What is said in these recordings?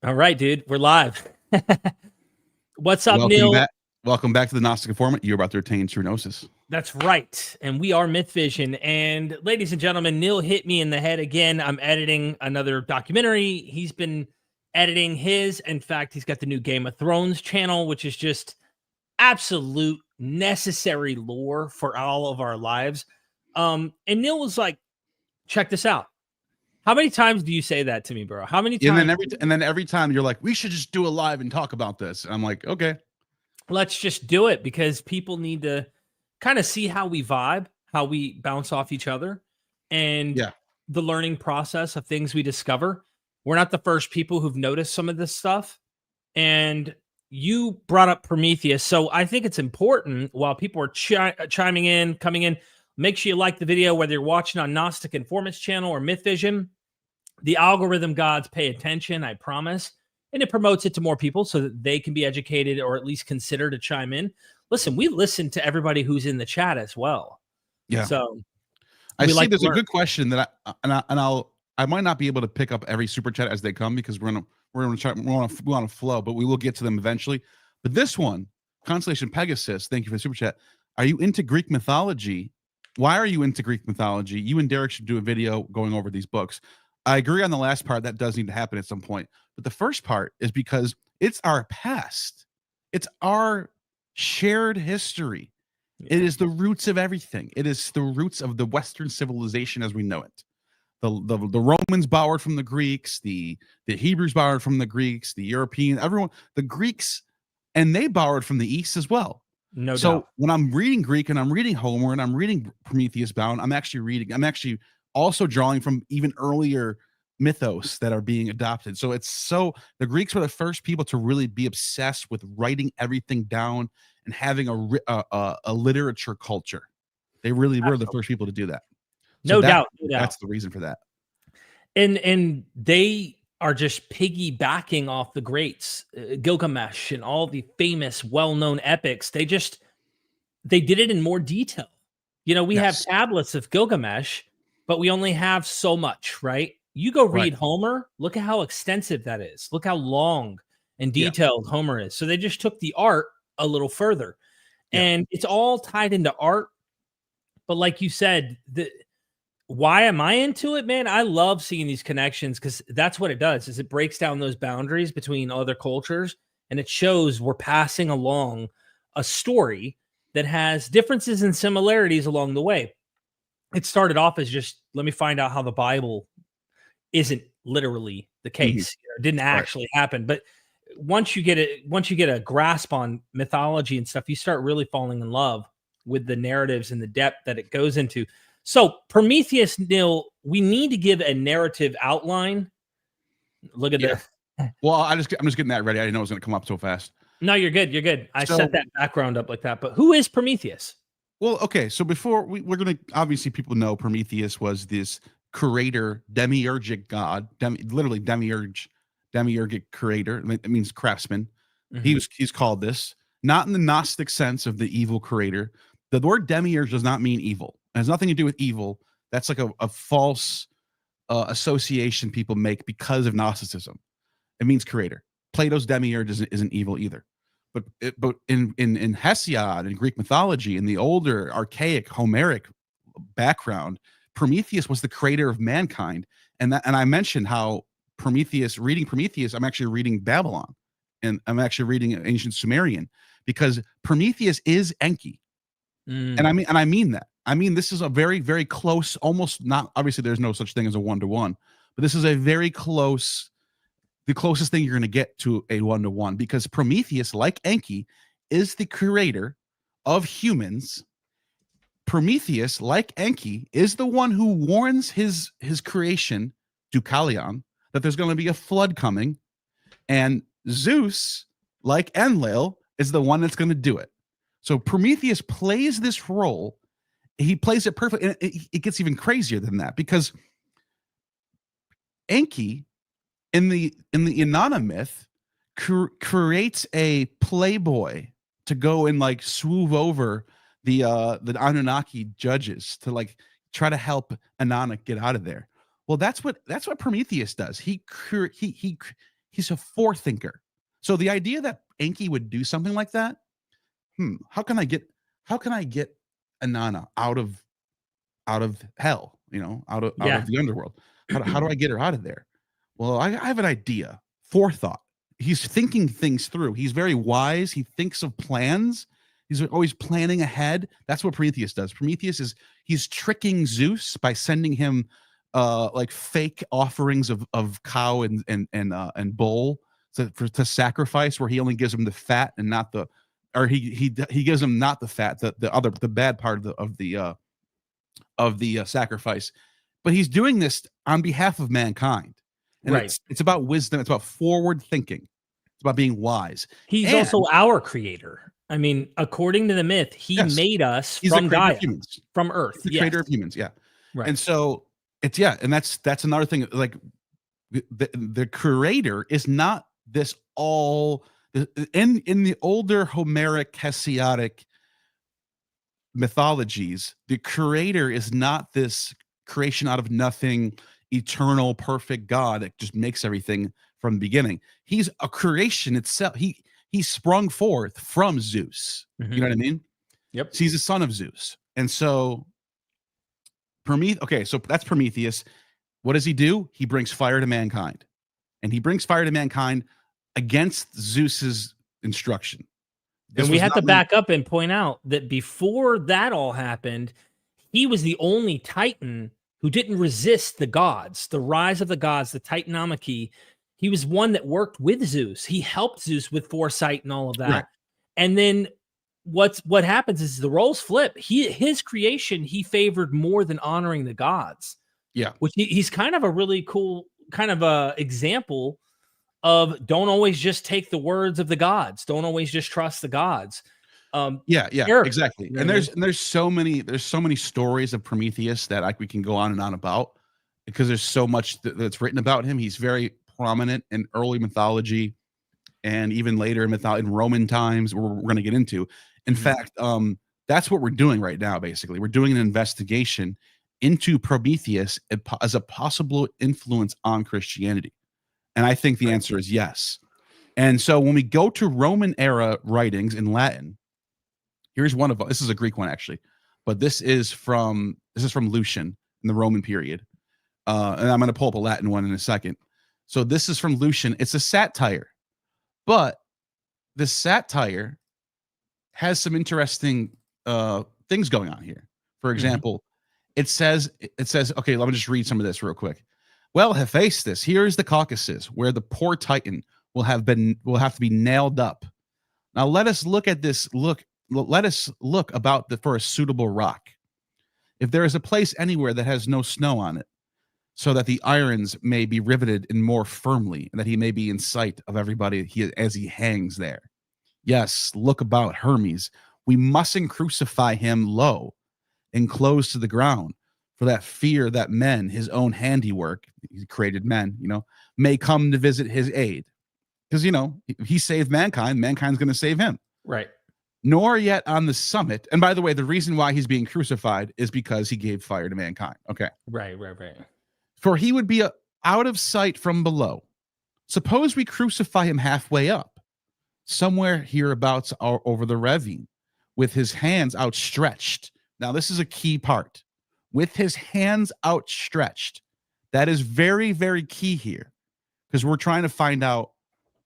All right, dude, we're live. What's up, Welcome Neil? back. Welcome back to the Gnostic Informant. You're about to attain true gnosis. That's right. And we are MythVision. And ladies and gentlemen, Neil hit me in the head again. I'm editing another documentary. He's been editing his. In fact, he's got the new Game of Thrones channel, which is just absolute necessary lore for all of our lives. And Neil was like, check this out. How many times do you say that to me, bro? How many times? And then every time you're like, we should just do a live and talk about this. And I'm like, okay. Let's just do it, because people need to kind of see how we vibe, how we bounce off each other, and the learning process of things we discover. We're not the first people who've noticed some of this stuff. And you brought up Prometheus. So I think it's important, while people are chiming in, coming in, make sure you like the video, whether you're watching on Gnostic Informant's channel or MythVision. The algorithm gods pay attention, I promise. And it promotes it to more people so that they can be educated, or at least consider to chime in. Listen, we listen to everybody who's in the chat as well. Yeah. So I see there's a good question that I might not be able to pick up every super chat as they come, because we're on a flow, but we will get to them eventually. But this one, Constellation Pegasus, thank you for the super chat. Are you into Greek mythology? Why are you into Greek mythology? You and Derek should do a video going over these books. I agree on the last part. That does need to happen at some point. But the first part is because it's our past. It's our shared history. It is the roots of everything. It is the roots of the Western civilization as we know it. The Romans borrowed from the Greeks. The Hebrews borrowed from the Greeks. The European, everyone, the Greeks, and they borrowed from the East as well. No so doubt. When I'm reading Greek and I'm reading Homer and I'm reading Prometheus Bound, I'm actually also drawing from even earlier mythos that are being adopted. So the Greeks were the first people to really be obsessed with writing everything down and having a literature culture. They really were the first people to do that. So no doubt. That's the reason for that. And they are just piggybacking off the greats, Gilgamesh and all the famous, well-known epics. They did it in more detail. You know, we have tablets of Gilgamesh, but we only have so much, right? You go read Homer, look at how extensive that is. Look how long and detailed Homer is. So they just took the art a little further. And it's all tied into art. But like you said, why am I into it, man? I love seeing these connections, because that's what it does, is it breaks down those boundaries between other cultures, and it shows we're passing along a story that has differences and similarities along the way. It started off as just, let me find out how the Bible isn't literally the case. It didn't actually happen. But once you get a grasp on mythology and stuff, you start really falling in love with the narratives and the depth that it goes into. So Prometheus, Neil, we need to give a narrative outline. Look at that. Well, I'm just getting that ready. I didn't know it was going to come up so fast. No, you're good. You're good. I set that background up like that. But who is Prometheus? Well, okay. So before we're going to, obviously people know Prometheus was this creator, demiurgic god, literally demiurgic creator. It means craftsman. He's called this, not in the Gnostic sense of the evil creator. The word demiurge does not mean evil. It has nothing to do with evil. That's like a false association people make because of Gnosticism. It means creator. Plato's demiurge isn't evil either. But in Hesiod, in Greek mythology, in the older archaic Homeric background, Prometheus was the creator of mankind. And I mentioned how reading Prometheus, I'm actually reading Babylon, and I'm actually reading ancient Sumerian, because Prometheus is Enki. And I mean that. I mean, this is a very, very close, almost not, obviously there's no such thing as a one-to-one, but this is a very close, the closest thing you're going to get to a one-to-one, because Prometheus, like Enki, is the creator of humans. Prometheus, like Enki, is the one who warns his creation, Deucalion, that there's going to be a flood coming. And Zeus, like Enlil, is the one that's going to do it. So Prometheus plays this role. He plays it perfectly. And it gets even crazier than that, because Enki, in the Inanna myth, creates a playboy to go and like swoop over the Anunnaki judges to like try to help Inanna get out of there. Well, that's what Prometheus does. He He's a forethinker. So the idea that Enki would do something like that, how can I get Inanna out of hell, out of the underworld? How do I get her out of there? Well, I have an idea. Forethought. He's thinking things through. He's very wise. He thinks of plans. He's always planning ahead. That's what Prometheus does. Prometheus he's tricking Zeus by sending him like fake offerings of cow and bull to sacrifice, where he only gives him the fat and not the, or he gives him not the fat, the bad part of the sacrifice. But he's doing this on behalf of mankind. And it's about wisdom. It's about forward thinking. It's about being wise. He's also our creator. I mean, according to the myth, he made us from Gaia, from Earth. He's the creator of humans. Yeah. Right. And so and that's another thing. Like the creator is not this all in the older Homeric Hesiodic mythologies. The creator is not this creation out of nothing, eternal, perfect God that just makes everything from the beginning. He's a creation itself. He sprung forth from Zeus. You know what I mean? Yep. So he's a son of Zeus. And so so that's Prometheus. What does he do? He brings fire to mankind. And he brings fire to mankind against Zeus's instruction. And we have to back up and point out that before that all happened, he was the only Titan who didn't resist the gods, the rise of the gods, the Titanomachy. He was one that worked with Zeus. He helped Zeus with foresight and all of that. Right. And then what happens is the roles flip. His creation, he favored more than honoring the gods. Yeah. Which he's kind of a really cool kind of a example of don't always just take the words of the gods. Don't always just trust the gods. Exactly. And there's so many stories of Prometheus that we can go on and on about, because there's so much that's written about him. He's very prominent in early mythology and even later in Roman times, we're going to get into. In fact, that's what we're doing right now. Basically, we're doing an investigation into Prometheus as a possible influence on Christianity. And I think the answer is yes. And so when we go to Roman era writings in Latin, here's one of them. This is a Greek one, actually, but this is from Lucian in the Roman period. And I'm going to pull up a Latin one in a second. So this is from Lucian. It's a satire, but the satire has some interesting things going on here. For example, it says, okay, let me just read some of this real quick. Well, Hephaestus, here is the Caucasus, where the poor Titan will have to be nailed up. Now let us look at this. Let us look about for a suitable rock. If there is a place anywhere that has no snow on it, so that the irons may be riveted in more firmly, and that he may be in sight of everybody as he hangs there. Yes, look about Hermes. We mustn't crucify him low and close to the ground, for that fear that men, his own handiwork, he created men, may come to visit his aid. Because, if he saved mankind, mankind's going to save him. Right. Nor yet on the summit. And by the way, the reason why he's being crucified is because he gave fire to mankind. Okay. Right. For he would be out of sight from below. Suppose we crucify him halfway up, somewhere hereabouts over the ravine, with his hands outstretched. Now, this is a key part. With his hands outstretched. That is very, very key here, because we're trying to find out,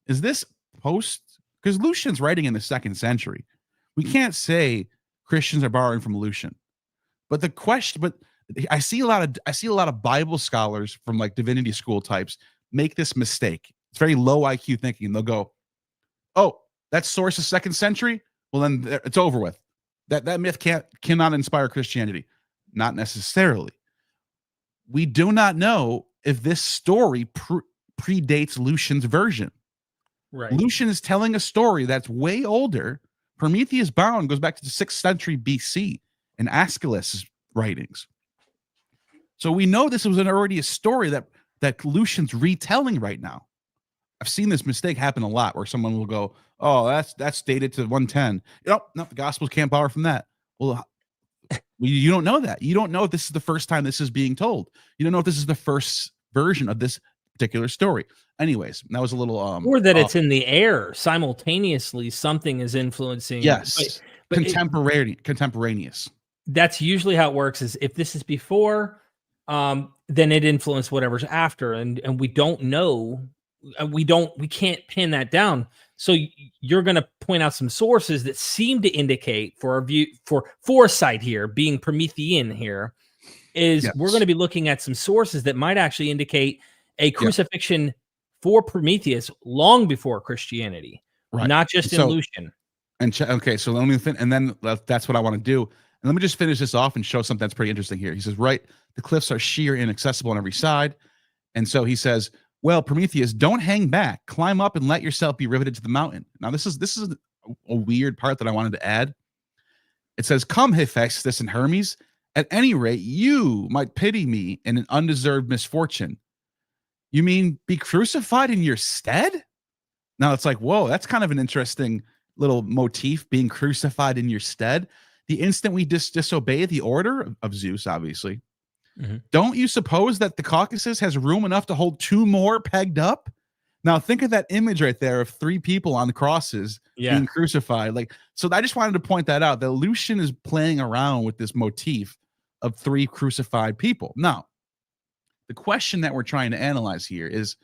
is this post? Because Lucian's writing in the 2nd century. We can't say Christians are borrowing from Lucian. But I see a lot of Bible scholars from like divinity school types make this mistake. It's very low IQ thinking. They'll go, "Oh, that source is 2nd century. Well, then it's over with. That myth cannot inspire Christianity." Not necessarily. We do not know if this story predates Lucian's version. Right. Lucian is telling a story that's way older. Prometheus Bound goes back to the 6th century BC in Aeschylus' writings. So we know this was already a story that Lucian's retelling right now. I've seen this mistake happen a lot, where someone will go, "Oh, that's dated to 110. No, the Gospels can't borrow from that." Well, you don't know that. You don't know if this is the first time this is being told. You don't know if this is the first version of this particular story. Anyways, that was a little or that it's in the air simultaneously. Something is influencing. Yes, but contemporaneous. That's usually how it works. Is if this is before, then it influenced whatever's after, and we don't know. We can't pin that down. So you're going to point out some sources that seem to indicate for our view, for foresight here, being Promethean here, is we're going to be looking at some sources that might actually indicate a crucifixion for Prometheus long before Christianity, not just in Lucian. Okay, so let me and then that's what I want to do. And let me just finish this off and show something that's pretty interesting here. He says, right, the cliffs are sheer and inaccessible on every side. And so he says, well, Prometheus, don't hang back. Climb up and let yourself be riveted to the mountain. Now, this is a weird part that I wanted to add. It says, come, Hephaestus and Hermes. At any rate, you might pity me in an undeserved misfortune. You mean be crucified in your stead? Now, it's like, whoa, that's kind of an interesting little motif, being crucified in your stead. The instant we disobey the order of Zeus, obviously, don't you suppose that the Caucasus has room enough to hold 2 more pegged up? Now think of that image right there of 3 people on the crosses being crucified. Like, so I just wanted to point that out, that Lucian is playing around with this motif of 3 crucified people. Now, the question that we're trying to analyze here is,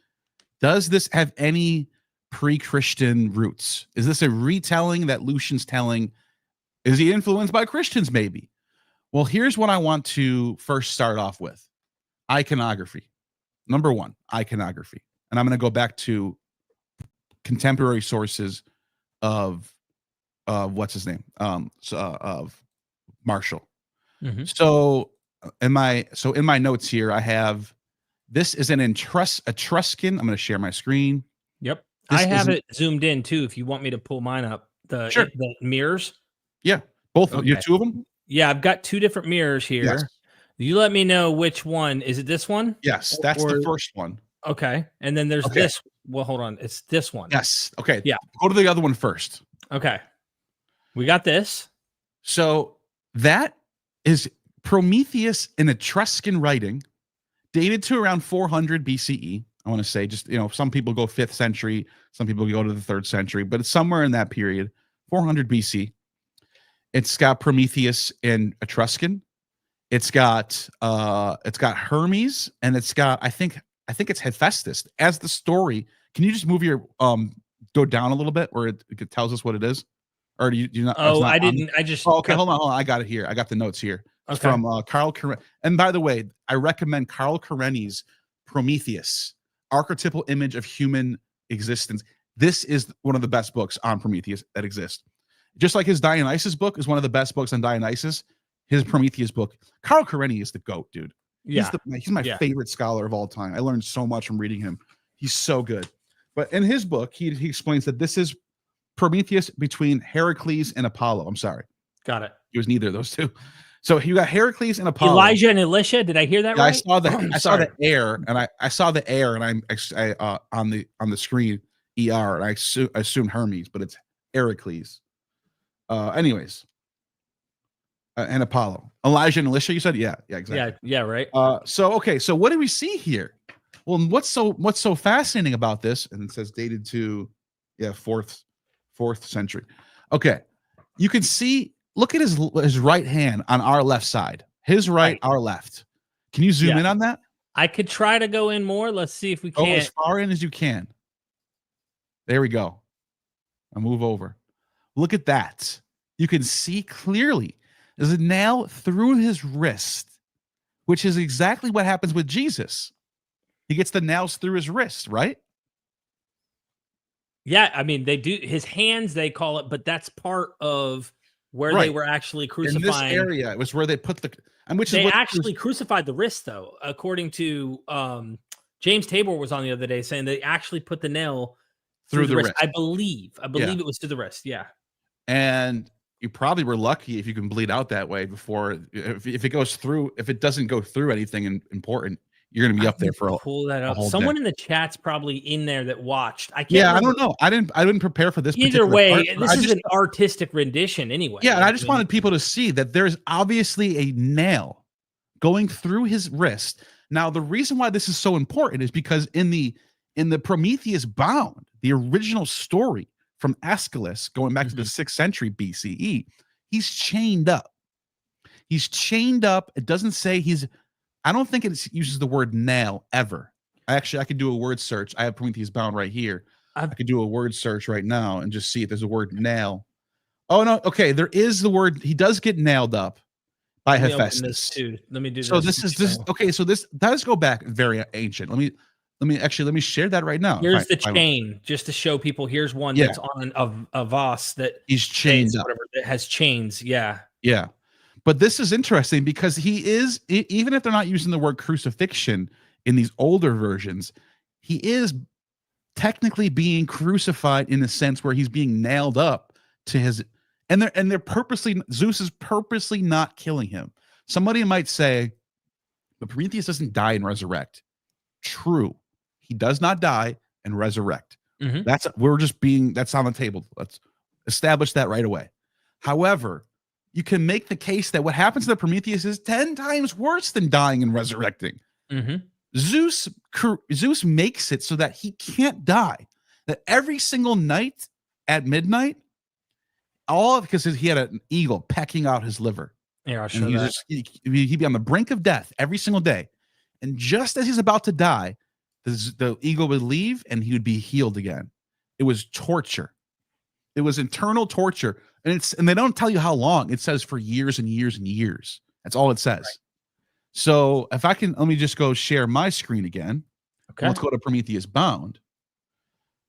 does this have any pre-Christian roots? Is this a retelling that Lucian's telling? Is he influenced by Christians, maybe? Well, here's what I want to first start off with. Iconography. Number 1, iconography. And I'm going to go back to contemporary sources of what's his name? Of Marshall. So in my notes here, I have, this is an Etruscan. I'm going to share my screen. Yep. I have it zoomed in too, if you want me to pull mine up. The mirrors. Yeah. Both. Okay. You have 2 of them? Yeah, I've got 2 different mirrors here. Yes. You let me know which one. Is it this one? Yes, that's the first one. Okay. And then there's this. Well, hold on. It's this one. Yes. Okay. Yeah. Go to the other one first. Okay. We got this. So that is Prometheus in Etruscan writing, dated to around 400 BCE. I want to say, just, some people go 5th century, some people go to the 3rd century, but it's somewhere in that period, 400 BC. It's got Prometheus in Etruscan. It's got Hermes, and it's got, I think it's Hephaestus as the story. Can you just move your go down a little bit where it tells us what it is? Or do you not? Oh, I didn't. I just. Oh, okay, hold on. I got it here. I got the notes here. It's from Carl Karen. And by the way, I recommend Carl Karenny's Prometheus, Archetypal Image of Human Existence. This is one of the best books on Prometheus that exist. Just like his Dionysus book is one of the best books on Dionysus, his Prometheus book, Carl Karenny is the GOAT, dude. Yeah. He's my favorite scholar of all time. I learned so much from reading him. He's so good. But in his book, he explains that this is Prometheus between Heracles and Apollo. I'm sorry. Got it. He was neither of those 2. So you got Heracles and Apollo. Elijah and Elisha. Did I hear that right? I saw the air, and I saw the air, and I on the screen ER, and I assumed Hermes, but it's Heracles. Anyways, and Apollo, Elijah and Elisha. You said, yeah, exactly. Yeah, right. So what do we see here? Well, what's so fascinating about this? And it says dated to, 4th century. Okay, you can see. Look at his right hand on our left side. His right, our left. Can you zoom in on that? I could try to go in more. Let's see if we can. Go as far in as you can. There we go. I'll move over. Look at that. You can see clearly there's a nail through his wrist, which is exactly what happens with Jesus. He gets the nails through his wrist, right? Yeah, I mean, they do. His hands, they call it, but that's part of where they were actually crucifying. In this area, it was where they put they actually crucified the wrist, though, according to James Tabor was on the other day saying they actually put the nail through the wrist. I believe it was to the wrist. Yeah. And you probably were lucky if you can bleed out that way before. If it goes through, if it doesn't go through anything important, you're going to be up there for pull that up. Someone in the chat's probably in there that watched. I can't. Yeah, I don't know. I didn't prepare for this. Either way, this is an artistic rendition anyway. Yeah, and I just wanted people to see that there's obviously a nail going through his wrist, Now, the reason why this is so important is because in the Prometheus Bound, the original story from Aeschylus, going back to the 6th century BCE, he's chained up. He's chained up. It doesn't say I don't think it uses the word nail ever. I could do a word search. I have Prometheus Bound right here. I could do a word search right now and just see if there's a word nail. Oh, no. Okay. There is the word. He does get nailed up by Hephaestus. Let me do this. So this is okay. So this does go back very ancient. Let me share that right now. Here's the chain, just to show people. Here's one that's on a vase that he's chained up. Whatever, that has chains. Yeah. Yeah. But this is interesting because he is, even if they're not using the word crucifixion in these older versions, he is technically being crucified in a sense where he's being nailed up to his, and they're purposely, Zeus is purposely not killing him. Somebody might say, but Prometheus doesn't die and resurrect. True. He does not die and resurrect. That's on the table. Let's establish that right away. However, you can make the case that what happens to Prometheus is 10 times worse than dying and resurrecting. Zeus makes it so that he can't die. That every single night at midnight, all because he had an eagle pecking out his liver. Yeah, I'll show that. He'd be on the brink of death every single day. And just as he's about to die, the eagle would leave and he would be healed again. It was torture. It was internal torture. And they don't tell you how long. It says for years and years and years. That's all it says. Right. So if I can, let me just go share my screen again. Okay. Let's go to Prometheus Bound.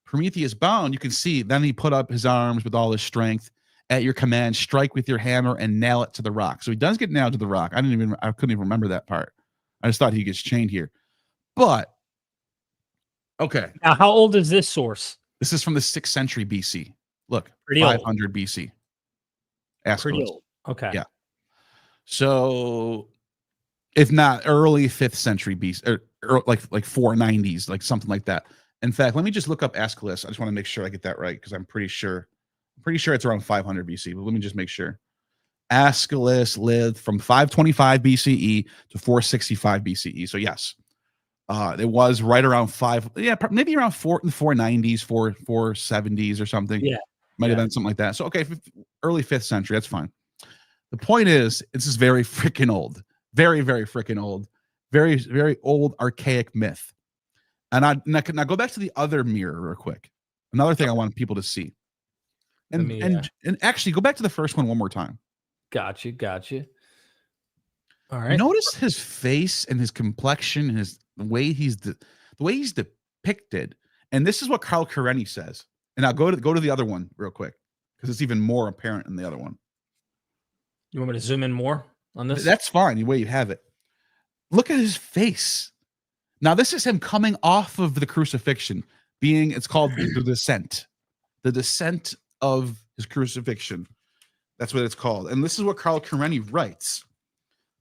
Prometheus Bound, you can see, then he put up his arms with all his strength. At your command, strike with your hammer and nail it to the rock. So he does get nailed to the rock. I couldn't even remember that part. I just thought he gets chained here. But, okay. Now, how old is this source? This is from the 6th century BC. Look, pretty 500 old. BC. Pretty old. Okay. Yeah. So, if not early 5th century BC, or like 490s, like something like that. In fact, let me just look up Aeschylus. I just want to make sure I get that right because I'm pretty sure it's around 500 BC, but let me just make sure. Aeschylus lived from 525 BCE to 465 BCE. So yes, it was right around maybe around 490s, 470s or something. Yeah. Might have been something like that. So, okay, early 5th century, that's fine. The point is, this is very freaking old. Very, very freaking old. Very, very old, archaic myth. And now go back to the other mirror real quick. Another thing I want people to see. And actually, go back to the first one more time. Gotcha. All right. Notice his face and his complexion and the way he's depicted. And this is what Carl Kareny says. And I'll go to the other one real quick because it's even more apparent in the other one. You want me to zoom in more on this? That's fine. The way you have it. Look at his face. Now, this is him coming off of the crucifixion. It's called the descent. The descent of his crucifixion. That's what it's called. And this is what Carl Kareny writes.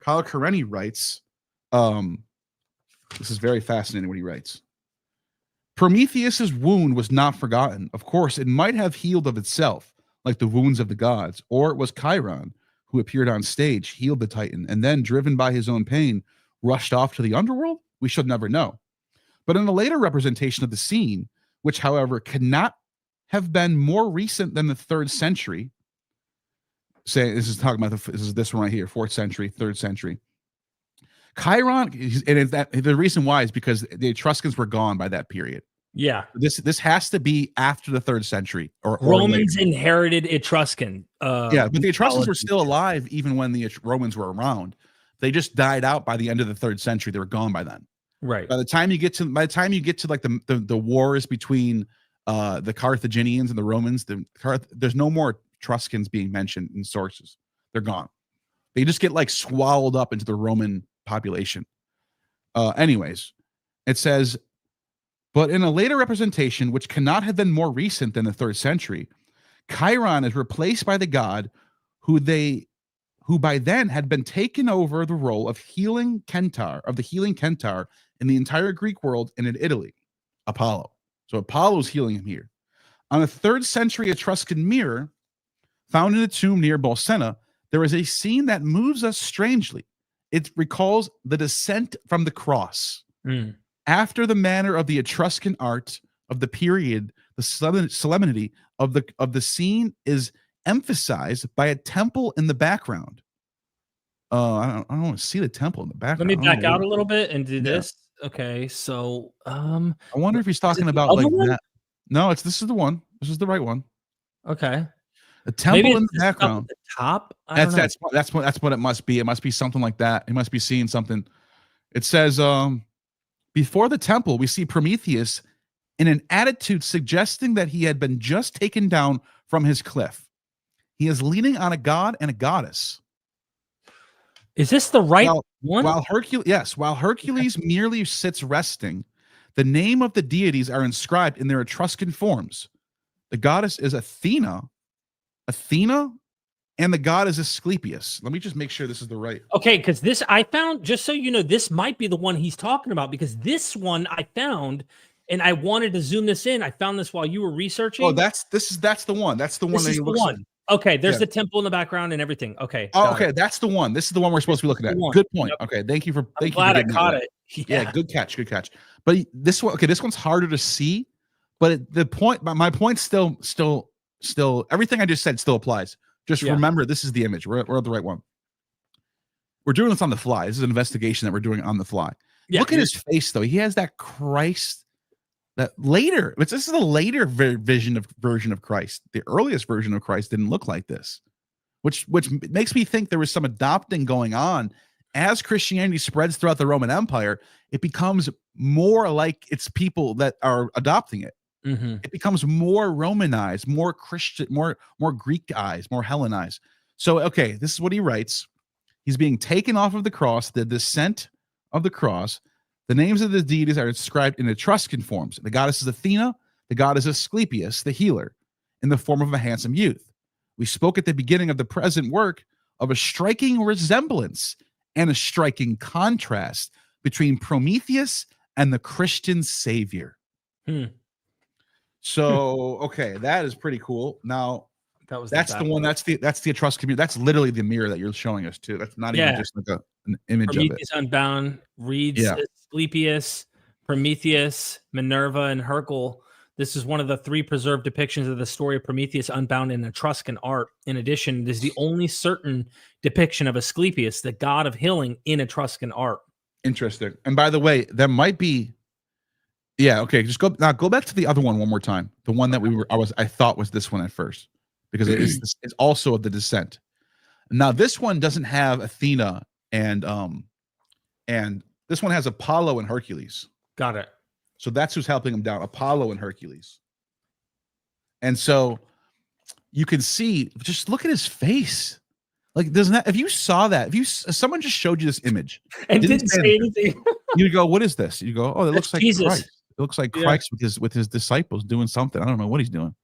Carl Kareny writes, this is very fascinating what he writes. Prometheus's wound was not forgotten. Of course, it might have healed of itself, like the wounds of the gods, or it was Chiron, who appeared on stage, healed the Titan, and then, driven by his own pain, rushed off to the underworld? We should never know. But in a later representation of the scene, which, however, cannot have been more recent than the 3rd century, say this is talking about this one right here, 4th century, 3rd century. Chiron, and the reason why is because the Etruscans were gone by that period. Yeah, this has to be after the 3rd century or Romans inherited Etruscan. Yeah, but the Etruscans were still alive even when the Romans were around. They just died out by the end of the 3rd century. They were gone by then. Right. By the time you get to like the wars between the Carthaginians and the Romans, there's no more Etruscans being mentioned in sources. They're gone. They just get like swallowed up into the Roman population. Anyways, it says, but in a later representation, which cannot have been more recent than the 3rd century, Chiron is replaced by the god who by then had been taken over the role of the healing Centaur in the entire Greek world and in Italy, Apollo. So Apollo's healing him here. On a 3rd century Etruscan mirror found in a tomb near Bolsena, there is a scene that moves us strangely. it recalls the descent from the cross. Mm. After the manner of the Etruscan art of the period, the solemnity of the scene is emphasized by a temple in the background. I don't want to see the temple in the background. Let me back out a little bit and do this. Okay, so I wonder if he's talking about like that. No, this is the one. This is the right one. Okay. A temple in the background. At the top. That's what it must be. It must be something like that. He must be seeing something. It says, before the temple, we see Prometheus in an attitude suggesting that he had been just taken down from his cliff. He is leaning on a god and a goddess. Is this the right one? While Hercules merely sits resting, the name of the deities are inscribed in their Etruscan forms. The goddess is Athena, and the god is Asclepius. Let me just make sure this is the right. Okay, because this I found, just so you know, this might be the one he's talking about, because this one I found, and I wanted to zoom this in. I found this while you were researching. Oh, that's the one. That's the one that he looks like. Okay, there's the temple in the background and everything. Okay. Oh, okay, that's the one. This is the one we're supposed to be looking at. Good point. Yep. Okay, thank you for. I'm glad I caught it. Yeah, good catch. But this one, this one's harder to see. But my point still, everything I just said still applies. Just remember, this is the image. We're at the right one. We're doing this on the fly. This is an investigation that we're doing on the fly. Yeah, look at his face, though. He has that Christ. This is a later version of Christ. The earliest version of Christ didn't look like this, which makes me think there was some adopting going on. As Christianity spreads throughout the Roman Empire, it becomes more like its people that are adopting it. Mm-hmm. It becomes more Romanized, more Christian, more Greekized, more Hellenized. So, okay, this is what he writes. He's being taken off of the cross, the descent of the cross. The names of the deities are inscribed in Etruscan forms. The goddess is Athena. The god is Asclepius, the healer, in the form of a handsome youth. We spoke at the beginning of the present work of a striking resemblance and a striking contrast between Prometheus and the Christian savior. So, okay, that is pretty cool. Now, that's the one. That's the Etruscan. That's literally the mirror that you're showing us too. That's not even just like an image Prometheus of it. Unbound reads Asclepius, Prometheus, Minerva, and Hercule. This is one of the 3 preserved depictions of the story of Prometheus Unbound in Etruscan art. In addition, this is the only certain depiction of Asclepius, the god of healing, in Etruscan art. Interesting. And by the way, there might be. Yeah. Okay. Just go back to the other one more time. The one that I thought was this one at first, because it's also of the descent. Now this one doesn't have Athena and this one has Apollo and Hercules. Got it. So that's who's helping him down, Apollo and Hercules. And so you can see, just look at his face. Like, doesn't that, if you saw that, if someone just showed you this image and didn't say anything, you'd go, what is this? You go, oh, it looks like Jesus. Christ. It looks like Christ with his disciples doing something. I don't know what he's doing,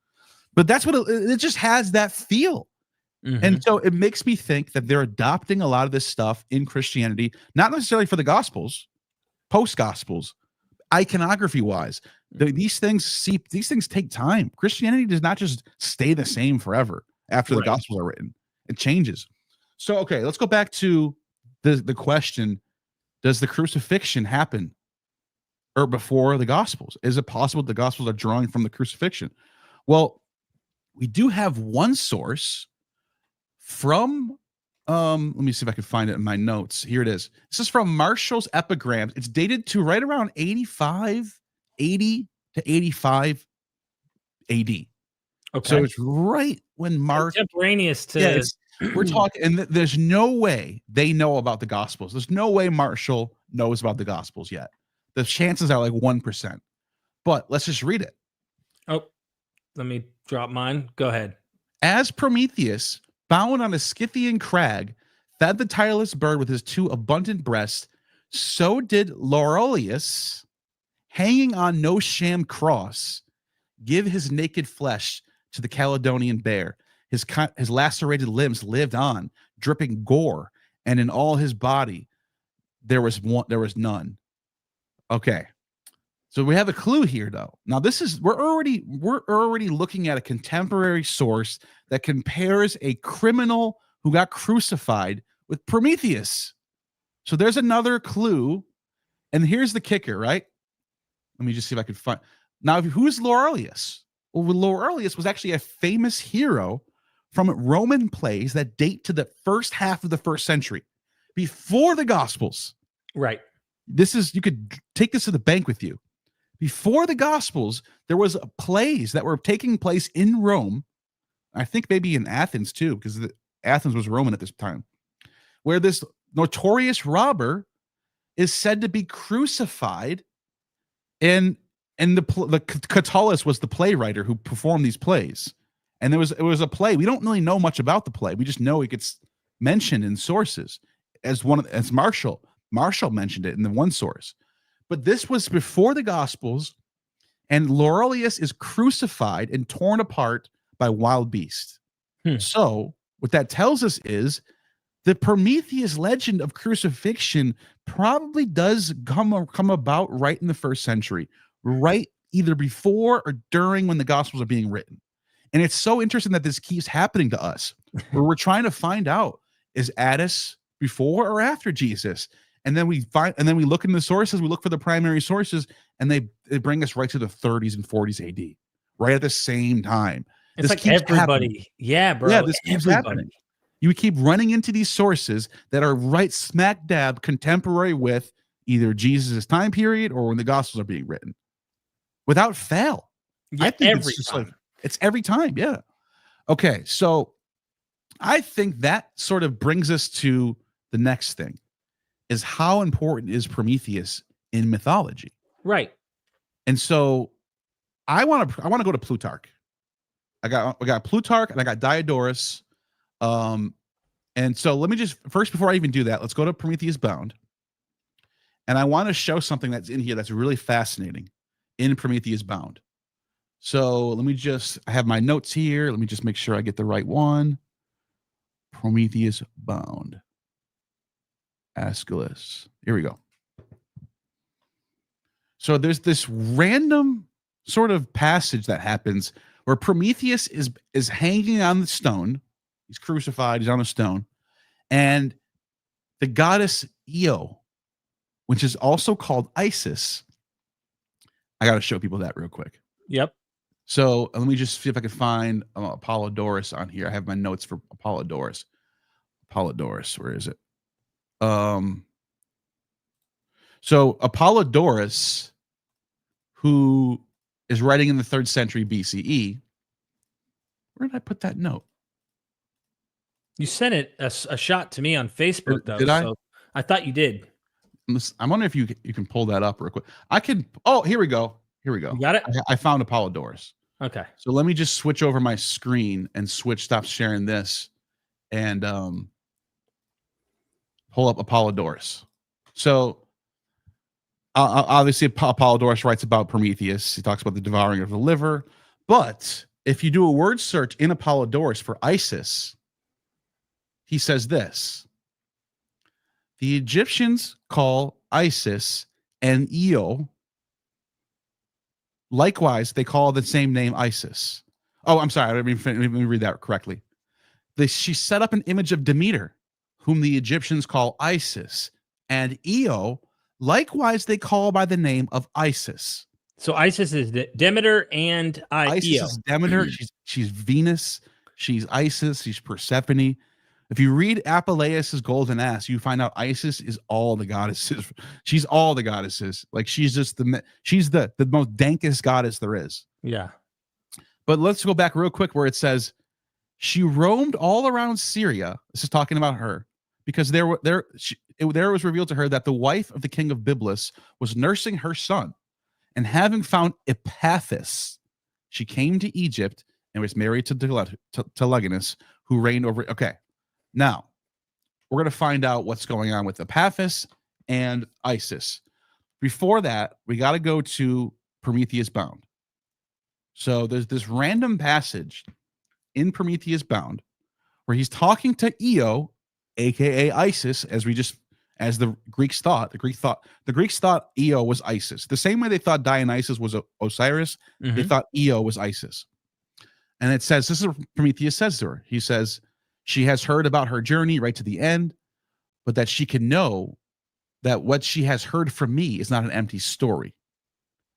but that's what it just has, that feel. Mm-hmm. And so it makes me think that they're adopting a lot of this stuff in Christianity, not necessarily for the Gospels, post-Gospels, iconography wise. These things take time. Christianity does not just stay the same forever after the Gospels are written. It changes. So, okay, let's go back to the question: does the crucifixion happen or before the Gospels? Is it possible the Gospels are drawing from the crucifixion? Well, we do have one source from, let me see if I can find it in my notes. Here it is. This is from Marshall's Epigrams. It's dated to right around 80 to 85 AD. Okay. So it's right when Mark, contemporaneous to we're talking, and there's no way they know about the Gospels. There's no way Marshall knows about the Gospels yet. The chances are like 1%. But let's just read it. Oh, let me drop mine. Go ahead. As Prometheus, bound on a Scythian crag, fed the tireless bird with his 2 abundant breasts, so did Laureus, hanging on no sham cross, give his naked flesh to the Caledonian bear. His lacerated limbs lived on, dripping gore, and in all his body there was none. Okay, so we have a clue here, though. Now we're already looking at a contemporary source that compares a criminal who got crucified with Prometheus. So there's another clue. And here's the kicker, right? Let me just see if I can find. Now, who's Laurelius? Well, Laurelius was actually a famous hero from Roman plays that date to the first half of the 1st century, before the Gospels. Right. You could take this to the bank with you. Before the Gospels, there was plays that were taking place in Rome. I think maybe in Athens too, because Athens was Roman at this time, where this notorious robber is said to be crucified, and the Catullus was the playwright who performed these plays. And it was a play. We don't really know much about the play. We just know it gets mentioned in sources as Martial mentioned it in the one source. But this was before the Gospels, and Laurelius is crucified and torn apart by wild beasts. So what that tells us is the Prometheus legend of crucifixion probably does come about right in the 1st century, right either before or during when the Gospels are being written. And it's so interesting that this keeps happening to us, where we're trying to find out, is Attis before or after Jesus? And then we look in the sources, we look for the primary sources, and they bring us right to the 30s and 40s AD, right at the same time. It's like everybody. Happening. Yeah, bro. Yeah, this keeps happening. You keep running into these sources that are right smack dab contemporary with either Jesus' time period or when the Gospels are being written, without fail. Yeah, I think it's every time. Yeah. Okay. So I think that sort of brings us to the next thing, is how important is Prometheus in mythology? Right. And so I want to go to Plutarch. I got Plutarch and I got Diodorus. And so let me just first, before I even do that, let's go to Prometheus Bound. And I want to show something that's in here that's really fascinating in Prometheus Bound. So let me I have my notes here. Let me just make sure I get the right one. Prometheus Bound. Aeschylus. Here we go. So there's this random sort of passage that happens where Prometheus is hanging on the stone. He's crucified. He's on a stone. And the goddess Io, which is also called Isis. I got to show people that real quick. Yep. So let me just see if I can find Apollodorus on here. I have my notes for Apollodorus. Apollodorus, where is it? So Apollodorus, who is writing in the 3rd century BCE, where did I put that note? You sent it a shot to me on Facebook, though. Did I? So I thought you did. I'm wondering if you can pull that up real quick. I can. Oh, here we go. Here we go. You got it? I found Apollodorus. Okay. So let me just switch over my screen and stop sharing this and pull up Apollodorus. So obviously Apollodorus writes about Prometheus. He talks about the devouring of the liver. But if you do a word search in Apollodorus for Isis, he says this: the Egyptians call Isis and Io. Likewise, they call the same name Isis. Oh, I'm sorry. Let me read that correctly. She set up an image of Demeter, whom the Egyptians call Isis, and Io. Likewise, they call by the name of Isis. So Isis is Demeter and Isis Io. is Demeter. She's Venus. She's Isis. She's Persephone. If you read Apuleius's Golden Ass, you find out Isis is all the goddesses. She's all the goddesses. Like she's just the most dankest goddess there is. Yeah. But let's go back real quick where it says she roamed all around Syria. This is talking about her, because there was revealed to her that the wife of the king of Byblus was nursing her son, and having found Epaphus, she came to Egypt and was married to Telegonus, who reigned over. Okay. Now, we're going to find out what's going on with Epaphus and Isis. Before that, we got to go to Prometheus Bound. So there's this random passage in Prometheus Bound where he's talking to Io, aka Isis, as the Greeks thought. The Greeks thought Io was Isis. The same way they thought Dionysus was Osiris, they thought Io was Isis. And it says, this is what Prometheus says to her. He says, she has heard about her journey right to the end, but that she can know that what she has heard from me is not an empty story.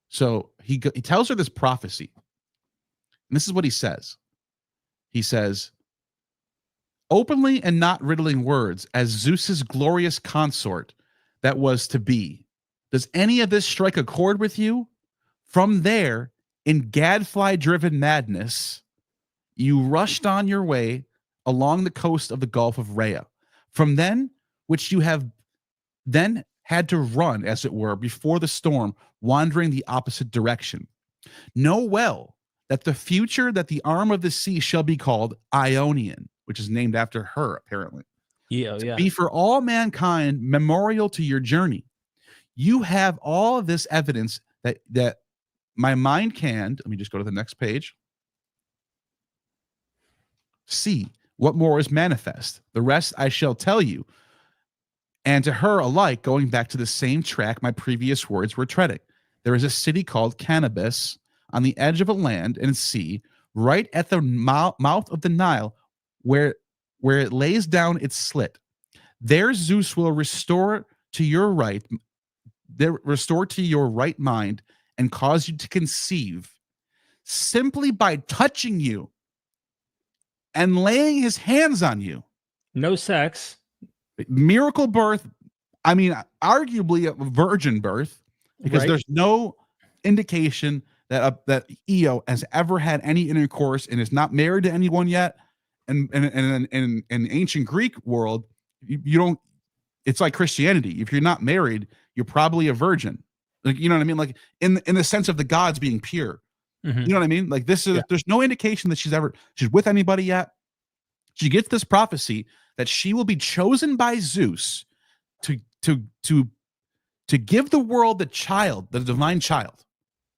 So he tells her this prophecy. And this is what he says. He says, openly and not riddling words, as Zeus's glorious consort that was to be. Does any of this strike a chord with you? From there, in gadfly-driven madness, you rushed on your way along the coast of the Gulf of Rhea. From then, which you have then had to run, as it were, before the storm, wandering the opposite direction. Know well that the future that the arm of the sea shall be called Ionian, which is named after her, apparently. Yeah. Be for all mankind memorial to your journey. You have all of this evidence that my mind can, let me just go to the next page. See what more is manifest. The rest I shall tell you. And to her alike, going back to the same track my previous words were treading. There is a city called Cannabis on the edge of a land and sea, right at the mouth of the Nile, where it lays down its slit. There Zeus will restore to your right mind and cause you to conceive simply by touching you and laying his hands on you. No sex. Miracle birth. I mean, arguably a virgin birth, because there's no indication that Io has ever had any intercourse and is not married to anyone yet. And in ancient Greek world, you don't. It's like Christianity. If you're not married, you're probably a virgin. Like, you know what I mean? Like in the sense of the gods being pure. Mm-hmm. You know what I mean? Like this is there's no indication that she's with anybody yet. She gets this prophecy that she will be chosen by Zeus to give the world the divine child.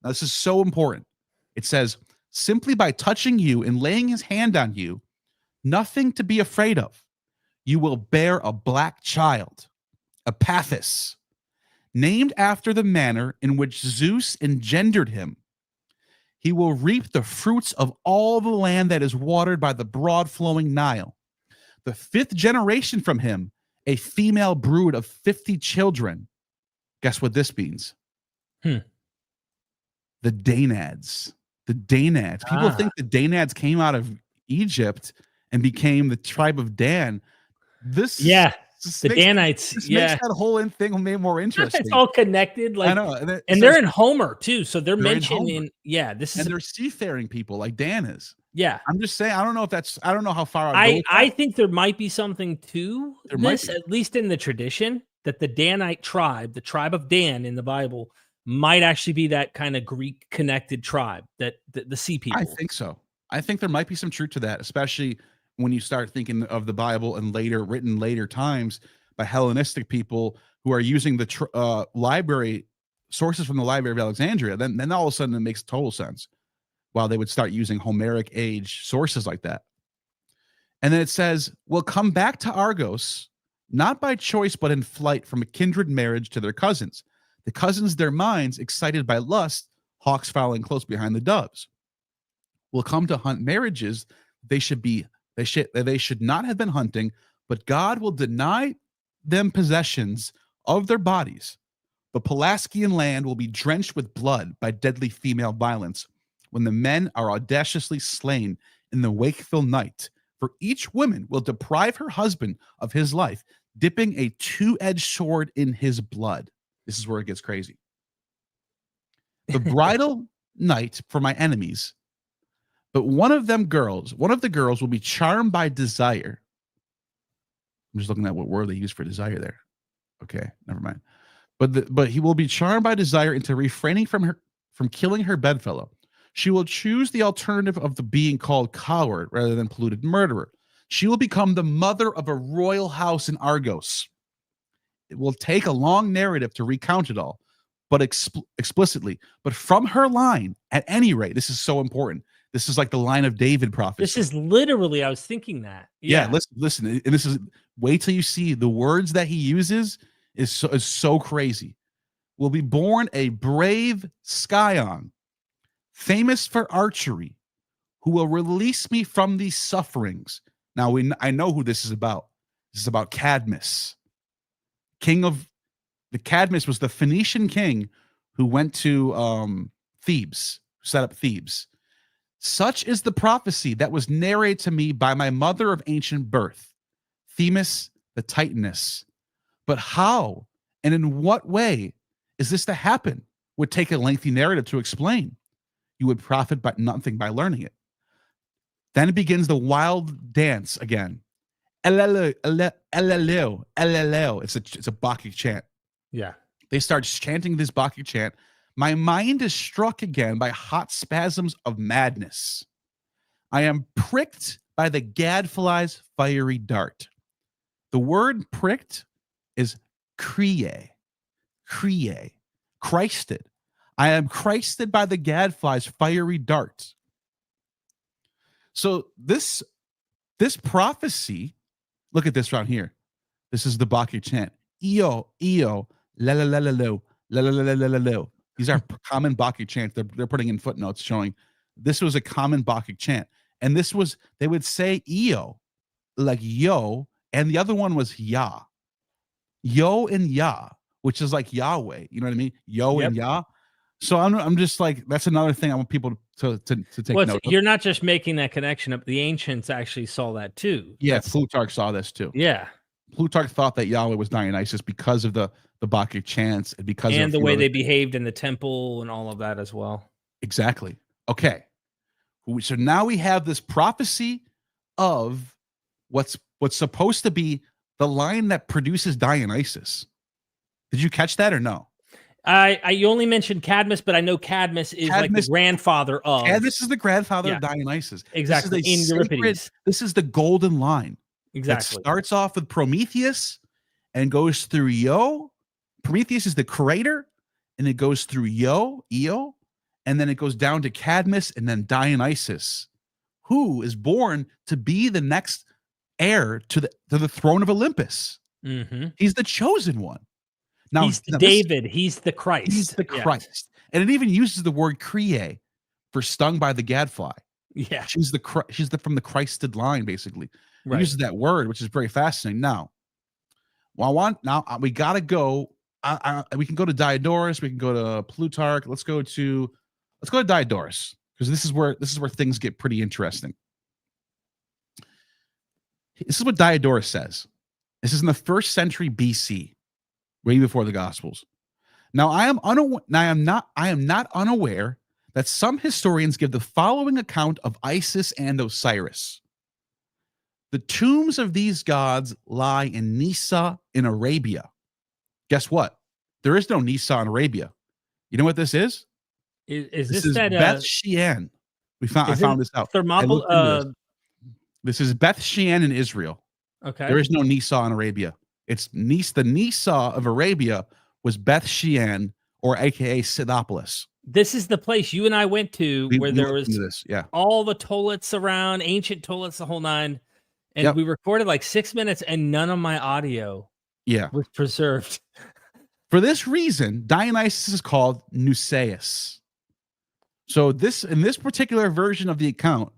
Now, this is so important. It says, simply by touching you and laying his hand on you, nothing to be afraid of. You will bear a black child, Epaphus, named after the manner in which Zeus engendered him. He will reap the fruits of all the land that is watered by the broad flowing Nile. The fifth generation from him, a female brood of 50 children. Guess what this means? The Danads. The Danads. People think the Danads came out of Egypt and became the tribe of Dan. The Danites. This makes that whole thing made more interesting. It's all connected. Like, I know. And they're in Homer too. So they're mentioned in they're seafaring people like Dan is. Yeah. I'm just saying, I don't know how far I think there might be something to this, at least in the tradition, that the Danite tribe, the tribe of Dan in the Bible, might actually be that kind of Greek connected tribe, that the sea people. I think so. I think there might be some truth to that, especially when you start thinking of the Bible and written later times by Hellenistic people who are using the library sources from the Library of Alexandria. Then all of a sudden it makes total sense. While they would start using Homeric age sources like that. And then it says, we'll come back to Argos, not by choice, but in flight from a kindred marriage to their cousins. The cousins, their minds, excited by lust, hawks following close behind the doves. Will come to hunt marriages they should not have been hunting, but God will deny them possessions of their bodies. The Pelasgian land will be drenched with blood by deadly female violence, when the men are audaciously slain in the wakeful night. For each woman will deprive her husband of his life, dipping a two-edged sword in his blood. This is where it gets crazy. The bridal night for my enemies, but one of the girls will be charmed by desire. I'm just looking at what word they use for desire there. Okay, never mind. But he will be charmed by desire into refraining from killing her bedfellow. She will choose the alternative of the being called coward rather than polluted murderer. She will become the mother of a royal house in Argos. It will take a long narrative to recount it all, but explicitly. But from her line, at any rate, this is so important. This is like the line of David prophecy. This is literally, I was thinking that. Yeah, listen. And this is, wait till you see the words that he uses is so crazy. Will be born a brave Scion, famous for archery, who will release me from these sufferings. Now I know who this is about. This is about Cadmus, king of The Cadmus was the Phoenician king who went to Thebes, set up Thebes. Such is the prophecy that was narrated to me by my mother of ancient birth, Themis the Titaness. But how and in what way is this to happen would take a lengthy narrative to explain. You would profit by nothing by learning it. Then begins the wild dance again. Elelo. It's a Bacchic chant. Yeah. They start chanting this Bacchic chant. My mind is struck again by hot spasms of madness. I am pricked by the gadfly's fiery dart. The word pricked is kriye. Christed. I am Christed by the gadfly's fiery dart. So this prophecy, look at this right here. This is the Bacchic chant. Io, la la la la lo, la la la la la lo. These are common Bacchic chants. They're putting in footnotes showing this was a common Bacchic chant. And this was, they would say Io, like yo, and the other one was Yah. Yo and Yah, which is like Yahweh. You know what I mean? Yo and Yah. So I'm just like, that's another thing I want people to take note of. You're not just making that connection up. The ancients actually saw that too. Yeah, Plutarch saw this too. Yeah. Plutarch thought that Yahweh was Dionysus because of the Bacchic chants and because and of the way they behaved in the temple and all of that as well. Exactly. Okay. So now we have this prophecy of what's supposed to be the line that produces Dionysus. Did you catch that or no? You only mentioned Cadmus, but I know Cadmus is like the grandfather of. Cadmus is the grandfather of Dionysus. Exactly. In Euripides. This is the golden line. Exactly. It starts off with Prometheus and goes through Io. Prometheus is the creator, and it goes through Io, and then it goes down to Cadmus and then Dionysus, who is born to be the next heir to the throne of Olympus. Mm-hmm. He's the chosen one. Now he's David. He's the Christ. He's the Christ. Yes. And it even uses the word kriye for stung by the gadfly. Yeah. She's from the Christed line, basically. Right. It uses that word, which is very fascinating. Now, we got to go. We can go to Diodorus. We can go to Plutarch. Let's go to Diodorus, because this is where things get pretty interesting. This is what Diodorus says. This is in the 1st century BC, way before the Gospels. Now, I am not unaware that some historians give the following account of Isis and Osiris. The tombs of these gods lie in Nisa in Arabia. Guess what? There is no Nisa in Arabia. You know what this is? Is this this that Beth Shean? I found this out. This is Beth Shean in Israel. Okay. There is no Nisa in Arabia. It's the Nisa of Arabia was Beth Shean, or AKA Sidopolis. This is the place you and I went to where there was all the toilets around, ancient toilets, the whole nine. And we recorded like 6 minutes and none of my audio was preserved. For this reason, Dionysus is called Nusaeus. So in this particular version of the account,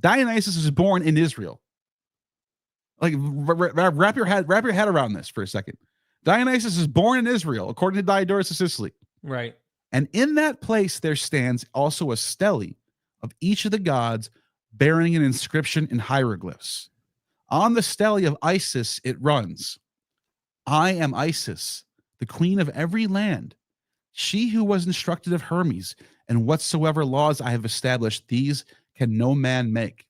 Dionysus is born in Israel. Like wrap your head around this for a second. Dionysus is born in Israel, according to Diodorus of Sicily. Right. And in that place there stands also a stele of each of the gods bearing an inscription in hieroglyphs. On the stele of Isis it runs, I am Isis, the queen of every land, she who was instructed of Hermes, and whatsoever laws I have established, these can no man make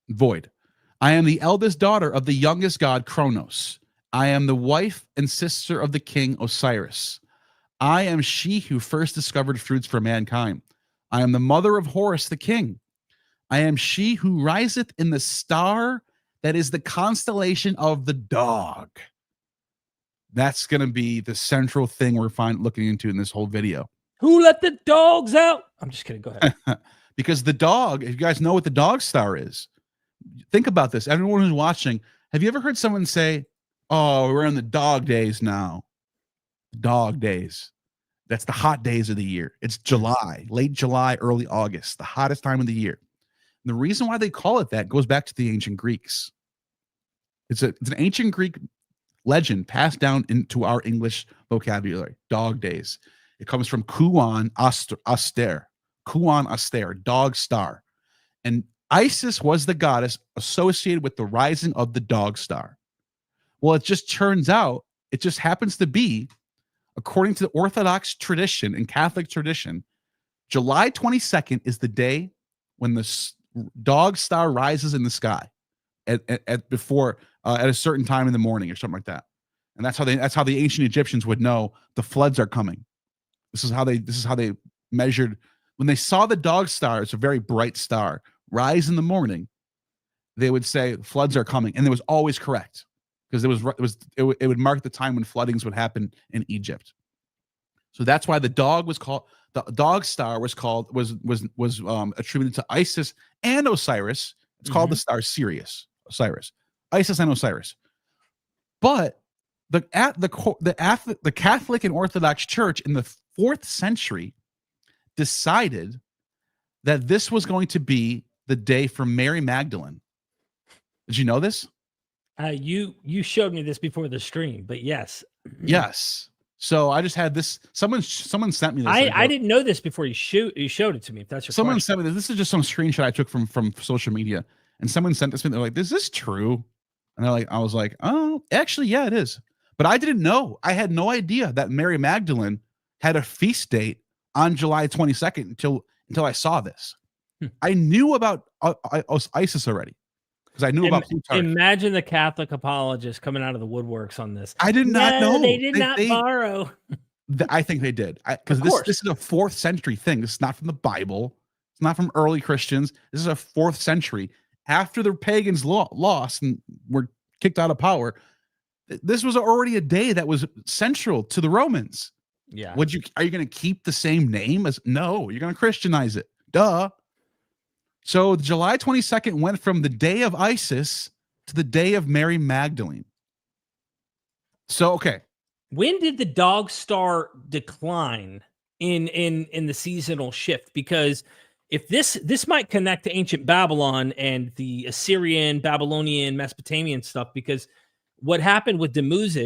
void. I am the eldest daughter of the youngest god Kronos. I am the wife and sister of the king Osiris. I am she who first discovered fruits for mankind. I am the mother of Horus the king. I am she who riseth in the star that is the constellation of the dog. That's going to be the central thing we're looking into in this whole video. Who let the dogs out? I'm just kidding. Go ahead. Because the dog, if you guys know what the dog star is, think about this. Everyone who's watching, have you ever heard someone say, oh, we're in the dog days now? Dog days. That's the hot days of the year. It's July, late July, early August, the hottest time of the year. And the reason why they call it that goes back to the ancient Greeks. It's an ancient Greek legend passed down into our English vocabulary. Dog days. It comes from Kuan Auster. Kuan Auster, dog star. And Isis was the goddess associated with the rising of the dog star. Well, it just turns out, it just happens to be, according to the Orthodox tradition and Catholic tradition, July 22nd is the day when the dog star rises in the sky at a certain time in the morning or something like that. And that's how the ancient Egyptians would know the floods are coming. This is how they measured when they saw the dog star. It's a very bright star rise in the morning. They would say floods are coming, and it was always correct because it would mark the time when floodings would happen in Egypt. So that's why the dog star was attributed to Isis and Osiris. It's called the star Sirius, Osiris, Isis and Osiris. But the Catholic and Orthodox Church in the 4th century decided that this was going to be the day for Mary Magdalene. Did you know this? You showed me this before the stream, but yes. Yes. So I just had this. Someone sent me this. I didn't know this before you showed it to me. If that's your someone question. sent me this. This is just some screenshot I took from social media, and someone sent this to me. They're like, "Is this true?" And I was like, "Oh, actually, yeah, it is." But I didn't know. I had no idea that Mary Magdalene had a feast date on July 22nd until I saw this. I knew about Isis already because I knew about Plutarch. Imagine the Catholic apologists coming out of the woodworks on this. I did not know. They did not borrow. I think they did, because this is a 4th century thing. This is not from the Bible. It's not from early Christians. This is a 4th century after the pagans lost and were kicked out of power. This was already a day that was central to the Romans. Yeah. Are you going to keep the same name as? No, you're going to Christianize it. Duh. So July 22nd went from the day of Isis to the day of Mary Magdalene. So, okay. When did the dog star decline in the seasonal shift? Because if this might connect to ancient Babylon and the Assyrian, Babylonian, Mesopotamian stuff, because what happened with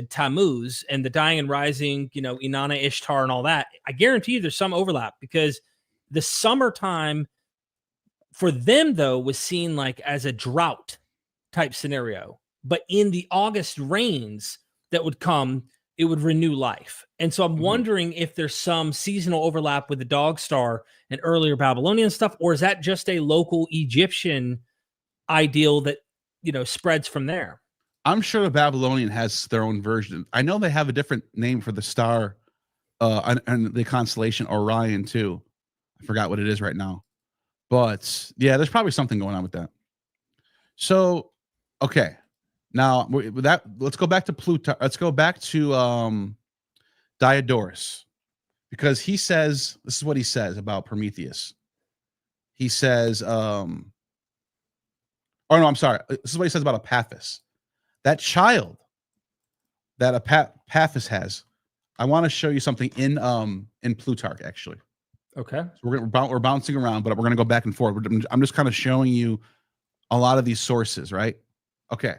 Tammuz, and the dying and rising, Inanna, Ishtar, and all that, I guarantee you there's some overlap, because the summertime for them, though, was seen like as a drought type scenario. But in the August rains that would come, it would renew life. And so I'm wondering if there's some seasonal overlap with the dog star and earlier Babylonian stuff, or is that just a local Egyptian ideal that, spreads from there? I'm sure the Babylonian has their own version. I know they have a different name for the star and the constellation Orion too. I forgot what it is right now. But yeah, there's probably something going on with that. So, okay. Now, with that, let's go back to Plutarch. Let's go back to Diodorus, because he says, this is what he says about Prometheus. He says, oh no, I'm sorry. This is what he says about Epaphus. That child that Epaphus has. I want to show you something in Plutarch, actually. Okay. So we're bouncing around, but we're going to go back and forth. I'm just kind of showing you a lot of these sources, right? Okay.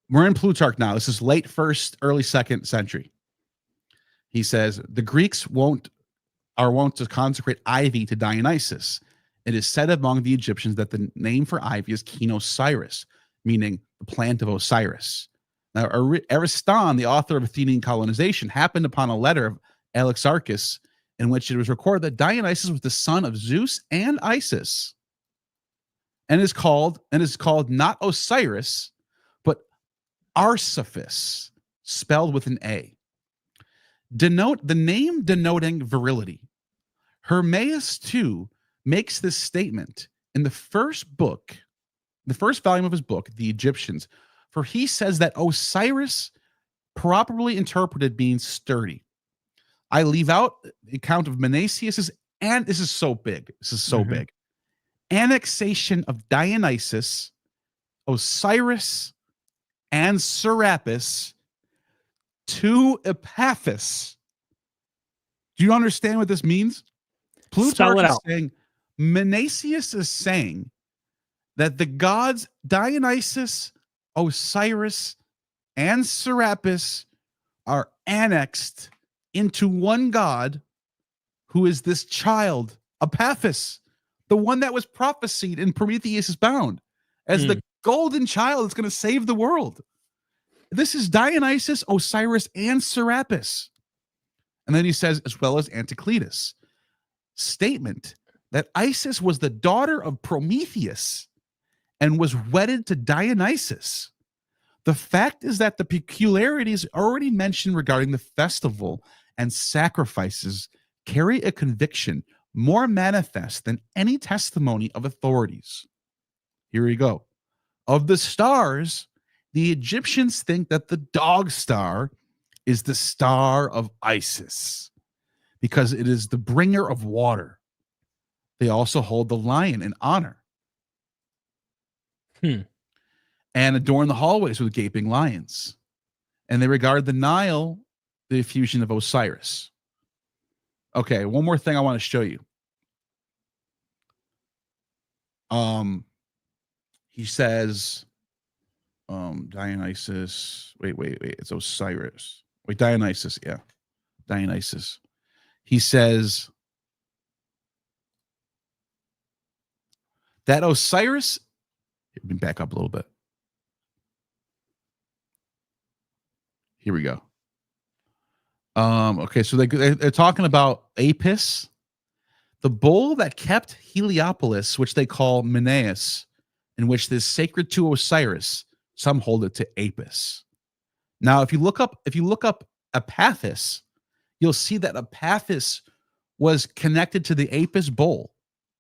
We're in Plutarch now. This is late 1st, early 2nd century. He says, the Greeks are wont to consecrate ivy to Dionysus. It is said among the Egyptians that the name for ivy is Kinosiris, meaning the plant of Osiris. Now, Ariston, the author of Athenian colonization, happened upon a letter of Alexarchus in which it was recorded that Dionysus was the son of Zeus and Isis, and is called not Osiris, but Arcephus, spelled with an A. The name denoting virility. Hermaeus too makes this statement in the first volume of his book, The Egyptians, for he says that Osiris, properly interpreted, means sturdy. I leave out the account of Menasius's, and this is so big. This is so big. Annexation of Dionysus, Osiris, and Serapis to Epaphus. Do you understand what this means? Plutarch is saying, Menasius is saying that the gods Dionysus, Osiris, and Serapis are annexed into one god, who is this child, Epaphus, the one that was prophesied in Prometheus is Bound as the golden child that's going to save the world. This is Dionysus, Osiris, and Serapis. And then he says, as well as Anticletus. Statement that Isis was the daughter of Prometheus and was wedded to Dionysus. The fact is that the peculiarities already mentioned regarding the festival and sacrifices carry a conviction more manifest than any testimony of authorities. Here we go. Of the stars, the Egyptians think that the dog star is the star of Isis because it is the bringer of water. They also hold the lion in honor and adorn the hallways with gaping lions. And they regard the Nile, the effusion of Osiris. Okay, one more thing I want to show you. He says, Dionysus. Wait. It's Osiris. Wait, Dionysus. Yeah, Dionysus. He says that Osiris. Let me back up a little bit. Here we go. Okay, so they're talking about Apis, the bull that kept Heliopolis, which they call Menaeus, in which is sacred to Osiris. Some hold it to Apis. Now, if you look up Epaphus, you'll see that Epaphus was connected to the Apis bull,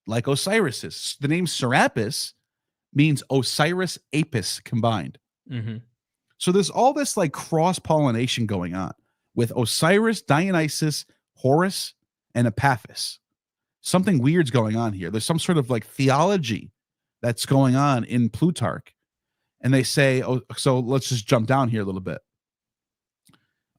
like Osiris is. The name Serapis means Osiris Apis combined. So there's all this like cross-pollination going on with Osiris, Dionysus, Horus, and Epaphus. Something weird's going on here. There's some sort of like theology that's going on in Plutarch. And they say, so let's just jump down here a little bit.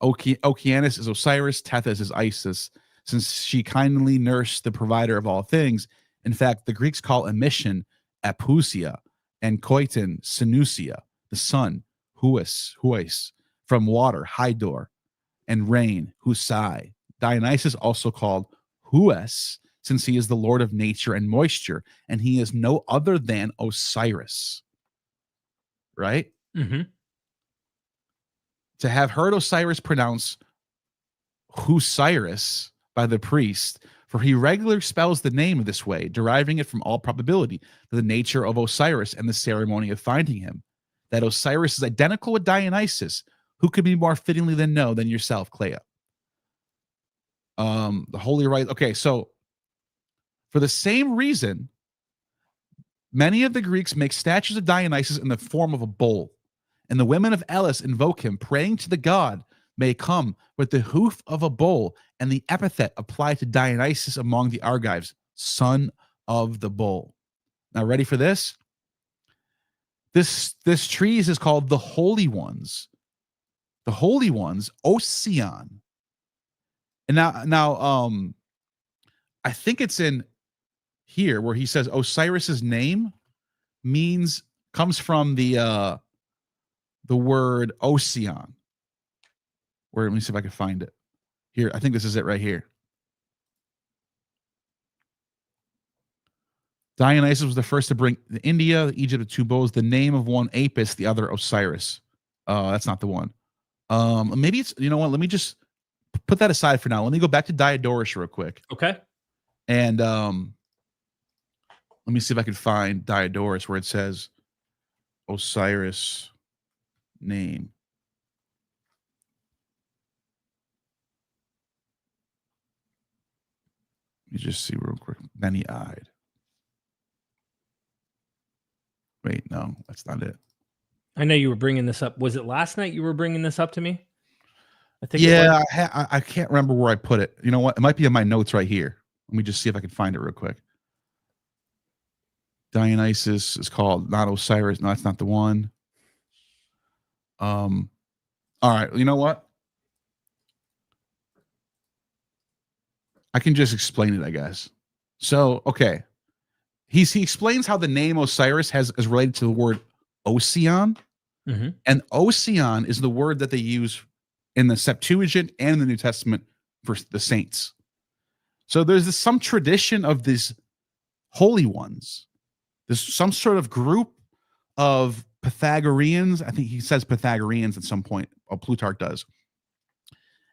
Oceanus is Osiris, Tethys is Isis, since she kindly nursed the provider of all things. In fact, the Greeks call emission Apusia, and Koiton Sinusia, the sun, Huis, from water, Hydor, and rain, Husai. Dionysus also called Hues, since he is the lord of nature and moisture, and he is no other than Osiris. Right? To have heard Osiris pronounce Husiris by the priest, for he regularly spells the name this way, deriving it from all probability to the nature of Osiris and the ceremony of finding him. That Osiris is identical with Dionysus, who could be more fittingly than yourself, Clea. The holy rite. Okay, so for the same reason, many of the Greeks make statues of Dionysus in the form of a bull, and the women of Elis invoke him, praying to the god may come with the hoof of a bull and the epithet applied to Dionysus among the Argives, son of the bull. Now, ready for this? This treatise is called the Holy Ones. The Holy Ones, Ocean. And now, I think it's in here where he says Osiris's name comes from the word Ocean. Where, let me see if I can find it. Here, I think this is it right here. Dionysus was the first to bring the India, the Egypt, the two bulls, the name of one Apis, the other Osiris. That's not the one. Maybe it's, you know what? Let me just put that aside for now. Let me go back to Diodorus real quick. Okay. And let me see if I can find Diodorus where it says Osiris name. Let me just see real quick. Many-eyed. Wait, no, that's not it. I know you were bringing this up. Was it last night you were bringing this up to me? I think. Yeah, I can't remember where I put it. You know what? It might be in my notes right here. Let me just see if I can find it real quick. Dionysus is called not Osiris. No, that's not the one. All right. You know what? I can just explain it, I guess. So, okay. He explains how the name Osiris is related to the word Ocean, Mhm. And Ocean is the word that they use in the Septuagint and in the New Testament for the saints. So there's some tradition of these holy ones. There's some sort of group of Pythagoreans. I think he says Pythagoreans at some point, or Plutarch does.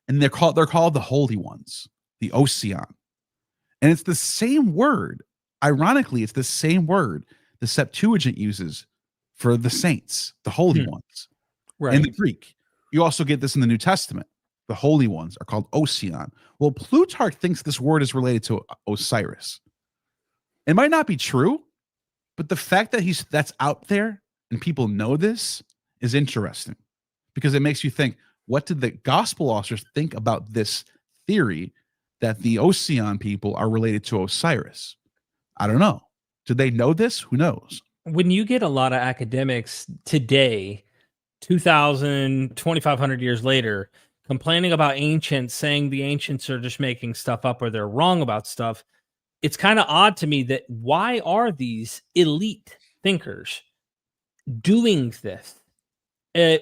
And they're called the holy ones, the Ocean. And it's the same word. Ironically, it's the same word the Septuagint uses for the saints, the holy ones. Right. In the Greek. You also get this in the New Testament. The holy ones are called Ocean. Well, Plutarch thinks this word is related to Osiris. It might not be true, but the fact that that's out there and people know this is interesting, because it makes you think, what did the gospel authors think about this theory that the Ocean people are related to Osiris? I don't know. Did they know this? Who knows? When you get a lot of academics today, 2,000, 2,500 years later, complaining about ancients, saying the ancients are just making stuff up or they're wrong about stuff, it's kind of odd to me that why are these elite thinkers doing this?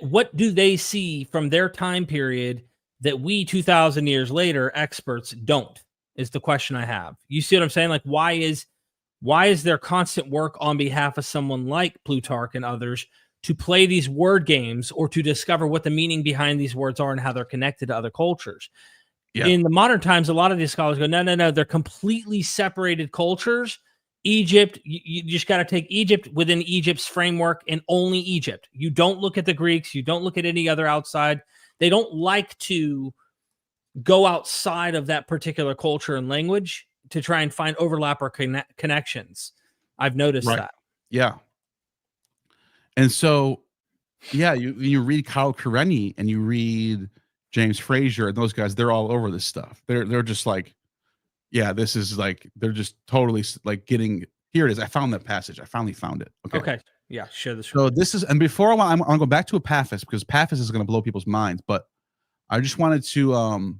What do they see from their time period that we 2,000 years later experts don't, is the question I have. You see what I'm saying? Like, why is there constant work on behalf of someone like Plutarch and others to play these word games or to discover what the meaning behind these words are and how they're connected to other cultures? Yeah. In the modern times, a lot of these scholars go, no, they're completely separated cultures. Egypt, you just got to take Egypt within Egypt's framework and only Egypt. You don't look at the Greeks. You don't look at any other outside. They don't like to go outside of that particular culture and language to try and find overlap or connections. I've noticed that. Yeah. And so, yeah, you read Kyle Karenyi and you read James Frazier and those guys, they're all over this stuff. They're just like, yeah, this is like, they're just totally like getting, here it is. I found that passage. I finally found it. Okay. Yeah. Share this. So this is, and before I'm going to go back to Epaphus, because Epaphus is going to blow people's minds, but I just wanted to,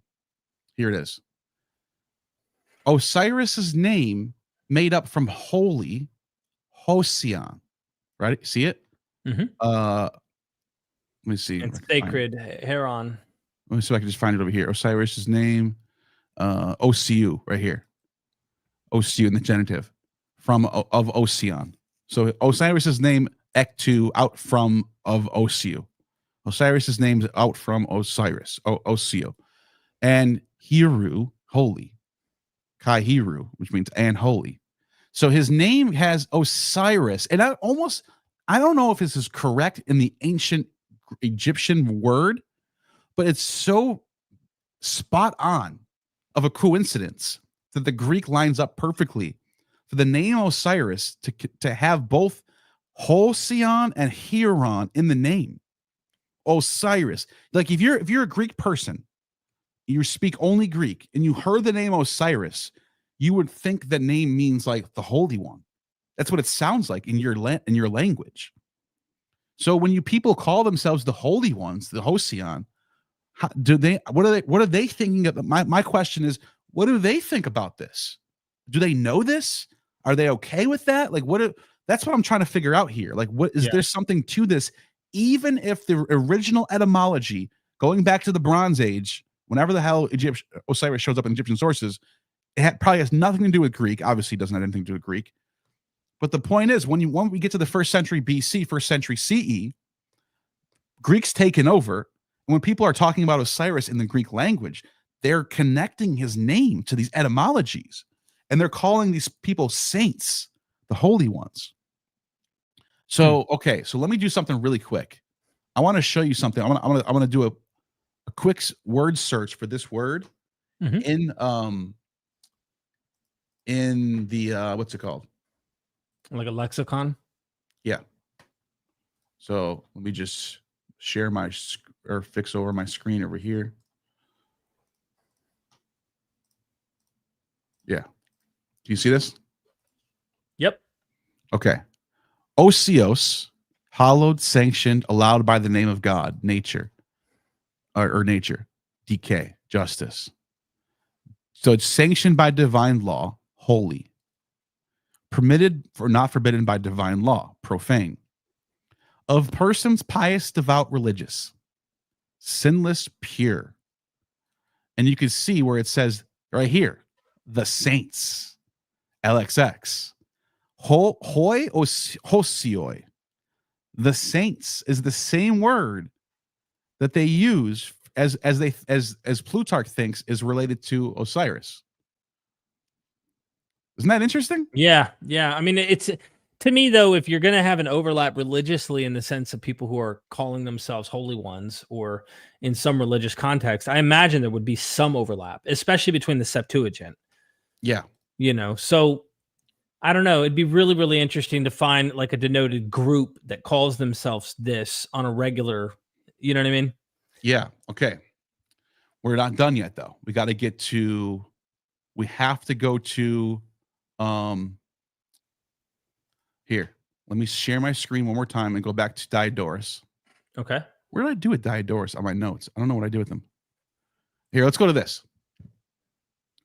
here it is. Osiris's name made up from holy, Hosian, right? See it? Mm-hmm. Let me see. And sacred Heron. Let me see if I can just find it over here. Osiris's name, OCU, right here. OCU in the genitive, of Ocean. So Osiris's name, Ektu, out from of OCU. Osiris's name is out from Osiris, OCU. And Hiru, holy. Kai Hiru, which means and holy. So his name has Osiris. And I don't know if this is correct in the ancient Egyptian word, but it's so spot on of a coincidence that the Greek lines up perfectly for the name Osiris to have both Halcyon and Hieron in the name. Osiris. Like if you're a Greek person, you speak only Greek, and you heard the name Osiris, you would think the name means like the Holy One. That's what it sounds like in your language. So when people call themselves the Holy Ones, the Hosian, what are they thinking of? My question is, what do they think about this? Do they know this? Are they okay with that? Like that's what I'm trying to figure out here. Like, what is there something to this? Even if the original etymology, going back to the Bronze Age, whenever the hell Osiris shows up in Egyptian sources, probably has nothing to do with Greek. Obviously, it doesn't have anything to do with Greek. But the point is, when we get to the 1st century BC, 1st century CE, Greek's taken over. And when people are talking about Osiris in the Greek language, they're connecting his name to these etymologies. And they're calling these people saints, the holy ones. So, okay, so let me do something really quick. I want to show you something. I'm gonna do a quick word search for this word in the what's it called? Like a lexicon? Yeah. So let me just share or fix over my screen over here. Yeah. Do you see this? Yep. Okay. Osios, hallowed, sanctioned, allowed by the name of God, nature, or nature, decay, justice. So it's sanctioned by divine law, holy. Permitted or not forbidden by divine law, profane. of persons pious, devout, religious, sinless, pure. And you can see where it says right here, the saints, LXX, hoi hosioi. The saints is the same word that they use as Plutarch thinks is related to Osiris. Isn't that interesting? Yeah. I mean, it's to me though, if you're going to have an overlap religiously in the sense of people who are calling themselves holy ones or in some religious context, I imagine there would be some overlap, especially between the Septuagint. Yeah. So I don't know. It'd be really, really interesting to find like a denoted group that calls themselves this on a regular, you know what I mean? Yeah. Okay. We're not done yet though. We have to go to, here. Let me share my screen one more time and go back to Diodorus. Okay. What did I do with Diodorus on my notes? I don't know what I did with them. Here, let's go to this.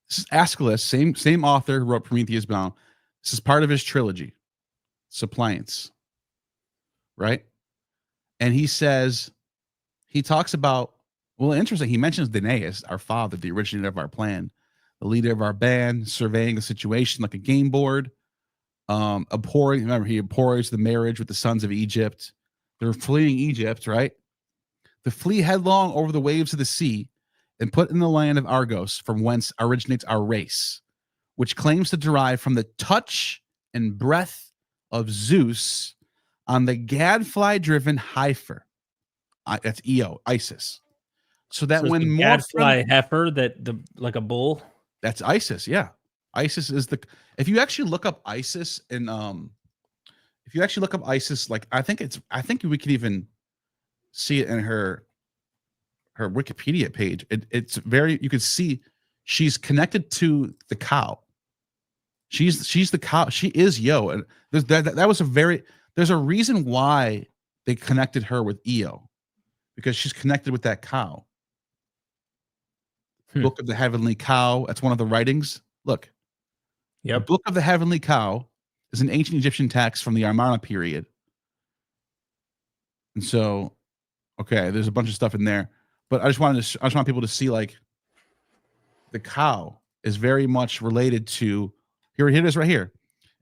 This is Aeschylus, same author who wrote Prometheus Bound. This is part of his trilogy, Suppliants, right? And he talks about, well, interesting. He mentions Danaus, our father, the originator of our plan, the leader of our band, surveying the situation like a game board, he abhors the marriage with the sons of Egypt. They're fleeing Egypt, right? To flee headlong over the waves of the sea and put in the land of Argos, from whence originates our race, which claims to derive from the touch and breath of Zeus on the gadfly-driven heifer. That's Io, Isis. So that when more gadfly heifer, like a bull. That's Isis, yeah. Isis is if you actually look up Isis and like I think we could even see it in her Wikipedia page. It's very, you can see she's connected to the cow. She's the cow. She is Io, and there's a reason why they connected her with Io, because she's connected with that cow. Book of the Heavenly Cow. That's one of the writings. Look. Yep. The Book of the Heavenly Cow is an ancient Egyptian text from the Amarna period. And so, okay, there's a bunch of stuff in there, but I just want people to see like the cow is very much related to here it is right here.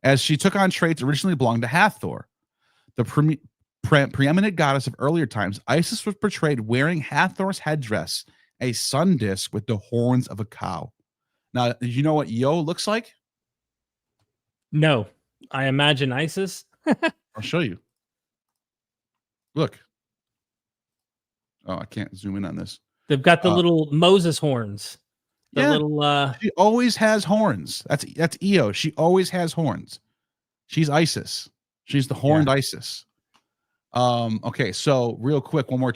As she took on traits originally belonged to Hathor, the preeminent goddess of earlier times. Isis was portrayed wearing Hathor's headdress, a sun disk with the horns of a cow. Now, do you know what Io looks like? No, I imagine Isis. I'll show you. Look. Oh, I can't zoom in on this. They've got the little Moses horns. She always has horns. That's Io. She always has horns. She's Isis. She's the horned Isis. Okay, so real quick, one more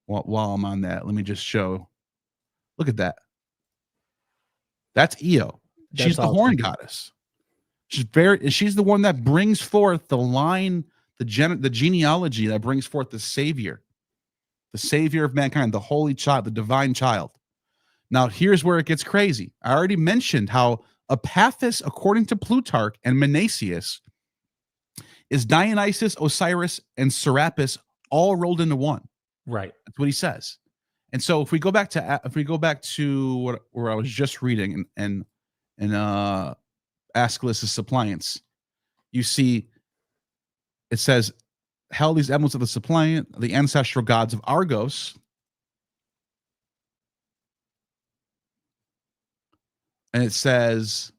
while I'm on that, let me just show. Look at that. That's Io. She's the horn goddess. She's the one that brings forth the line, the genealogy that brings forth the savior of mankind, the holy child, the divine child. Now, here's where it gets crazy. I already mentioned how Epaphus, according to Plutarch and Menasius, is Dionysus, Osiris, and Serapis all rolled into one. Right. That's what he says. And so if we go back to where I was just reading and Aeschylus' Suppliants, you see it says, held these emblems of the suppliant, the ancestral gods of Argos. And it says,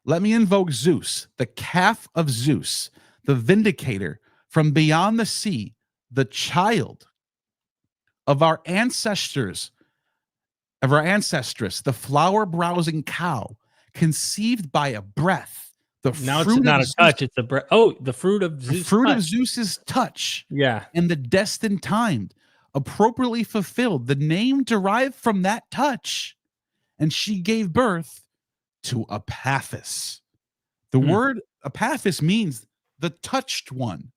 let me invoke Zeus, the calf of Zeus, the vindicator from beyond the sea, the child of our ancestors, the flower-browsing cow, conceived by a breath. Now it's not a touch, it's a breath. Oh, the fruit of Zeus. The fruit of Zeus's touch. Yeah. And the destined time, appropriately fulfilled, the name derived from that touch. And she gave birth to Epaphus. The word Epaphus means the touched one,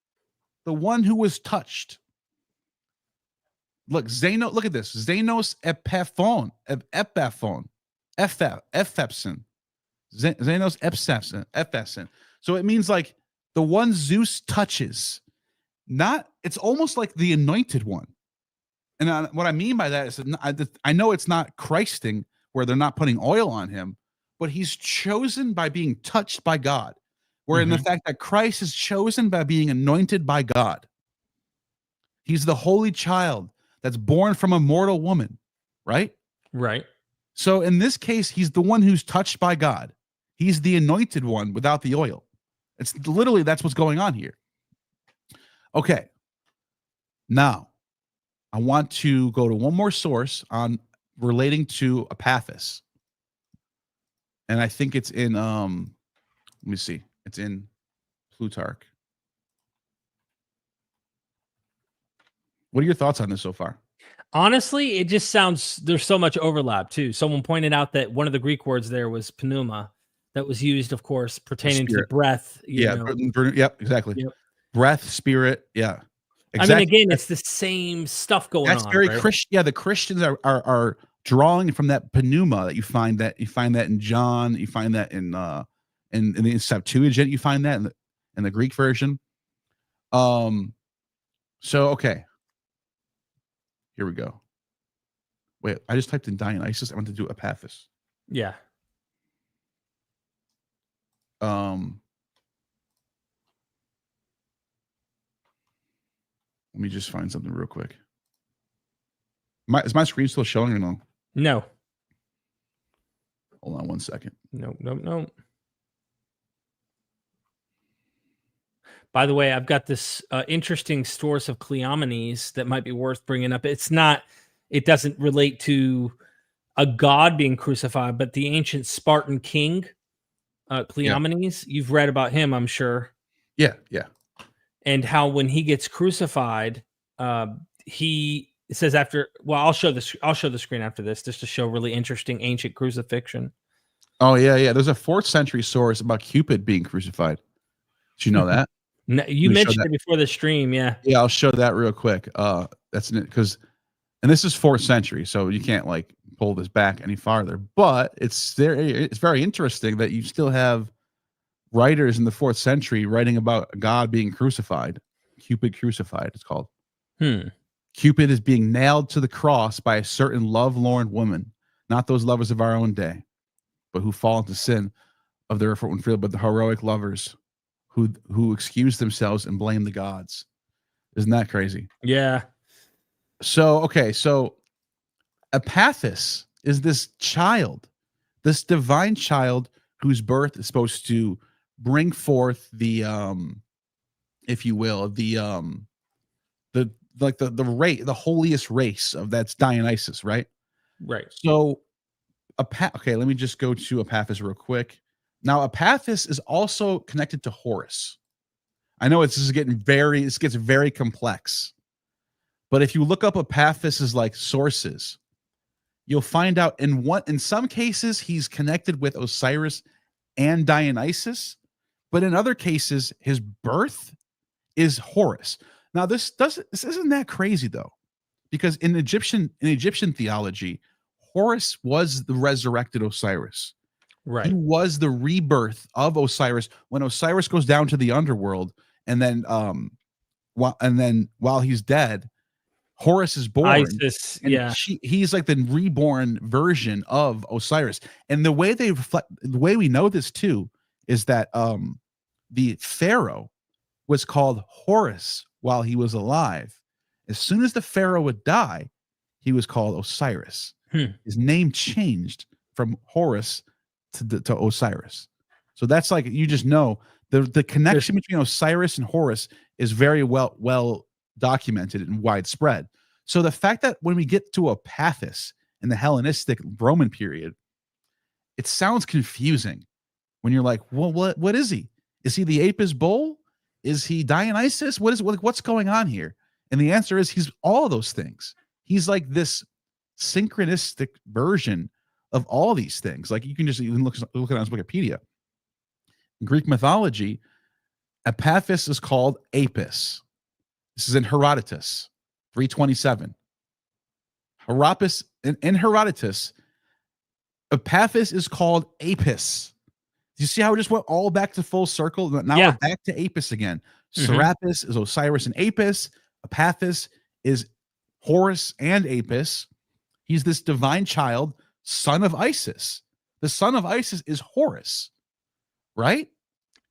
the one who was touched. Look, look at this. Xenos Epaphon. Ephepson. Xenos Ephepson. So it means like the one Zeus touches. It's almost like the anointed one. And what I mean by that is that I know it's not Christing where they're not putting oil on him, but he's chosen by being touched by God. Where in the fact that Christ is chosen by being anointed by God. He's the holy child that's born from a mortal woman, right? Right. So in this case, he's the one who's touched by God. He's the anointed one without the oil. It's literally, that's what's going on here. Okay. Now, I want to go to one more source on relating to Epaphus. And I think it's in, let me see. It's in Plutarch. What are your thoughts on this so far? Honestly, it just sounds, there's so much overlap too. Someone pointed out that one of the Greek words there was pneuma, that was used, of course, pertaining to breath. Yep, exactly. Yep. Breath, spirit, yeah. Exactly. I mean, again, it's the same stuff going on. That's very right? Christian. Yeah, the Christians are drawing from that pneuma that you find that in John, you find that in the Septuagint, you find that in the Greek version. So okay. Here we go. Wait, I just typed in Dionysus. I want to do Epaphus. Yeah. Let me just find something real quick. Is my screen still showing or no? No. Hold on one second. No. By the way, I've got this interesting source of Cleomenes that might be worth bringing up. It doesn't relate to a god being crucified, but the ancient Spartan king, Cleomenes. Yeah. You've read about him, I'm sure. Yeah. And how when he gets crucified, he says after. Well, I'll show the screen after this just to show really interesting ancient crucifixion. Oh yeah. There's a 4th century source about Cupid being crucified. Did you know that? No, you mentioned it before the stream, yeah. Yeah, I'll show that real quick. That's because, and this is 4th century, so you can't like pull this back any farther. But it's very interesting that you still have writers in the 4th century writing about God being crucified. Cupid crucified, it's called. Cupid is being nailed to the cross by a certain love-lorn woman, not those lovers of our own day, but who fall into sin of their effort when filled, but the heroic lovers who excuse themselves and blame the gods. Isn't that crazy? Yeah. So Epaphus is this child, this divine child whose birth is supposed to bring forth the if you will, the holiest race of that's Dionysus, right? Right. So okay, let me just go to Epaphus real quick. Now, Epaphus is also connected to Horus. I know this gets very complex. But if you look up Epaphus's like sources, you'll find out in some cases he's connected with Osiris and Dionysus, but in other cases his birth is Horus. Now, this isn't that crazy though, because in Egyptian theology, Horus was the resurrected Osiris. Right. He was the rebirth of Osiris when Osiris goes down to the underworld, and then while he's dead, Horus is born. Isis, yeah. He's like the reborn version of Osiris. And the way we know this too is that the pharaoh was called Horus while he was alive. As soon as the pharaoh would die, he was called Osiris. His name changed from Horus to Osiris. So that's like, you just know the connection between Osiris and Horus is very well documented and widespread. So the fact that when we get to Epaphus in the Hellenistic Roman period, it sounds confusing when you're like, well, what is he? Is he the Apis bull? Is he Dionysus? What's going on here? And the answer is he's all of those things. He's like this synchronistic version of all these things. Like you can just even look at it on Wikipedia. In Greek mythology, Epaphus is called Apis. This is in Herodotus, 327. In Herodotus, Epaphus is called Apis. you see how it just went all back to full circle? Now we're back to Apis again. Serapis is Osiris and Apis. Epaphus is Horus and Apis. He's this divine child, son of Isis. The son of Isis is Horus, right?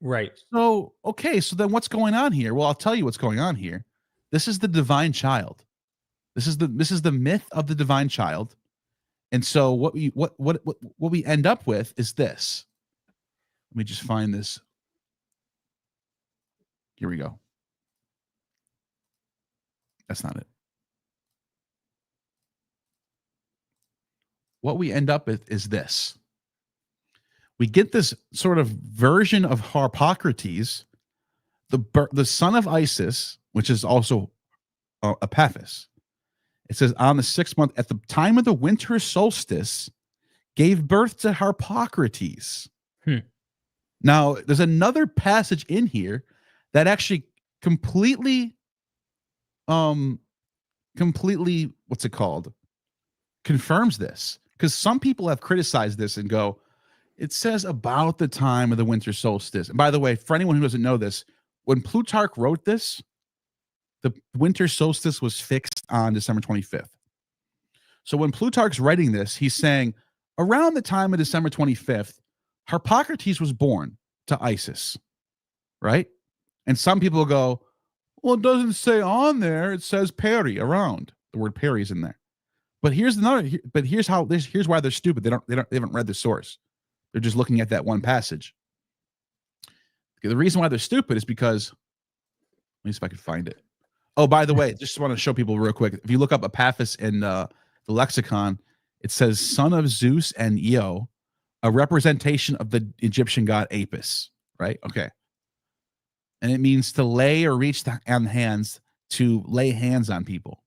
Right. So, okay, so then what's going on here? Well, I'll tell you what's going on here. This is the divine child. This is the myth of the divine child. And so what we end up with is this. Let me just find this. Here we go. That's not it. What we end up with is this. We get this sort of version of Harpocrates, the son of Isis, which is also Epaphus. It says, on the 6th month, at the time of the winter solstice, gave birth to Harpocrates. Now, there's another passage in here that actually completely, what's it called? Confirms this. Because some people have criticized this and go, it says about the time of the winter solstice. And by the way, for anyone who doesn't know this, when Plutarch wrote this, the winter solstice was fixed on December 25th. So when Plutarch's writing this, he's saying around the time of December 25th, Harpocrates was born to Isis, right? And some people go, well, it doesn't say on there. It says peri, around. The word peri is in there. But here's why they're stupid. They haven't read the source. They're just looking at that one passage. The reason why they're stupid is because, let me see if I can find it. Oh, by the way, just want to show people real quick. If you look up Epaphus in the lexicon, it says son of Zeus and Io, a representation of the Egyptian god Apis, right? Okay. And it means to lay or reach on hands, to lay hands on people.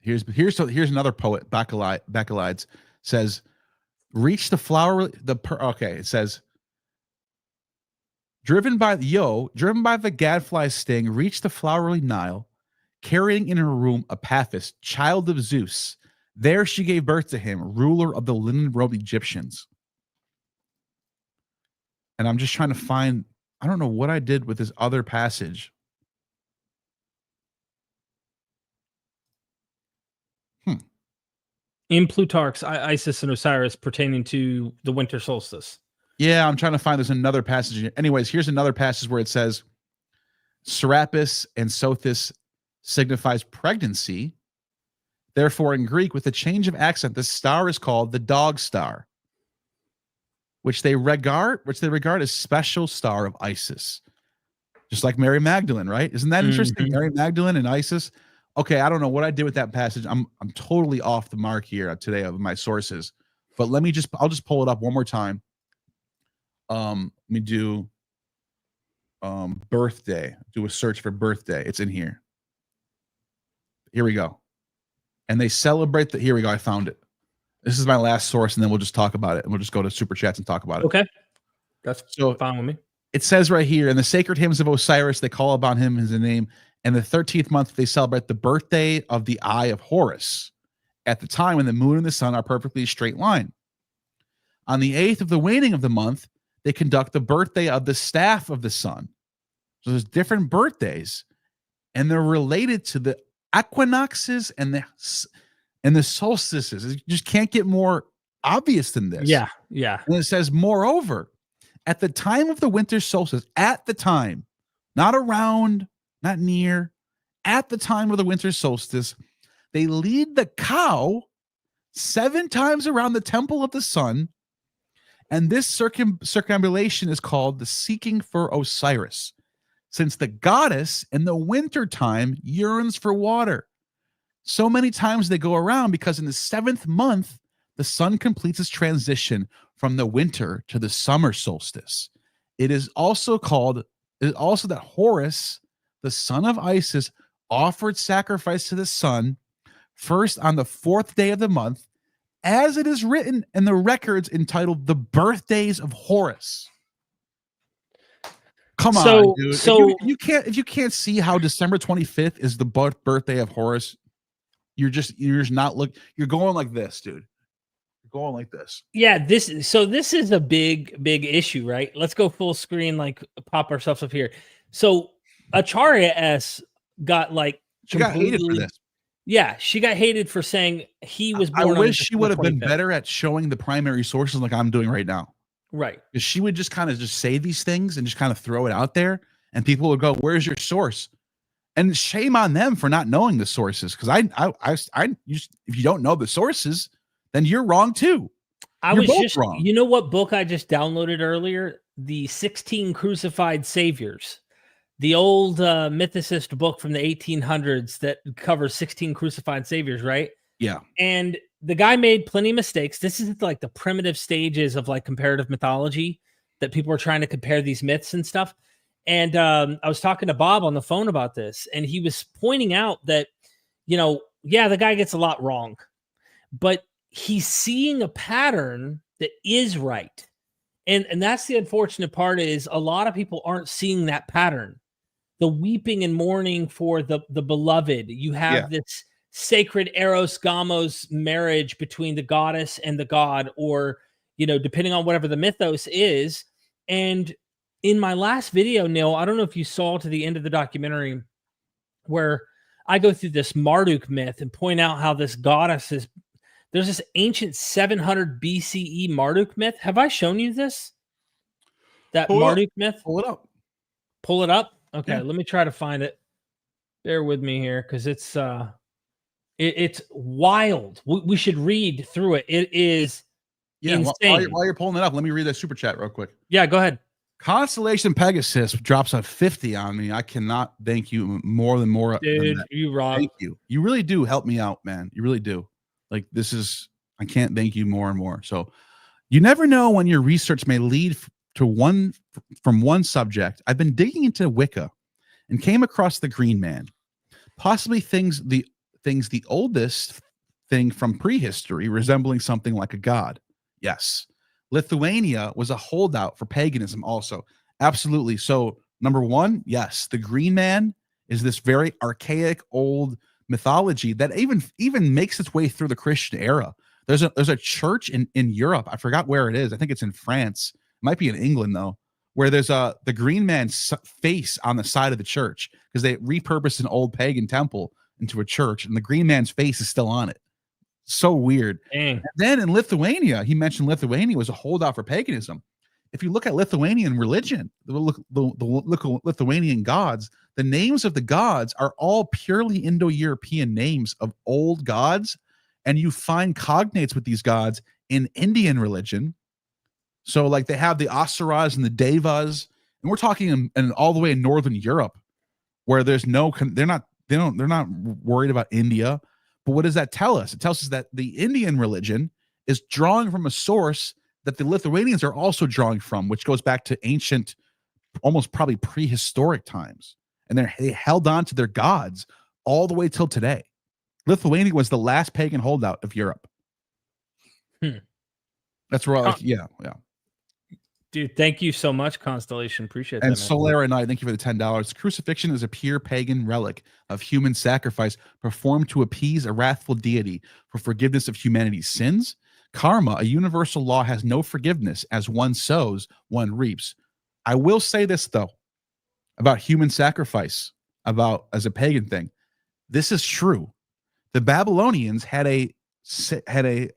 Here's another poet, Bacchylides, says, reach the flower, it says, driven by the gadfly's sting, reached the flowery Nile, carrying in her womb Epaphus, child of Zeus. There she gave birth to him, ruler of the linen-robed Egyptians. And I'm just trying to find, I don't know what I did with this other passage. In Plutarch's Isis and Osiris pertaining to the winter solstice. Yeah, I'm trying to find, there's another passage. Anyways, here's another passage where it says, Serapis and Sothis signifies pregnancy. Therefore, in Greek, with a change of accent, the star is called the dog star, which they regard as special star of Isis. Just like Mary Magdalene, right? Isn't that interesting? Mary Magdalene and Isis. Okay, I don't know what I did with that passage. I'm totally off the mark here today of my sources. But I'll just pull it up one more time. Let me do birthday. Do a search for birthday. It's in here. Here we go. And they celebrate here we go. I found it. This is my last source, and then we'll just talk about it. And we'll just go to Super Chats and talk about it. Okay. That's fine with me. It says right here, in the sacred hymns of Osiris, they call upon him as a name. And the 13th month, they celebrate the birthday of the eye of Horus, at the time when the moon and the sun are perfectly a straight line. On the 8th of the waning of the month, they conduct the birthday of the staff of the sun. So there's different birthdays, and they're related to the equinoxes and the solstices. You just can't get more obvious than this. Yeah. And it says, moreover, at the time of the winter solstice, at the time, not around, not near, at the time of the winter solstice, they lead the cow 7 times around the temple of the sun, and this circumambulation is called the seeking for Osiris, since the goddess in the winter time yearns for water. So many times they go around because in the 7th month, the sun completes its transition from the winter to the summer solstice. It is also that Horus, the son of Isis, offered sacrifice to the sun first on the 4th day of the month, as it is written in the records entitled the birthdays of Horus. Come on, dude. So if you can't see how December 25th is the birthday of Horus, You're just not you're going like this, dude. You're going like this. Yeah, this is a big issue, right? Let's go full screen, like pop ourselves up here. So Acharya S got like She got hated for this. Yeah, she got hated for saying he was born. I wish she would have been better at showing the primary sources like I'm doing right now. Right. Because she would just kind of just say these things and just kind of throw it out there, and people would go, "Where's your source?" And shame on them for not knowing the sources. Because if you don't know the sources, then you're wrong too. You're both wrong. You know what book I just downloaded earlier? The 16 Crucified Saviors. The old mythicist book from the 1800s that covers 16 crucified saviors, right? Yeah. And the guy made plenty of mistakes. This is like the primitive stages of like comparative mythology that people are trying to compare these myths and stuff. And I was talking to Bob on the phone about this, and he was pointing out that, the guy gets a lot wrong, but he's seeing a pattern that is right. And that's the unfortunate part, is a lot of people aren't seeing that pattern. The weeping and mourning for the beloved. You have this sacred Eros Gamos marriage between the goddess and the god, or, depending on whatever the mythos is. And in my last video, Neil, I don't know if you saw to the end of the documentary where I go through this Marduk myth and point out how this goddess is, there's this ancient 700 BCE Marduk myth. Have I shown you this? That Marduk myth? Pull it up. Pull it up? Okay, let me try to find it. Bear with me here, because it's wild. We should read through it. It is insane. While you're pulling it up, let me read that super chat real quick. Yeah, go ahead. Constellation Pegasus drops a 50 on me. I cannot thank you more. Dude, you rock. Thank you. You really do help me out, man. You really do. Like, I can't thank you more and more. So you never know when your research may lead from one subject. I've been digging into Wicca and came across the Green Man, possibly the oldest thing from prehistory, resembling something like a god. Yes. Lithuania was a holdout for paganism also. Absolutely. So number one, yes, the Green Man is this very archaic old mythology that even makes its way through the Christian era. There's a church in Europe. I forgot where it is. I think it's in France. It might be in England though, where there's the Green Man's face on the side of the church, because they repurposed an old pagan temple into a church, and the Green Man's face is still on it. So weird. And then in Lithuania, he mentioned Lithuania was a holdout for paganism. If you look at Lithuanian religion, the Lithuanian gods, the names of the gods are all purely Indo-European names of old gods, and you find cognates with these gods in Indian religion. So like they have the Osiris and the Devas, and we're talking in all the way in Northern Europe, where they're not worried about India. But what does that tell us? It tells us that the Indian religion is drawing from a source that the Lithuanians are also drawing from, which goes back to ancient, almost probably prehistoric times. And they held on to their gods all the way till today. Lithuania was the last pagan holdout of Europe. That's where yeah. Dude, thank you so much, Constellation. Appreciate that. And Solera Knight, thank you for the $10. Crucifixion is a pure pagan relic of human sacrifice performed to appease a wrathful deity for forgiveness of humanity's sins. Karma, a universal law, has no forgiveness. As one sows, one reaps. I will say this, though, about human sacrifice, as a pagan thing. This is true. The Babylonians had a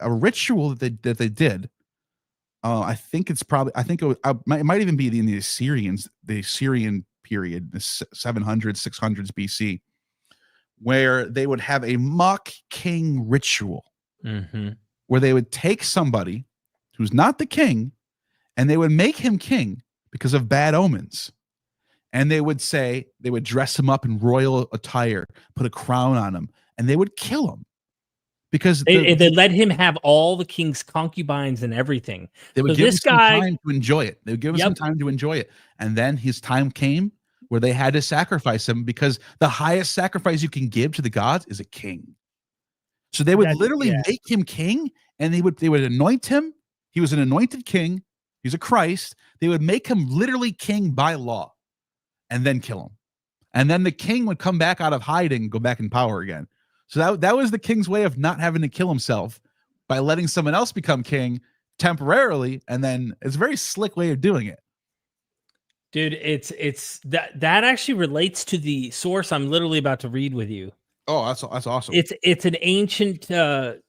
ritual that they did. I think it might even be in the Assyrian period, the 700s, 600s BC, where they would have a mock king ritual, where they would take somebody who's not the king, and they would make him king because of bad omens. And they would dress him up in royal attire, put a crown on him, and they would kill him. Because they let him have all the king's concubines and everything. They would give him some time to enjoy it. They would give him some time to enjoy it. And then his time came where they had to sacrifice him, because the highest sacrifice you can give to the gods is a king. So they would literally make him king, and they would anoint him. He was an anointed king. He's a Christ. They would make him literally king by law and then kill him. And then the king would come back out of hiding and go back in power again. So that was the king's way of not having to kill himself by letting someone else become king temporarily, and then it's a very slick way of doing it. Dude, it's that actually relates to the source I'm literally about to read with you. Oh, that's awesome. It's an ancient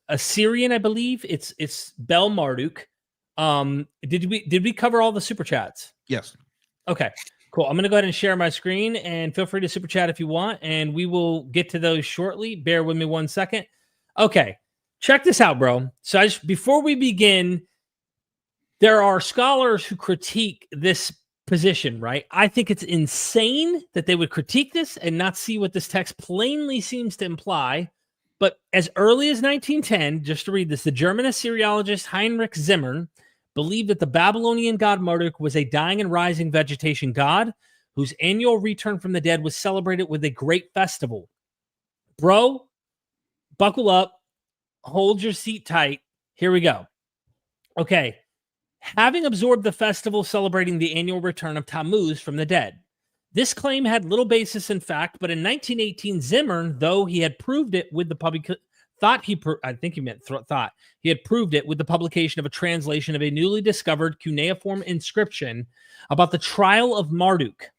Assyrian, I believe. It's Bel Marduk. Did we cover all the super chats? Yes. Okay, cool. I'm gonna go ahead and share my screen, and feel free to super chat if you want, and we will get to those shortly. Bear with me 1 second. Okay, check this out, bro. So before we begin, there are scholars who critique this position, right? I think it's insane that they would critique this and not see what this text plainly seems to imply. But as early as 1910, just to read this, the German Assyriologist Heinrich Zimmern believed that the Babylonian god Marduk was a dying and rising vegetation god whose annual return from the dead was celebrated with a great festival. Bro, buckle up, hold your seat tight. Here we go. Okay. Having absorbed the festival celebrating the annual return of Tammuz from the dead. This claim had little basis in fact, but in 1918, Zimmern, though he had proved it with the he had proved it with the publication of a translation of a newly discovered cuneiform inscription about the trial of Marduk.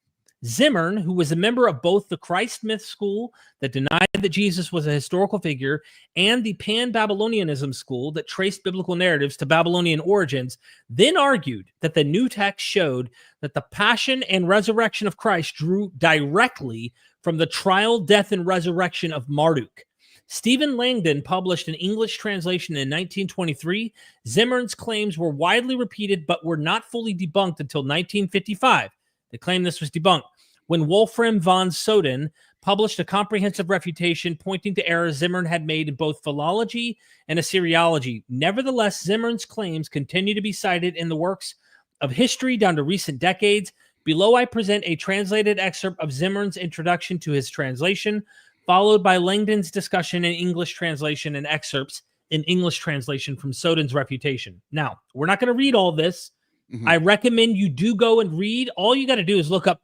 Zimmern, who was a member of both the Christ myth school that denied that Jesus was a historical figure and the Pan-Babylonianism school that traced biblical narratives to Babylonian origins, then argued that the new text showed that the passion and resurrection of Christ drew directly from the trial, death, and resurrection of Marduk. Stephen Langdon published an English translation in 1923. Zimmern's claims were widely repeated but were not fully debunked until 1955. They claim this was debunked when Wolfram von Soden published a comprehensive refutation pointing to errors Zimmern had made in both philology and Assyriology. Nevertheless, Zimmern's claims continue to be cited in the works of history down to recent decades. Below, I present a translated excerpt of Zimmern's introduction to his translation, followed by Langdon's discussion in English translation and excerpts in English translation from Soden's refutation. Now, we're not going to read all this. Mm-hmm. I recommend you do go and read. All you got to do is look up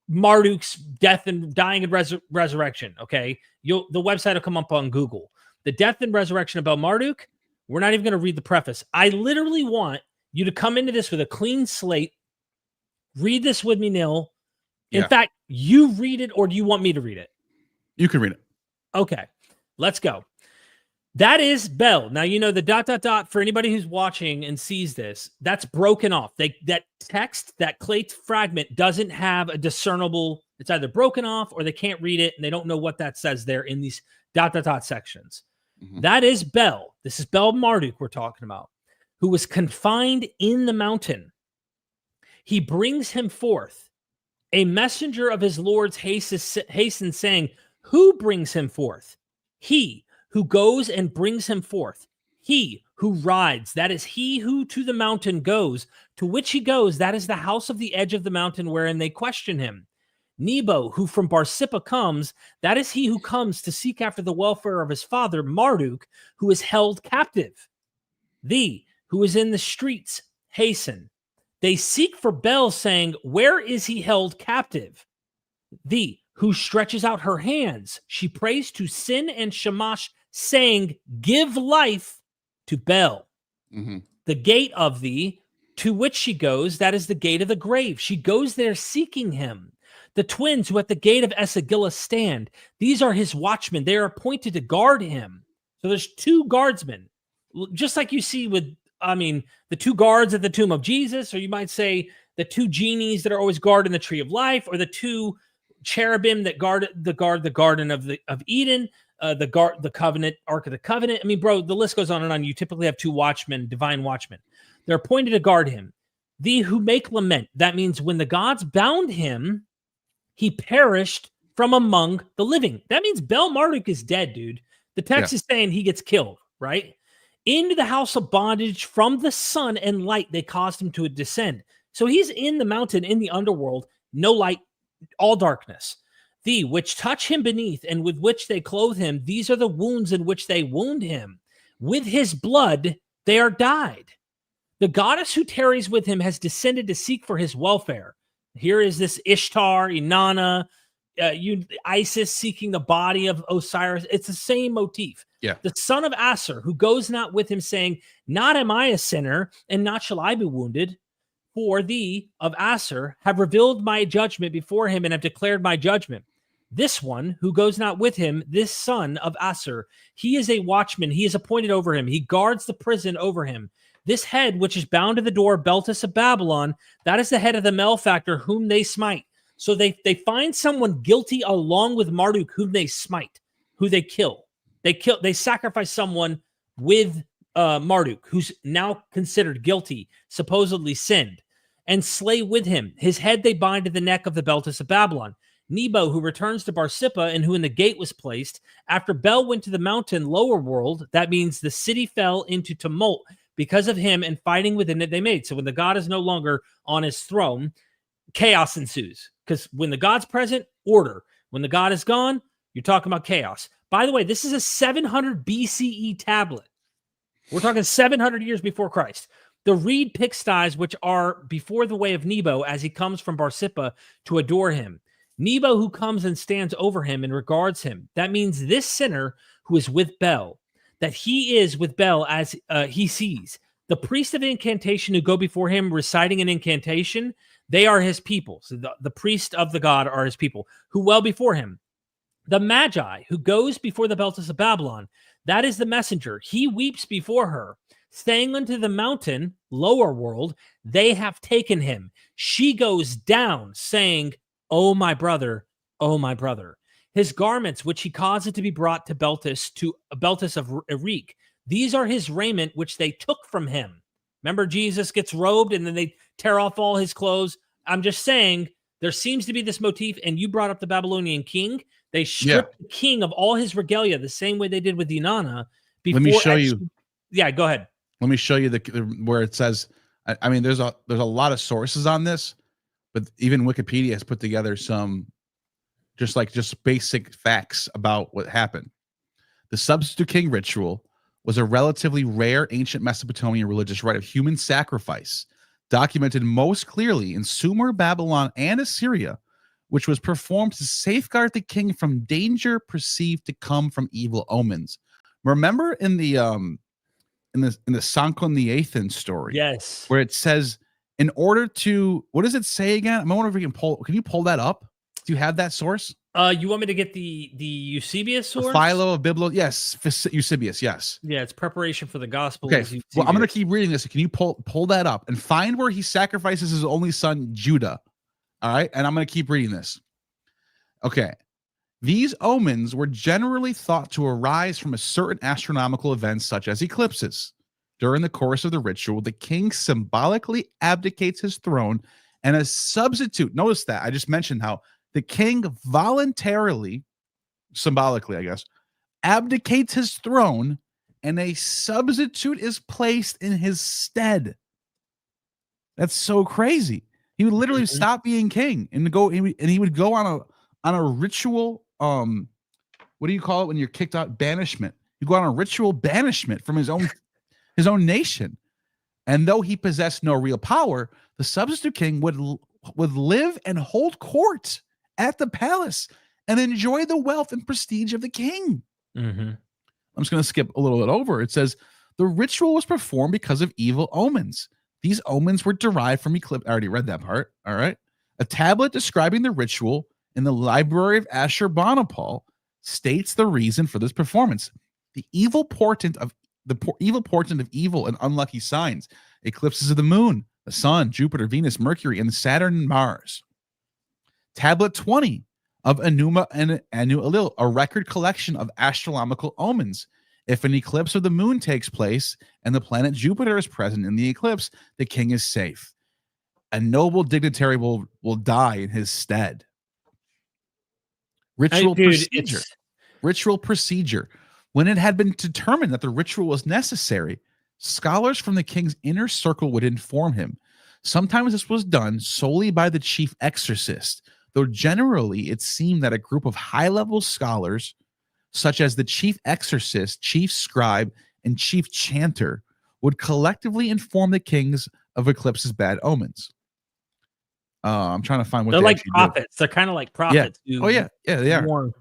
Marduk's death and dying and resurrection. Okay. The website will come up on Google. The death and resurrection of Bel Marduk. We're not even going to read the preface. I literally want you to come into this with a clean slate. Read this with me, Nil. In fact, you read it, or do you want me to read it? You can read it. Okay. Let's go. That is Bel. Now, you know, the ... for anybody who's watching and sees this, that's broken off. That text, that clay fragment doesn't have a discernible, it's either broken off or they can't read it and they don't know what that says there in these ... sections. Mm-hmm. That is Bel. This is Bel Marduk we're talking about, who was confined in the mountain. He brings him forth. A messenger of his lords hastens saying, who brings him forth? He who goes and brings him forth. He who rides, that is he who to the mountain goes. To which he goes, that is the house of the edge of the mountain wherein they question him. Nebo, who from Barsippa comes, that is he who comes to seek after the welfare of his father, Marduk, who is held captive. Thee, who is in the streets, hasten. They seek for Bel, saying, where is he held captive? Thee, who stretches out her hands, she prays to Sin and Shamash, saying, give life to Bel. Mm-hmm. The gate of thee, to which she goes, that is the gate of the grave. She goes there seeking him. The twins who at the gate of Esagila stand, these are his watchmen. They are appointed to guard him. So there's two guardsmen, just like you see with, the two guards at the tomb of Jesus, or you might say the two genies that are always guarding the tree of life, or the two cherubim that guard the garden of Eden, the covenant, Ark of the Covenant. Bro, the list goes on and on. You typically have two watchmen, divine watchmen. They're appointed to guard him. Thee who make lament. That means when the gods bound him, he perished from among the living. That means Bel Marduk is dead, dude. The text is saying he gets killed, right? Into the house of bondage from the sun and light, they caused him to descend. So he's in the mountain, in the underworld, no light, all darkness. Thee, which touch him beneath, and with which they clothe him, these are the wounds in which they wound him. With his blood they are dyed. The goddess who tarries with him has descended to seek for his welfare. Here is this Ishtar, Inanna, Isis seeking the body of Osiris. It's the same motif. Yeah. The son of Aser, who goes not with him, saying, "Not am I a sinner, and not shall I be wounded. For thee of Aser have revealed my judgment before him, and have declared my judgment. This one who goes not with him, this son of Aser, he is a watchman. He is appointed over him. He guards the prison over him. This head, which is bound to the door, Beltis of Babylon, that is the head of the malefactor whom they smite." So they find someone guilty along with Marduk, whom they smite, who they kill. They sacrifice someone with Marduk, who's now considered guilty, supposedly sinned, and slay with him. His head they bind to the neck of the Beltis of Babylon. Nebo, who returns to Barsippa and who in the gate was placed, after Bel went to the mountain lower world, that means the city fell into tumult because of him and fighting within it they made. So when the god is no longer on his throne, chaos ensues. Because when the god's present, order. When the god is gone, you're talking about chaos. By the way, this is a 700 BCE tablet. We're talking 700 years before Christ. The reed pigsties, which are before the way of Nebo, as he comes from Barsippa to adore him. Nebo, who comes and stands over him and regards him. That means this sinner who is with Bel, that he is with Bel as he sees. The priest of incantation who go before him reciting an incantation, they are his people. So the priest of the god are his people, who well before him. The Magi, who goes before the Beltis of Babylon, that is the messenger. He weeps before her, staying unto the mountain, lower world, they have taken him. She goes down, saying, "O my brother, O my brother." His garments, which he caused to be brought to Beltis of Erech, these are his raiment, which they took from him. Remember, Jesus gets robed and then they tear off all his clothes. I'm just saying, there seems to be this motif, and you brought up the Babylonian king. They stripped the king of all his regalia the same way they did with Inanna. Let me show you. Yeah, go ahead. Let me show you where it says. I mean, there's a lot of sources on this, but even Wikipedia has put together some just basic facts about what happened. The substitute king ritual was a relatively rare ancient Mesopotamian religious rite of human sacrifice, documented most clearly in Sumer, Babylon, and Assyria, which was performed to safeguard the king from danger perceived to come from evil omens. Remember in the Sanchon the Athens story, yes, where it says, in order to, what does it say again? I wonder if we can you pull that up? Do you have that source? You want me to get the Eusebius source? Philo of Biblo, yes. Eusebius, yes. Yeah, it's preparation for the gospel. Okay, well, I'm going to keep reading this. Can you pull that up and find where he sacrifices his only son, Judah? All right, and I'm going to keep reading this. Okay, these omens were generally thought to arise from a certain astronomical event, such as eclipses. During the course of the ritual, the king symbolically abdicates his throne, and a substitute, notice that, I just mentioned how the king voluntarily, symbolically, I guess, abdicates his throne, and a substitute is placed in his stead. That's so crazy. He would literally stop being king and he would go on a ritual. What do you call it when you're kicked out? Banishment. You go on a ritual banishment from his own nation. And though he possessed no real power, the substitute king would live and hold court at the palace and enjoy the wealth and prestige of the king. Mm-hmm. I'm just going to skip a little bit over. It says the ritual was performed because of evil omens. These omens were derived from eclipse. I already read that part. All right. A tablet describing the ritual in the library of Ashurbanipal states the reason for this performance. The evil portent of evil and unlucky signs, eclipses of the moon, the sun, Jupiter, Venus, Mercury, and Saturn and Mars. Tablet 20 of Enuma and Anu Elil, a record collection of astronomical omens. If an eclipse of the moon takes place and the planet Jupiter is present in the eclipse, the king is safe. A noble dignitary will die in his stead. Ritual procedure. When it had been determined that the ritual was necessary, scholars from the king's inner circle would inform him. Sometimes this was done solely by the chief exorcist, though generally it seemed that a group of high-level scholars, such as the chief exorcist, chief scribe, and chief chanter, would collectively inform the kings of eclipses' bad omens. I'm trying to find what they're they like actually prophets. They're kind of like prophets. do. Yeah, they are. Warn.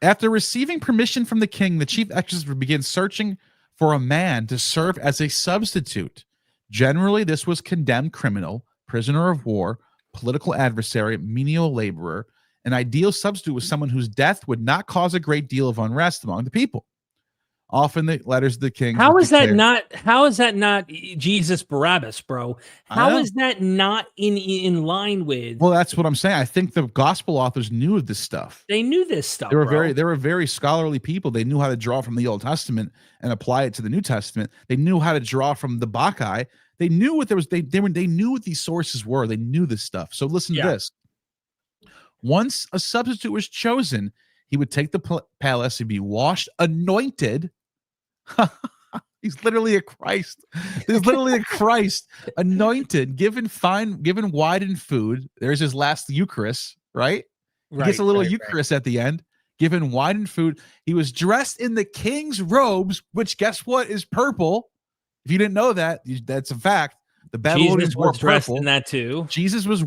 After receiving permission from the king, the chief exorcist began searching for a man to serve as a substitute. Generally, this was condemned criminal, prisoner of war, political adversary, menial laborer. An ideal substitute was someone whose death would not cause a great deal of unrest among the people. Often the letters of the king. How is that not Jesus Barabbas, bro? How is that not in line with? Well, that's what I'm saying. I think the gospel authors knew of this stuff. They knew this stuff. They were very scholarly people. They knew how to draw from the Old Testament and apply it to the New Testament. They knew how to draw from the Bacchae. They knew what there was. They knew what these sources were. They knew this stuff. So listen to this. Once a substitute was chosen, he would take the palace and be washed, anointed. He's literally a Christ. He's literally a Christ, anointed, given wine and food. There's his last Eucharist, right? He gets a little Eucharist at the end, given wine and food. He was dressed in the king's robes, which guess what is purple. If you didn't know that, that's a fact. The Babylonians wore dressed purple. in that too. Jesus was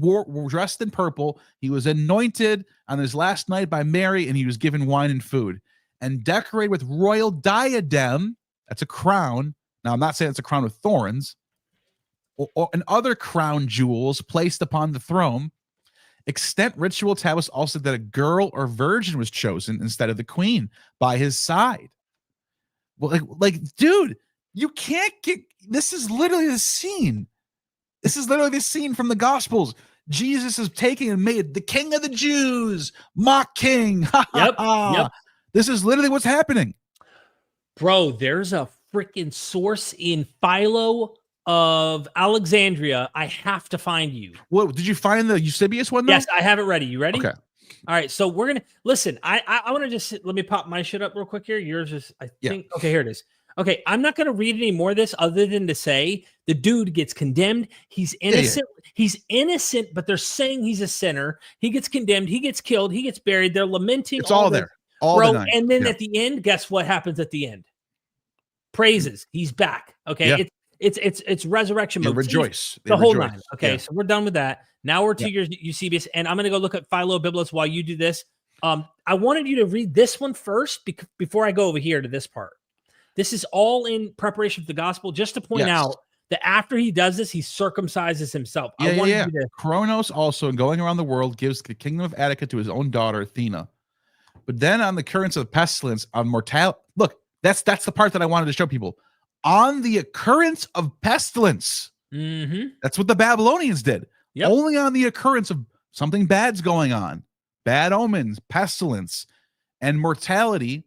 dressed in purple. He was anointed on his last night by Mary, and he was given wine and food and decorated with royal diadem. That's a crown. Now, I'm not saying it's a crown with thorns and other crown jewels placed upon the throne. Extant ritual tablets also that a girl or virgin was chosen instead of the queen by his side. Well, like, dude, you can't get. This is literally the scene. This is literally the scene from the Gospels. Jesus is taken and made the King of the Jews, mock king. Yep. This is literally what's happening. Bro, there's a freaking source in Philo of Alexandria. I have to find you. What did you find the Eusebius one though? Yes, I have it ready. You ready? Okay. All right. So we're gonna listen. I want to just let me pop my shit up real quick here. Yours is think okay, here it is. Okay, I'm not going to read any more of this other than to say the dude gets condemned. He's innocent. Yeah. He's innocent, but they're saying he's a sinner. He gets condemned. He gets killed. He gets buried. They're lamenting. It's all there. All bro. And then at the end, guess what happens at the end? Praises. He's back. Okay. Yeah. It's resurrection mode. Rejoice. The whole nine. Okay. So we're done with that. Now we're to your Eusebius, and I'm going to go look at Philo Biblos while you do this. I wanted you to read this one first before I go over here to this part. This is all in preparation for the gospel, just to point out that after he does this, he circumcises himself. Kronos also, going around the world, gives the kingdom of Attica to his own daughter, Athena. But then on the occurrence of pestilence, on mortality, look, that's the part that I wanted to show people. On the occurrence of pestilence, that's what the Babylonians did. Yep. Only on the occurrence of something bad's going on, bad omens, pestilence, and mortality,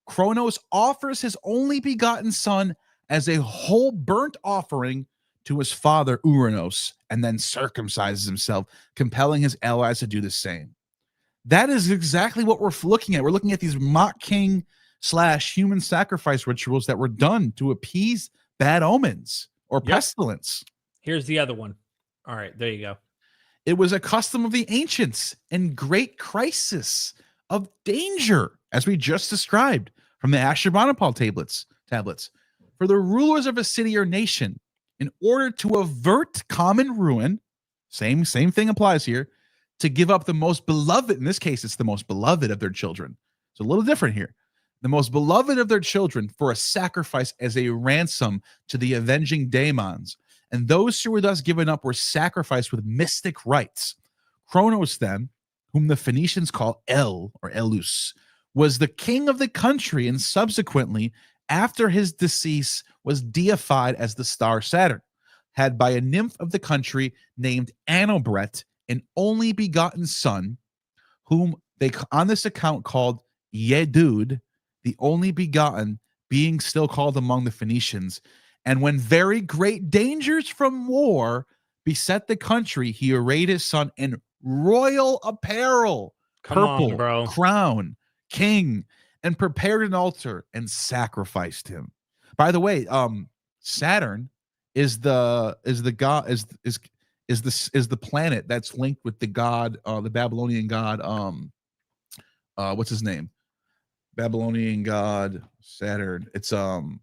Kronos offers his only begotten son as a whole burnt offering to his father Uranos, and then circumcises himself, compelling his allies to do the same. That is exactly what we're looking at. We're looking at these mock king / human sacrifice rituals that were done to appease bad omens or pestilence. Here's the other one. All right, there you go. It was a custom of the ancients in great crisis of danger, as we just described from the Ashurbanipal tablets, for the rulers of a city or nation, in order to avert common ruin, same thing applies here, to give up the most beloved, in this case, it's the most beloved of their children. It's a little different here. The most beloved of their children for a sacrifice as a ransom to the avenging daemons. And those who were thus given up were sacrificed with mystic rites. Kronos then, whom the Phoenicians call El or Elus, was the king of the country, and subsequently, after his decease, was deified as the star Saturn, had by a nymph of the country named Anobret, an only begotten son, whom they on this account called Yedud, the only begotten, being still called among the Phoenicians. And when very great dangers from war beset the country, he arrayed his son in royal apparel, purple crown, king, and prepared an altar and sacrificed him. By the way, Saturn is the planet that's linked with the god, the Babylonian god. What's his name? Babylonian god Saturn. It's Ninerta.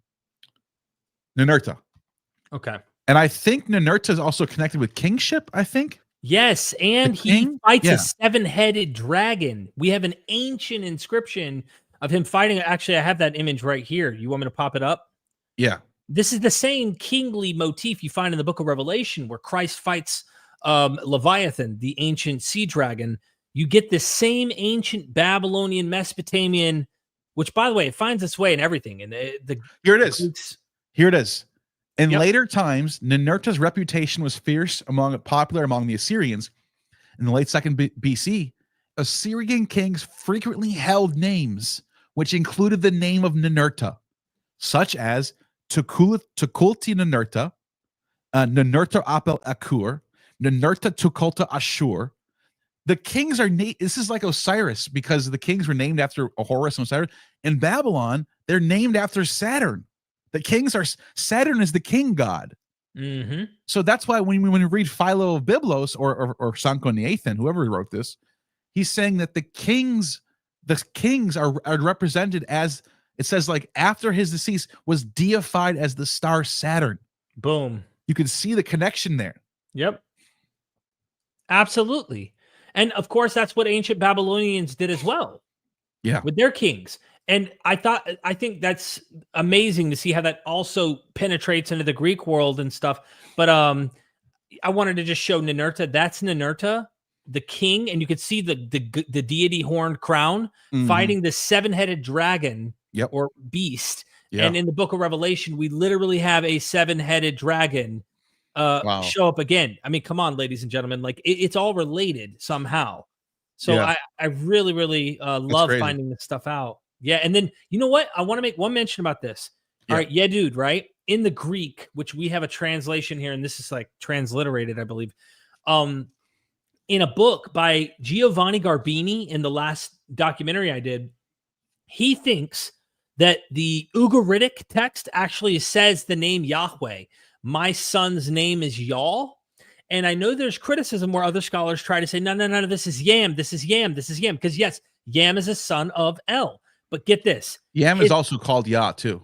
Okay. And I think Ninerta is also connected with kingship, I think. Yes, and The he king? fights a Yeah. 7-headed dragon. We have an ancient inscription of him fighting. Actually, I have that image right here. You want me to pop it up? Yeah. This is the same kingly motif you find in the book of Revelation where Christ fights Leviathan, the ancient sea dragon. You get the same ancient Babylonian, Mesopotamian, which, by the way, it finds its way in everything. And Here it is. Greeks, Here it is. In Yep. later times, Ninerta's reputation was fierce popular among the Assyrians. In the late 2nd BC, Assyrian kings frequently held names which included the name of Ninerta, such as Tukulti Ninerta, Ninerta Apel Akur, Ninerta Tukulta Ashur. The kings are this is like Osiris, because the kings were named after Horus and Osiris. In Babylon, they're named after Saturn. The kings are Saturn is the king god. Mm-hmm. So that's why when we read Philo of Byblos or Sancho Neathan, whoever wrote this, he's saying that the kings are represented as, it says, like, after his decease was deified as the star Saturn. Boom. You can see the connection there. Yep. Absolutely. And of course, that's what ancient Babylonians did as well. Yeah. With their kings. And I think that's amazing to see how that also penetrates into the Greek world and stuff. But I wanted to just show Ninerta. That's Ninerta, the king, and you could see the deity horned crown fighting the 7-headed dragon or beast. Yeah. And in the book of Revelation, we literally have a 7-headed dragon show up again. I mean, come on, ladies and gentlemen, like it's all related somehow. So I really, really love finding this stuff out. Yeah. And then, you know what? I want to make one mention about this. All right. Yeah, dude. Right. In the Greek, which we have a translation here, and this is like transliterated, I believe, in a book by Giovanni Garbini, in the last documentary I did, he thinks that the Ugaritic text actually says the name Yahweh. My son's name is Yah. And I know there's criticism where other scholars try to say, no, this is Yam, this is Yam, this is Yam. Because yes, Yam is a son of El. But get this. Yam is also called Yah too.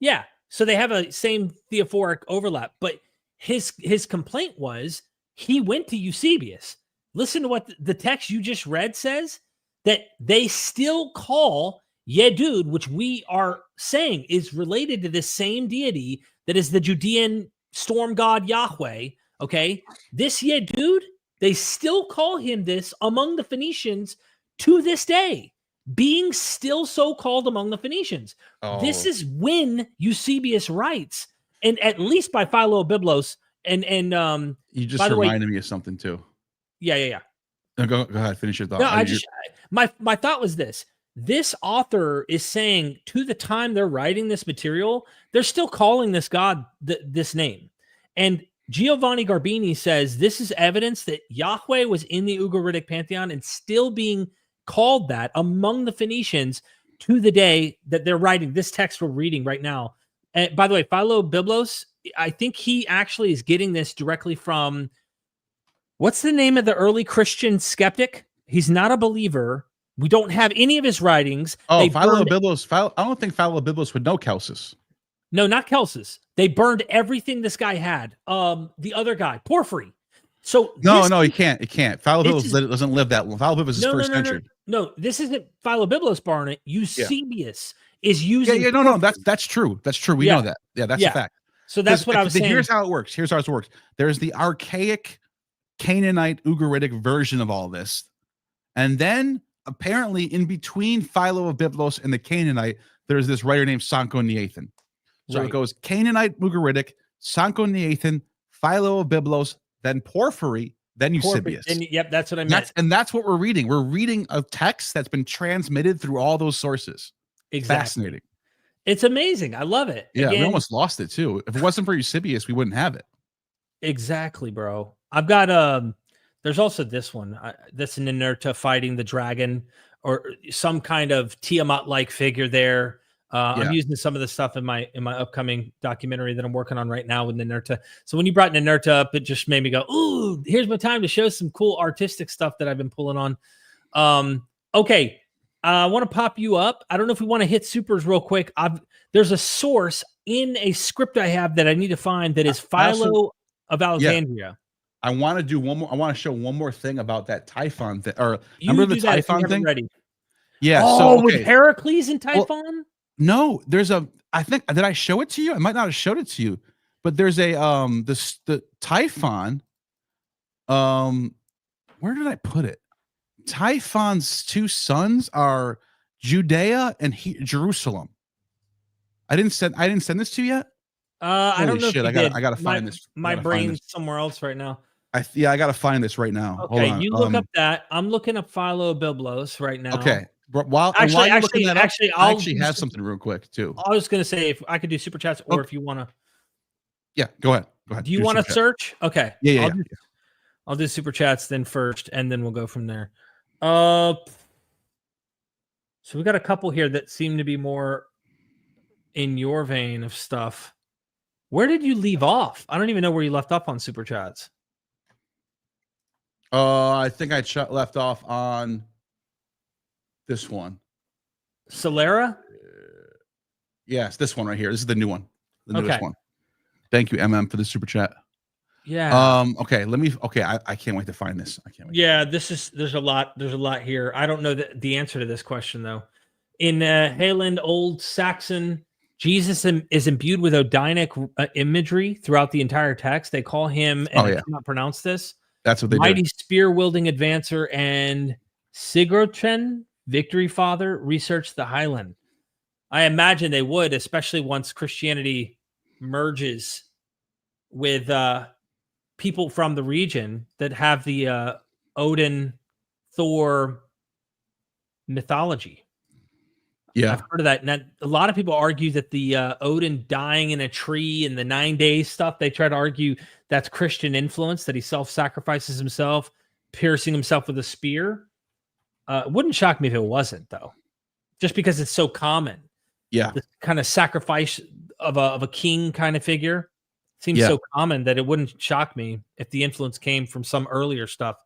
Yeah. So they have a same theophoric overlap. But his complaint was he went to Eusebius. Listen to what the text you just read says, that they still call Yedud, which we are saying is related to this same deity that is the Judean storm god Yahweh. Okay. This Yedud, they still call him this among the Phoenicians to this day, being still so called among the Phoenicians. Oh. This is when Eusebius writes, and at least by Philo of Byblos, and you just reminded me of something too. Yeah. No, go ahead, finish your thought. No, my thought was this. This author is saying, to the time they're writing this material, they're still calling this god this name. And Giovanni Garbini says this is evidence that Yahweh was in the Ugaritic pantheon and still being called that among the Phoenicians to the day that they're writing this text we're reading right now. And by the way, Philo Byblos, I think he actually is getting this directly from, what's the name of the early Christian skeptic? He's not a believer. We don't have any of his writings. Oh, Philo Byblos. I don't think Philo Byblos would know Caucasus. No, not Caucasus. They burned everything this guy had. The other guy, Porphyry. So no, he can't. It can't. Philo Byblos doesn't live that long. Philo Byblos is first century. No, this isn't Philo Byblos burn it. Eusebius is using. Yeah. No. That's true. That's true. We know that. Yeah, that's a fact. So that's what I was saying. Here's how it works. There's the archaic Canaanite Ugaritic version of all this, and then apparently in between Philo of Byblos and the Canaanite, there's this writer named Sancho Neathan. So it goes Canaanite Ugaritic, Sancho Neathan, Philo of Byblos, then Porphyry, then Eusebius. Yep, that's what I meant. That's what we're reading. We're reading a text that's been transmitted through all those sources. Exactly. Fascinating. It's amazing. I love it. Yeah, we almost lost it too. If it wasn't for Eusebius, we wouldn't have it. Exactly, bro. I've got there's also this one. That's Ninerta fighting the dragon, or some kind of Tiamat-like figure there. I'm using some of the stuff in my upcoming documentary that I'm working on right now with Ninerta. So when you brought Ninerta up, it just made me go, ooh, here's my time to show some cool artistic stuff that I've been pulling on. Okay. I want to pop you up. I don't know if we want to hit supers real quick. There's a source in a script I have that I need to find that is Philo of Alexandria. I want to do one more. I want to show one more thing about that Typhon thing. Or You remember the do that if you Typhon have it thing? ready. Yeah. Oh, So with okay. Heracles and Typhon? No, there's a. I think did I show it to you? I might not have showed it to you, but there's a the Typhon. Where did I put it? Typhon's two sons are Judea and Jerusalem. I didn't send this to you yet. I don't know. Shit, if you I gotta find this. My brain's somewhere else right now. I gotta find this right now. Okay, Hold on. you look up that. I'm looking up Philo Biblos right now. Okay. While you're looking that up, I actually have something real quick too. I was gonna say if I could do super chats or if you want to. Yeah, go ahead. Go ahead. Do you want to search? Okay. Yeah. I'll do super chats then first, and then we'll go from there. So we got a couple here that seem to be more in your vein of stuff. Where did you leave off? I don't even know where you left off on super chats. I think I left off on this one. Solera? Yes, this one right here. This is the new one. The newest one. Thank you, MM, for the super chat. Yeah. Okay, I can't wait to find this. I can't wait. Yeah, there's a lot here. I don't know the answer to this question though. In Highland Old Saxon, Jesus is imbued with Odinic imagery throughout the entire text. They call him, and I cannot pronounce this. That's what they mighty do. spear-wielding advancer and Sigurdsson, victory father, research the Highland. I imagine they would, especially once Christianity merges with people from the region that have the Odin, Thor mythology. Yeah, I've heard of that. And a lot of people argue that the Odin dying in a tree and the 9 days stuff, they try to argue that's Christian influence, that he self-sacrifices himself, piercing himself with a spear. It wouldn't shock me if it wasn't, though, just because it's so common. Yeah, the kind of sacrifice of a king kind of figure seems so common that it wouldn't shock me if the influence came from some earlier stuff.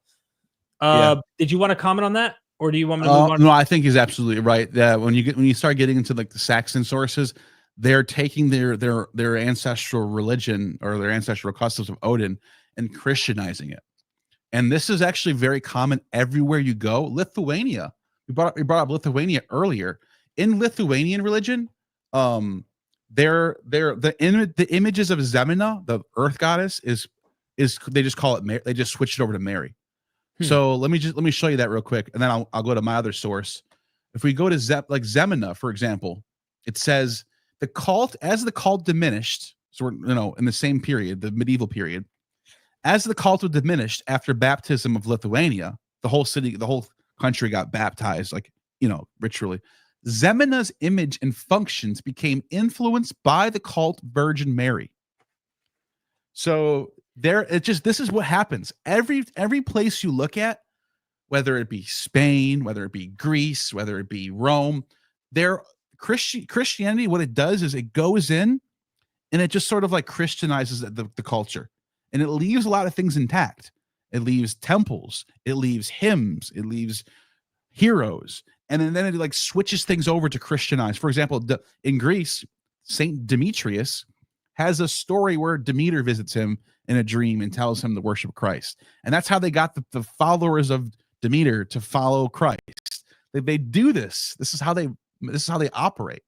Did you want to comment on that? Or do you want me to move on? No, I think he's absolutely right. That when you start getting into like the Saxon sources, they're taking their ancestral religion or their ancestral customs of Odin and Christianizing it. And this is actually very common everywhere you go. Lithuania, we brought up Lithuania earlier. In Lithuanian religion, the images of Zemina, the earth goddess, is they just call it Mary. They just switched it over to Mary. So let me show you that real quick, and then I'll go to my other source. If we go to Zemina, for example, it says the cult diminished. So we're in the same period, the medieval period, as the cult was diminished after baptism of Lithuania, the whole country got baptized, ritually. Zemina's image and functions became influenced by the cult Virgin Mary. So this is what happens. Every place you look at, whether it be Spain, whether it be Greece, whether it be Rome, Christianity, what it does is it goes in and it just sort of like Christianizes the culture, and it leaves a lot of things intact. It leaves temples, it leaves hymns, it leaves heroes, and then it like switches things over to Christianize. For example, in Greece, Saint Demetrius has a story where Demeter visits him in a dream and tells him to worship Christ. And that's how they got the followers of Demeter to follow Christ. They do this. This is how they operate.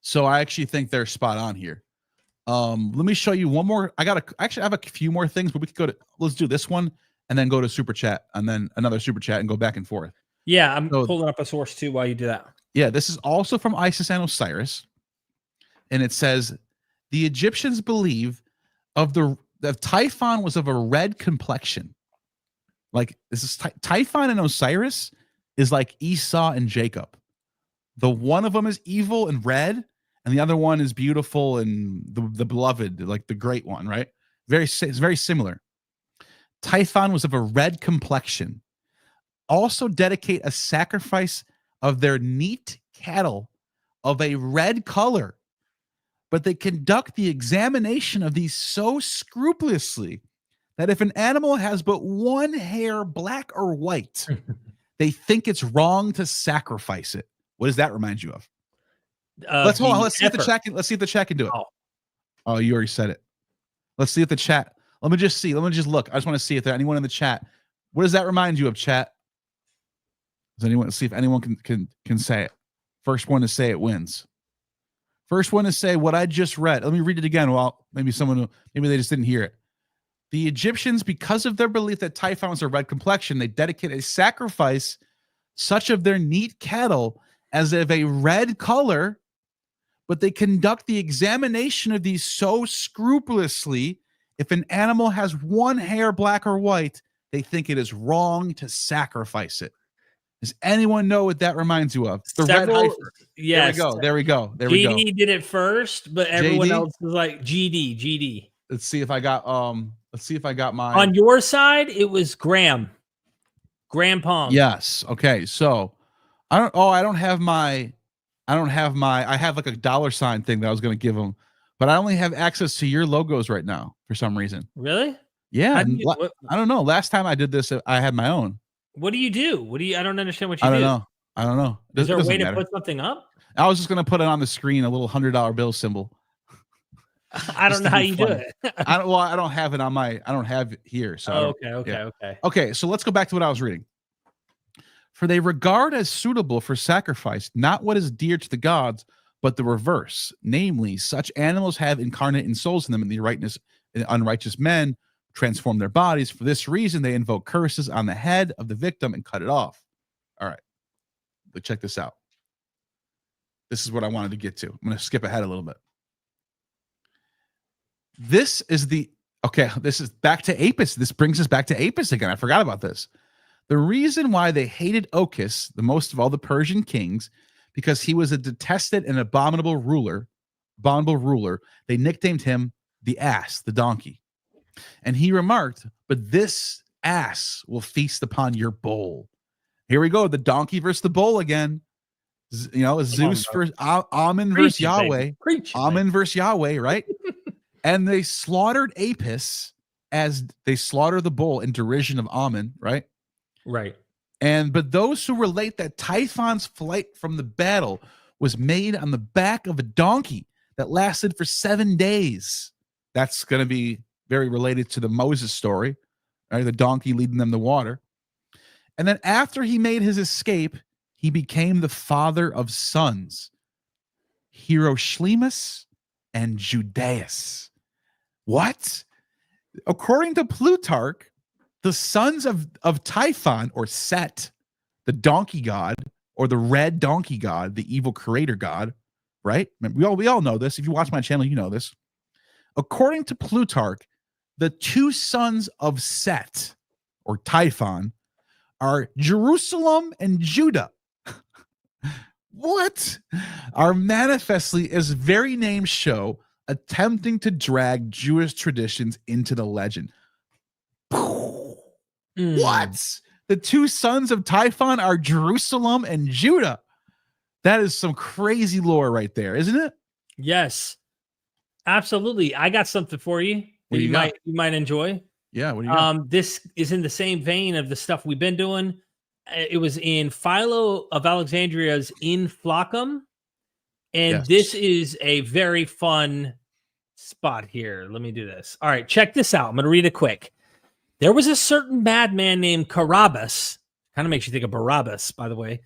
So I actually think they're spot on here. Let me show you one more. I have a few more things, but we could let's do this one and then go to super chat and then another super chat and go back and forth. Yeah, I'm pulling up a source too while you do that. Yeah, this is also from Isis and Osiris. And it says the Egyptians believe that Typhon was of a red complexion. Like this is Typhon and Osiris is like Esau and Jacob. The one of them is evil and red, and the other one is beautiful and the beloved, like the great one, right? It's very similar. Typhon was of a red complexion. Also dedicate a sacrifice of their neat cattle of a red color, but they conduct the examination of these so scrupulously that if an animal has but one hair, black or white, they think it's wrong to sacrifice it. What does that remind you of? Let's see if the chat can do it. Oh, you already said it. Let's see if the chat. Let me just see. Let me just look. I just want to see if there's anyone in the chat. What does that remind you of, chat? Does anyone see if anyone can say it? First one to say it wins. First one to say what I just read. Let me read it again. Well, maybe they just didn't hear it. The Egyptians, because of their belief that typhons are red complexion, they dedicate a sacrifice such of their neat cattle as of a red color, but they conduct the examination of these so scrupulously. If an animal has one hair black or white, they think it is wrong to sacrifice it. Does anyone know what that reminds you of? The red heifer. Yes. There we go. GD did it first, but everyone JD? else was like GD. Let's see if I got my On your side, it was Graham Pong. Yes. Okay. So I have like a $sign thing that I was going to give them, but I only have access to your logos right now for some reason. Really? Yeah. I don't know. Last time I did this, I had my own. What do you do? I don't understand what you do. I don't know. Is there a way to put something up? I was just going to put it on the screen, a little $100 bill symbol. I don't know how you do it. I don't have it here. So Okay. So let's go back to what I was reading. For they regard as suitable for sacrifice not what is dear to the gods, but the reverse. Namely, such animals have incarnate in souls in them, and the unrighteous men transform their bodies. For this reason, they invoke curses on the head of the victim and cut it off. All right. But check this out. This is what I wanted to get to. I'm going to skip ahead a little bit. This is back to Apis. This brings us back to Apis again. I forgot about this. The reason why they hated Ochus, the most of all the Persian kings, because he was a detested and abominable ruler. They nicknamed him the ass, the donkey. And he remarked, but this ass will feast upon your bowl. Here we go. The donkey versus the bull again. Zeus versus Amen versus Yahweh. Amen versus Yahweh, right? And they slaughtered Apis as they slaughter the bull in derision of Amen, right? Right. But those who relate that Typhon's flight from the battle was made on the back of a donkey that lasted for 7 days. That's going to be very related to the Moses story, right? The donkey leading them to water. And then after he made his escape, he became the father of sons, Hieroshlymus and Judaeus. What? According to Plutarch, the sons of Typhon, or Set, the donkey god, or the red donkey god, the evil creator god, right? We all know this. If you watch my channel, you know this. According to Plutarch, the two sons of Set, or Typhon, are Jerusalem and Judah. What? Are manifestly, as very names show, attempting to drag Jewish traditions into the legend. What? The two sons of Typhon are Jerusalem and Judah. That is some crazy lore right there, isn't it? Yes, absolutely. I got something for you that you might enjoy. Yeah. What do you got? This is in the same vein of the stuff we've been doing. It was in Philo of Alexandria's In Flocum. And This is a very fun spot here. Let me do this. All right, check this out. I'm going to read it quick. There was a certain madman named Carabbas. Kind of makes you think of Barabbas, by the way.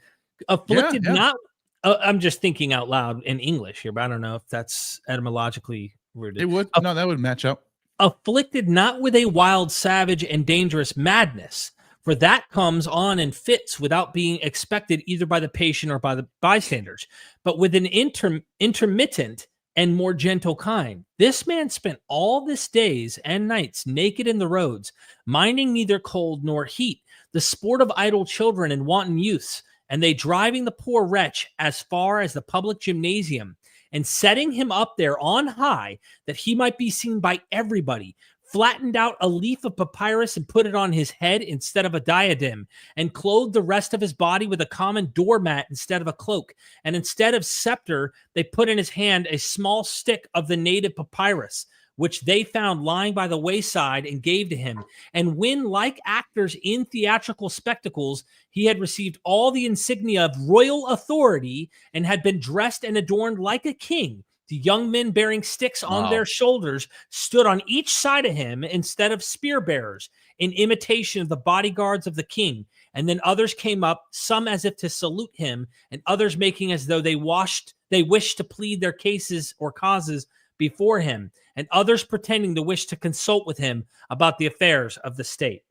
Afflicted not... I'm just thinking out loud in English here, but I don't know if that's etymologically worded. It would. No, that would match up. Afflicted not with a wild, savage, and dangerous madness, for that comes on in fits without being expected either by the patient or by the bystanders, but with an intermittent and more gentle kind. This man spent all this days and nights naked in the roads, minding neither cold nor heat, the sport of idle children and wanton youths, and they driving the poor wretch as far as the public gymnasium, and setting him up there on high that he might be seen by everybody, flattened out a leaf of papyrus and put it on his head instead of a diadem, and clothed the rest of his body with a common doormat instead of a cloak, and instead of scepter they put in his hand a small stick of the native papyrus, which they found lying by the wayside and gave to him. And when, like actors in theatrical spectacles, he had received all the insignia of royal authority and had been dressed and adorned like a king, The young men bearing sticks on their shoulders stood on each side of him instead of spear bearers, in imitation of the bodyguards of the king. And then others came up, some as if to salute him, and others making as though they wished to plead their cases or causes before him, and others pretending to wish to consult with him about the affairs of the state.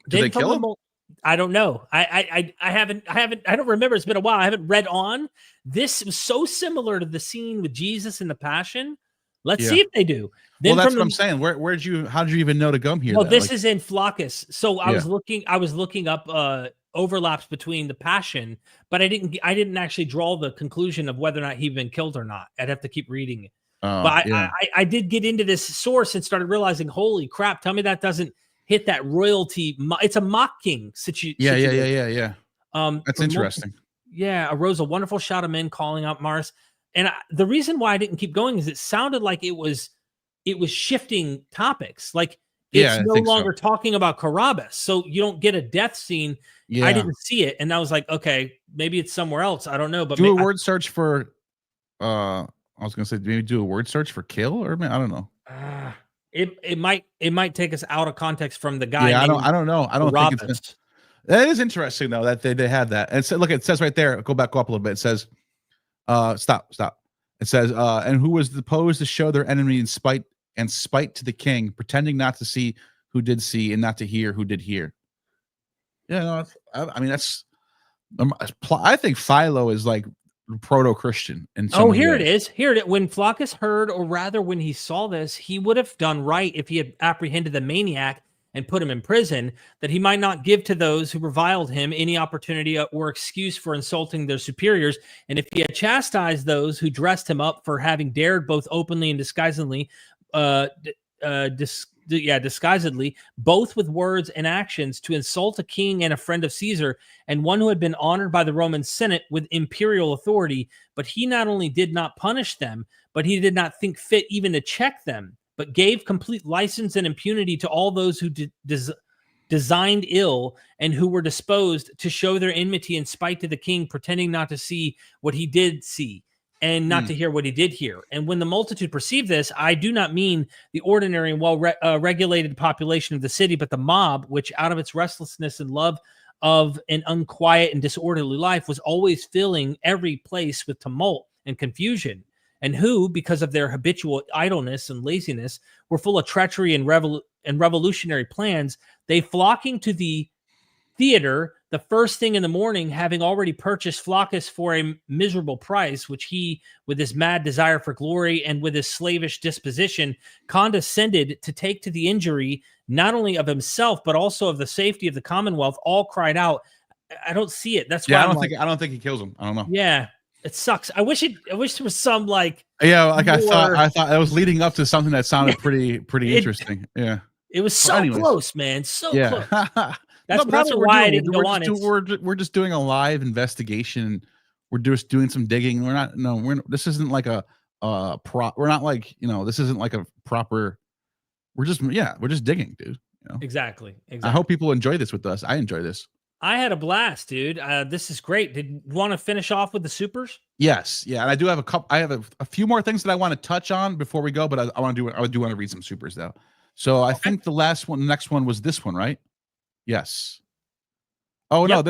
Did they kill him? I don't know. I don't remember. It's been a while. I haven't read on. This was so similar to the scene with Jesus in the Passion. Let's see if they do. Then that's what I'm saying. How did you even know to come here? Well, this is in Flaccus. So I was looking up overlaps between the Passion, but I didn't actually draw the conclusion of whether or not he'd been killed or not. I'd have to keep reading it. But I did get into this source and started realizing, holy crap, tell me that doesn't hit that royalty. It's a mock king situation. Yeah. That's interesting. Arose a wonderful shout of men calling out Mars. And the reason why I didn't keep going is it sounded like it was shifting topics. Like it's no longer talking about Carabas. So you don't get a death scene. Yeah. I didn't see it. And I was like, okay, maybe it's somewhere else. I don't know. But do a word search for, I was going to say, maybe do a word search for kill, or I don't know. It might take us out of context from the guy. Yeah, I don't know. I don't think it's. That is interesting though that they had that. And so, look, it says right there. Go up a little bit. It says, stop. It says, and who was deposed to show their enemy in spite to the king, pretending not to see who did see and not to hear who did hear. Yeah, no, I mean that's. I think Philo is like proto-Christian. Here it is. When Flaccus heard, or rather when he saw this, he would have done right if he had apprehended the maniac and put him in prison, that he might not give to those who reviled him any opportunity or excuse for insulting their superiors. And if he had chastised those who dressed him up for having dared both openly and disguisedly, disguisedly, both with words and actions, to insult a king and a friend of Caesar, and one who had been honored by the Roman Senate with imperial authority, but he not only did not punish them, but he did not think fit even to check them, but gave complete license and impunity to all those who designed ill and who were disposed to show their enmity in spite to the king, pretending not to see what he did see and not to hear what he did hear. And when the multitude perceived this, I do not mean the ordinary and well-regulated population of the city, but the mob, which out of its restlessness and love of an unquiet and disorderly life was always filling every place with tumult and confusion, and who, because of their habitual idleness and laziness, were full of treachery and revolutionary plans, they flocking to the theater the first thing in the morning, having already purchased Flaccus for a miserable price, which he, with his mad desire for glory and with his slavish disposition, condescended to take to the injury not only of himself but also of the safety of the commonwealth, all cried out, I don't see it. That's why I don't think he kills him. I don't know. Yeah. It sucks. I wish there was some like. Yeah, like I thought I was leading up to something that sounded pretty interesting. Yeah. It was so close, man. So close. That's probably why I didn't go on. We're just doing a live investigation. We're just doing some digging. This isn't like a we're not like, this isn't like a proper. We're just digging, dude. Exactly. I hope people enjoy this with us. I enjoy this. I had a blast, dude. This is great. Did you want to finish off with the supers? Yes. Yeah. And I do have I have a few more things that I want to touch on before we go, but I do want to read some supers though. So I think the next one was this one, right? Yes. Oh, yep.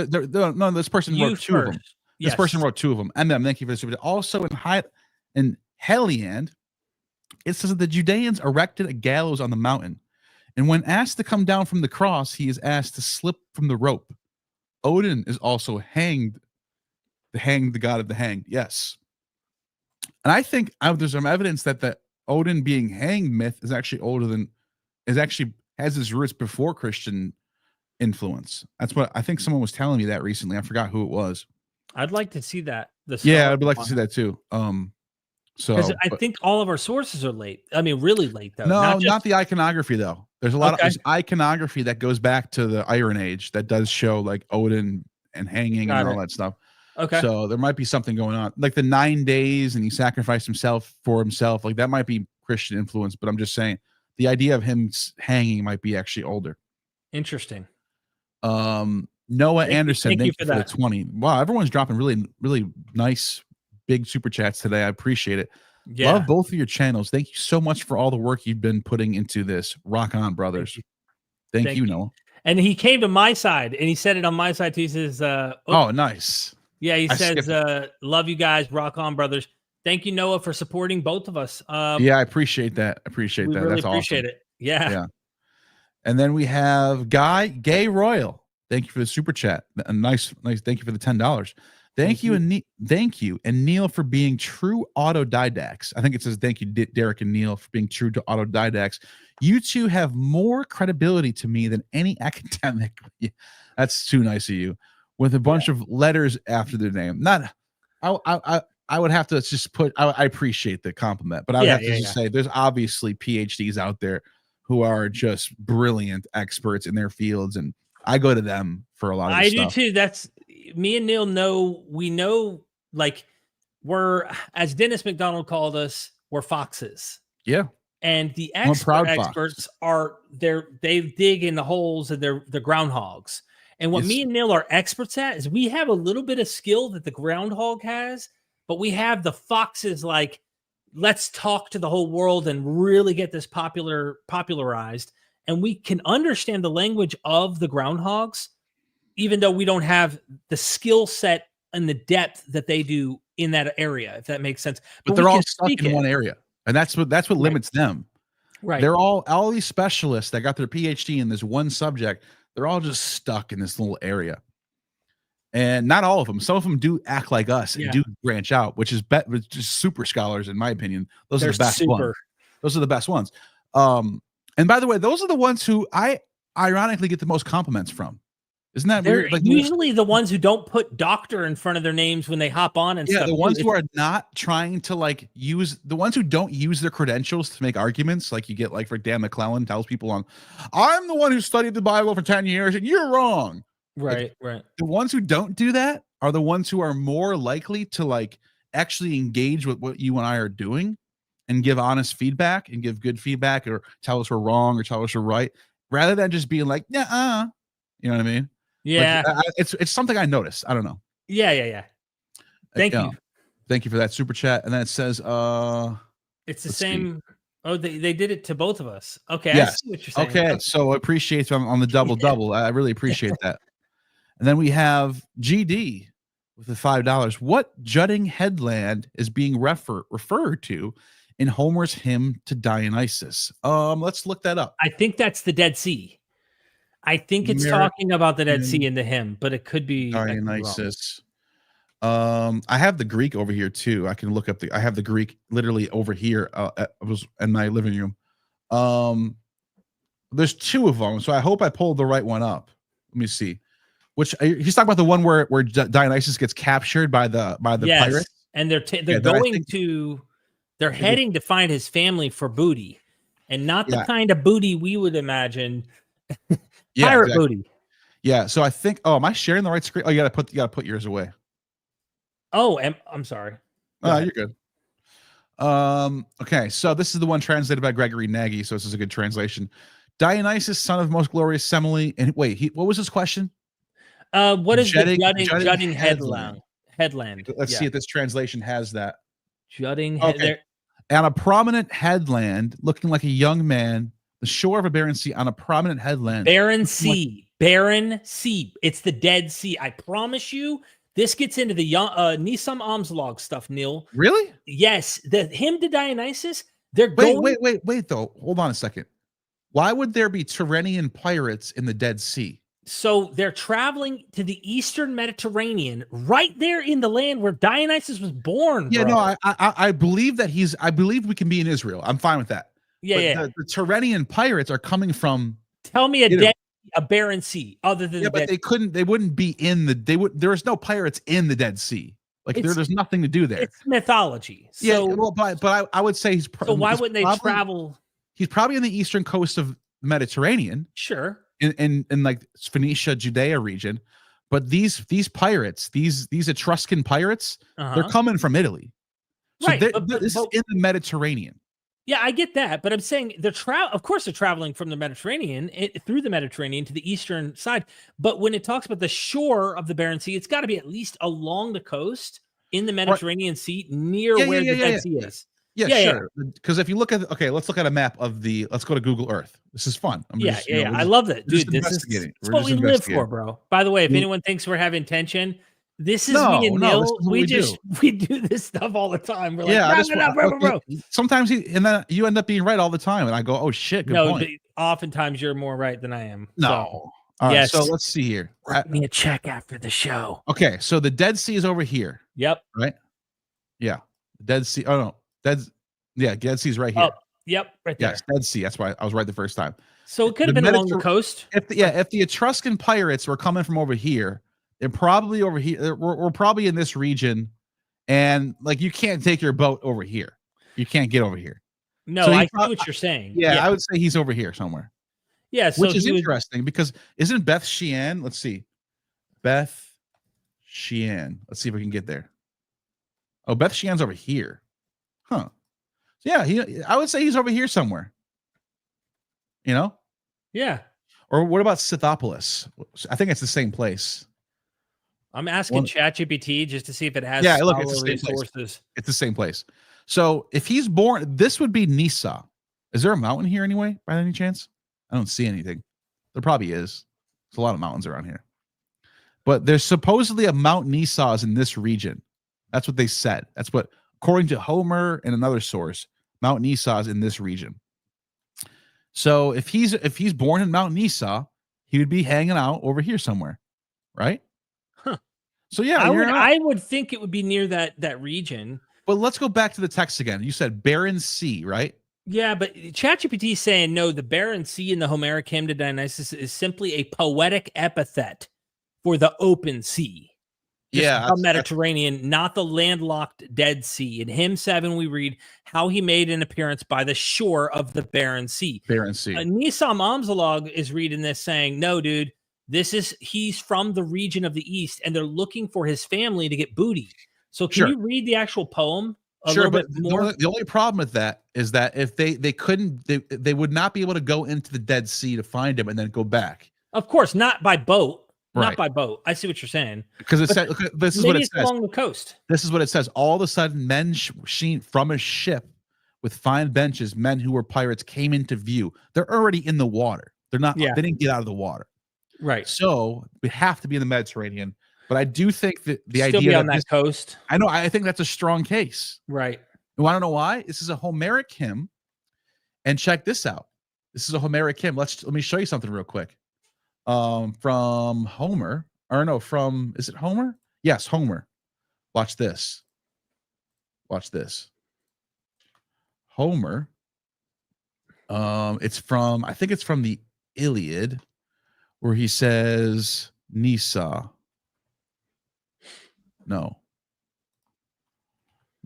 No, this person wrote two of them. This person wrote two of them. And thank you for the super. Also in Heliand, it says that the Judeans erected a gallows on the mountain. And when asked to come down from the cross, he is asked to slip from the rope. Odin is also hanged, the god of the hanged. Yes. And I think there's some evidence that the Odin being hanged myth is actually has its roots before Christian influence. That's what I think someone was telling me that recently. I forgot who it was. I'd like to see that. I'd like to see that too. Because I think all of our sources are late. I mean, really late though. No, not the iconography though. There's a lot of iconography that goes back to the Iron Age that does show like Odin and hanging and all that stuff. Okay. So there might be something going on, like the 9 days and he sacrificed himself for himself. Like that might be Christian influence, but I'm just saying the idea of him hanging might be actually older. Interesting. Noah Anderson, thank you for the 20. Wow, everyone's dropping really, really nice big super chats today. I appreciate it. Yeah. Love both of your channels. Thank you so much for all the work you've been putting into this. Rock on, brothers. Thank you, Noah. And he came to my side and he said it on my side too. He says, oh, nice. Yeah, he says, love you guys, rock on, brothers. Thank you, Noah, for supporting both of us. Yeah, I appreciate that. Appreciate that. Really That's appreciate awesome. it. Yeah. And then we have Gay Royal. Thank you for the super chat. Nice. Thank you for the $10. Thank you, and Neil for being true autodidacts. I think it says thank you, Derek and Neil, for being true to autodidacts. You two have more credibility to me than any academic. That's too nice of you. With a bunch of letters after their name. I would have to just put. I appreciate the compliment, but I would have to just say there's obviously PhDs out there who are just brilliant experts in their fields, and I go to them for a lot of stuff. I do too. That's me and Neil we know, like, we're, as Dennis McDonald called us, we're foxes. Yeah. And the experts are they dig in the holes and they're groundhogs. And what me and Neil are experts at is we have a little bit of skill that the groundhog has, but we have the foxes, like, let's talk to the whole world and really get this popularized. And we can understand the language of the groundhogs, even though we don't have the skill set and the depth that they do in that area, if that makes sense. But they're all stuck in one area. And that's what limits them. Right. They're all these specialists that got their PhD in this one subject. They're all just stuck in this little area. And not all of them. Some of them do act like us and do branch out, which is just super scholars, in my opinion. Those are the best ones. Those are the best ones. And by the way, those are the ones who I ironically get the most compliments from. Isn't that weird? Like, usually the ones who don't put doctor in front of their names when they hop on and stuff. The ones who are not trying to, like, use, the ones who don't use their credentials to make arguments, like you get, like, for Dan McClellan tells people I'm the one who studied the Bible for 10 years and you're wrong. Right. The ones who don't do that are the ones who are more likely to, like, actually engage with what you and I are doing and give honest feedback and give good feedback, or tell us we're wrong or tell us we're right, rather than just being like, yeah, you know what I mean? Yeah. Like, it's something I noticed. I don't know. Yeah. Thank you. Thank you for that super chat. And then it says, it's the same. See. Oh, they did it to both of us. Okay. Yes. I see what you're saying. Okay. So I appreciate on the double. I really appreciate that. And then we have GD with the $5. What jutting headland is being referred to in Homer's hymn to Dionysus? Let's look that up. I think that's the Dead Sea. I think it's talking about the Dead Sea in the hymn, but it could be Dionysus. I have the Greek over here too. I can look up I have the Greek literally over here. I was in my living room. There's two of them, so I hope I pulled the right one up. Let me see. Which he's talking about the one where Dionysus gets captured by the pirates, and they're heading to find his family for booty, and not the kind of booty we would imagine. Pirate booty. Yeah. So I think. Oh, am I sharing the right screen? Oh, you gotta put yours away. Oh, I'm sorry. You're good. Okay. So this is the one translated by Gregory Nagy. So this is a good translation. Dionysus, son of most glorious Semele. And wait, what was his question? What is the jutting headland? Let's see if this translation has that. Jutting headland. On a prominent headland, looking like a young man, the shore of a barren sea, on a prominent headland. Barren sea. It's the Dead Sea. I promise you, this gets into the Nisam Amslog stuff, Neil. Really? Yes. The hymn to Dionysus, they're Wait, though. Hold on a second. Why would there be Tyrrhenian pirates in the Dead Sea? So they're traveling to the Eastern Mediterranean, right there in the land where Dionysus was born. Yeah, no, I believe that I believe we can be in Israel. I'm fine with that. Yeah. The Tyrrhenian pirates are coming from. Tell me a barren sea other than but they wouldn't be in there's no pirates in the Dead Sea. Like there's nothing to do there. It's mythology. So, yeah, well, but I would say why wouldn't they travel? He's probably on the eastern coast of the Mediterranean. Sure. In like Phoenicia, Judea region, but these pirates, these Etruscan pirates, they're coming from Italy. So right. This is in the Mediterranean. Yeah, I get that, but I'm saying of course they're traveling from the Mediterranean through the Mediterranean to the eastern side. But when it talks about the shore of the Barren Sea, it's got to be at least along the coast in the Mediterranean Sea, near where the Dead Sea is. Yeah, Yeah, sure. Because if you look at let's look at a map of let's go to Google Earth. This is fun. Yeah. I love it, dude. This is what we live for, bro. By the way, if anyone thinks we're having tension, this is me and No, this Neil. is what We do this stuff all the time. We're like, yeah, bro. Sometimes and then you end up being right all the time, and I go, oh shit, good point. But oftentimes you're more right than I am. No. So, all right, so let's see here. Write me a check after the show. Okay, so the Dead Sea is over here. Yep. Right? Yeah. Dead Sea. Oh no. Dead Sea is right here. Oh, yep, right there. Yes, Dead Sea. That's why I was right the first time. So it could have been along the coast. If the Etruscan pirates were coming from over here, they're probably over here. We're probably in this region, and like you can't take your boat over here. You can't get over here. No, I see what you're saying. Yeah, I would say he's over here somewhere. Yeah, so which is interesting because isn't Beth Shean? Let's see, Beth Shean. Let's see if we can get there. Oh, Beth Shean's over here, huh? Yeah, I would say he's over here somewhere. You know? Yeah. Or what about Scythopolis? I think it's the same place. I'm asking ChatGPT just to see if it has. Yeah, look, it's the same sources. Place. It's the same place. So if he's born, this would be Nisa. Is there a mountain here anyway, by any chance? I don't see anything. There probably is. There's a lot of mountains around here. But there's supposedly a Mount Nisas in this region. That's what they said. That's what, according to Homer and another source, Mount Nisas in this region. So if he's born in Mount Nisa, he would be hanging out over here somewhere, right? Huh. So yeah, I would think it would be near that region. But let's go back to the text again. You said barren sea, right? Yeah, but ChatGPT is saying no, the barren sea in the Homeric hymn to Dionysus is simply a poetic epithet for the open sea. Yeah, the Mediterranean, not the landlocked Dead Sea. In hymn 7, we read how he made an appearance by the shore of the barren sea. Barren sea. Nisa Mamsalog is reading this saying, no, dude, he's from the region of the East, and they're looking for his family to get booty. So can you read the actual poem a little bit more? The only problem with that is that if they would not be able to go into the Dead Sea to find him and then go back. Of course, not by boat. Right. Not by boat. I see what you're saying. Because it said, this is what it says. Along the coast. This is what it says. All of a sudden, men from a ship with fine benches, men who were pirates came into view. They're already in the water. They're not. Yeah. They didn't get out of the water. Right. So we have to be in the Mediterranean. But I do think that the idea be on that coast. I know. I think that's a strong case. Right. You want to know why? This is a Homeric hymn, and check this out. This is a Homeric hymn. Let me show you something real quick. From Homer, or no, is it Homer? Yes, Homer. Watch this. Watch this. Homer. I think it's from the Iliad, where he says Nisa. No.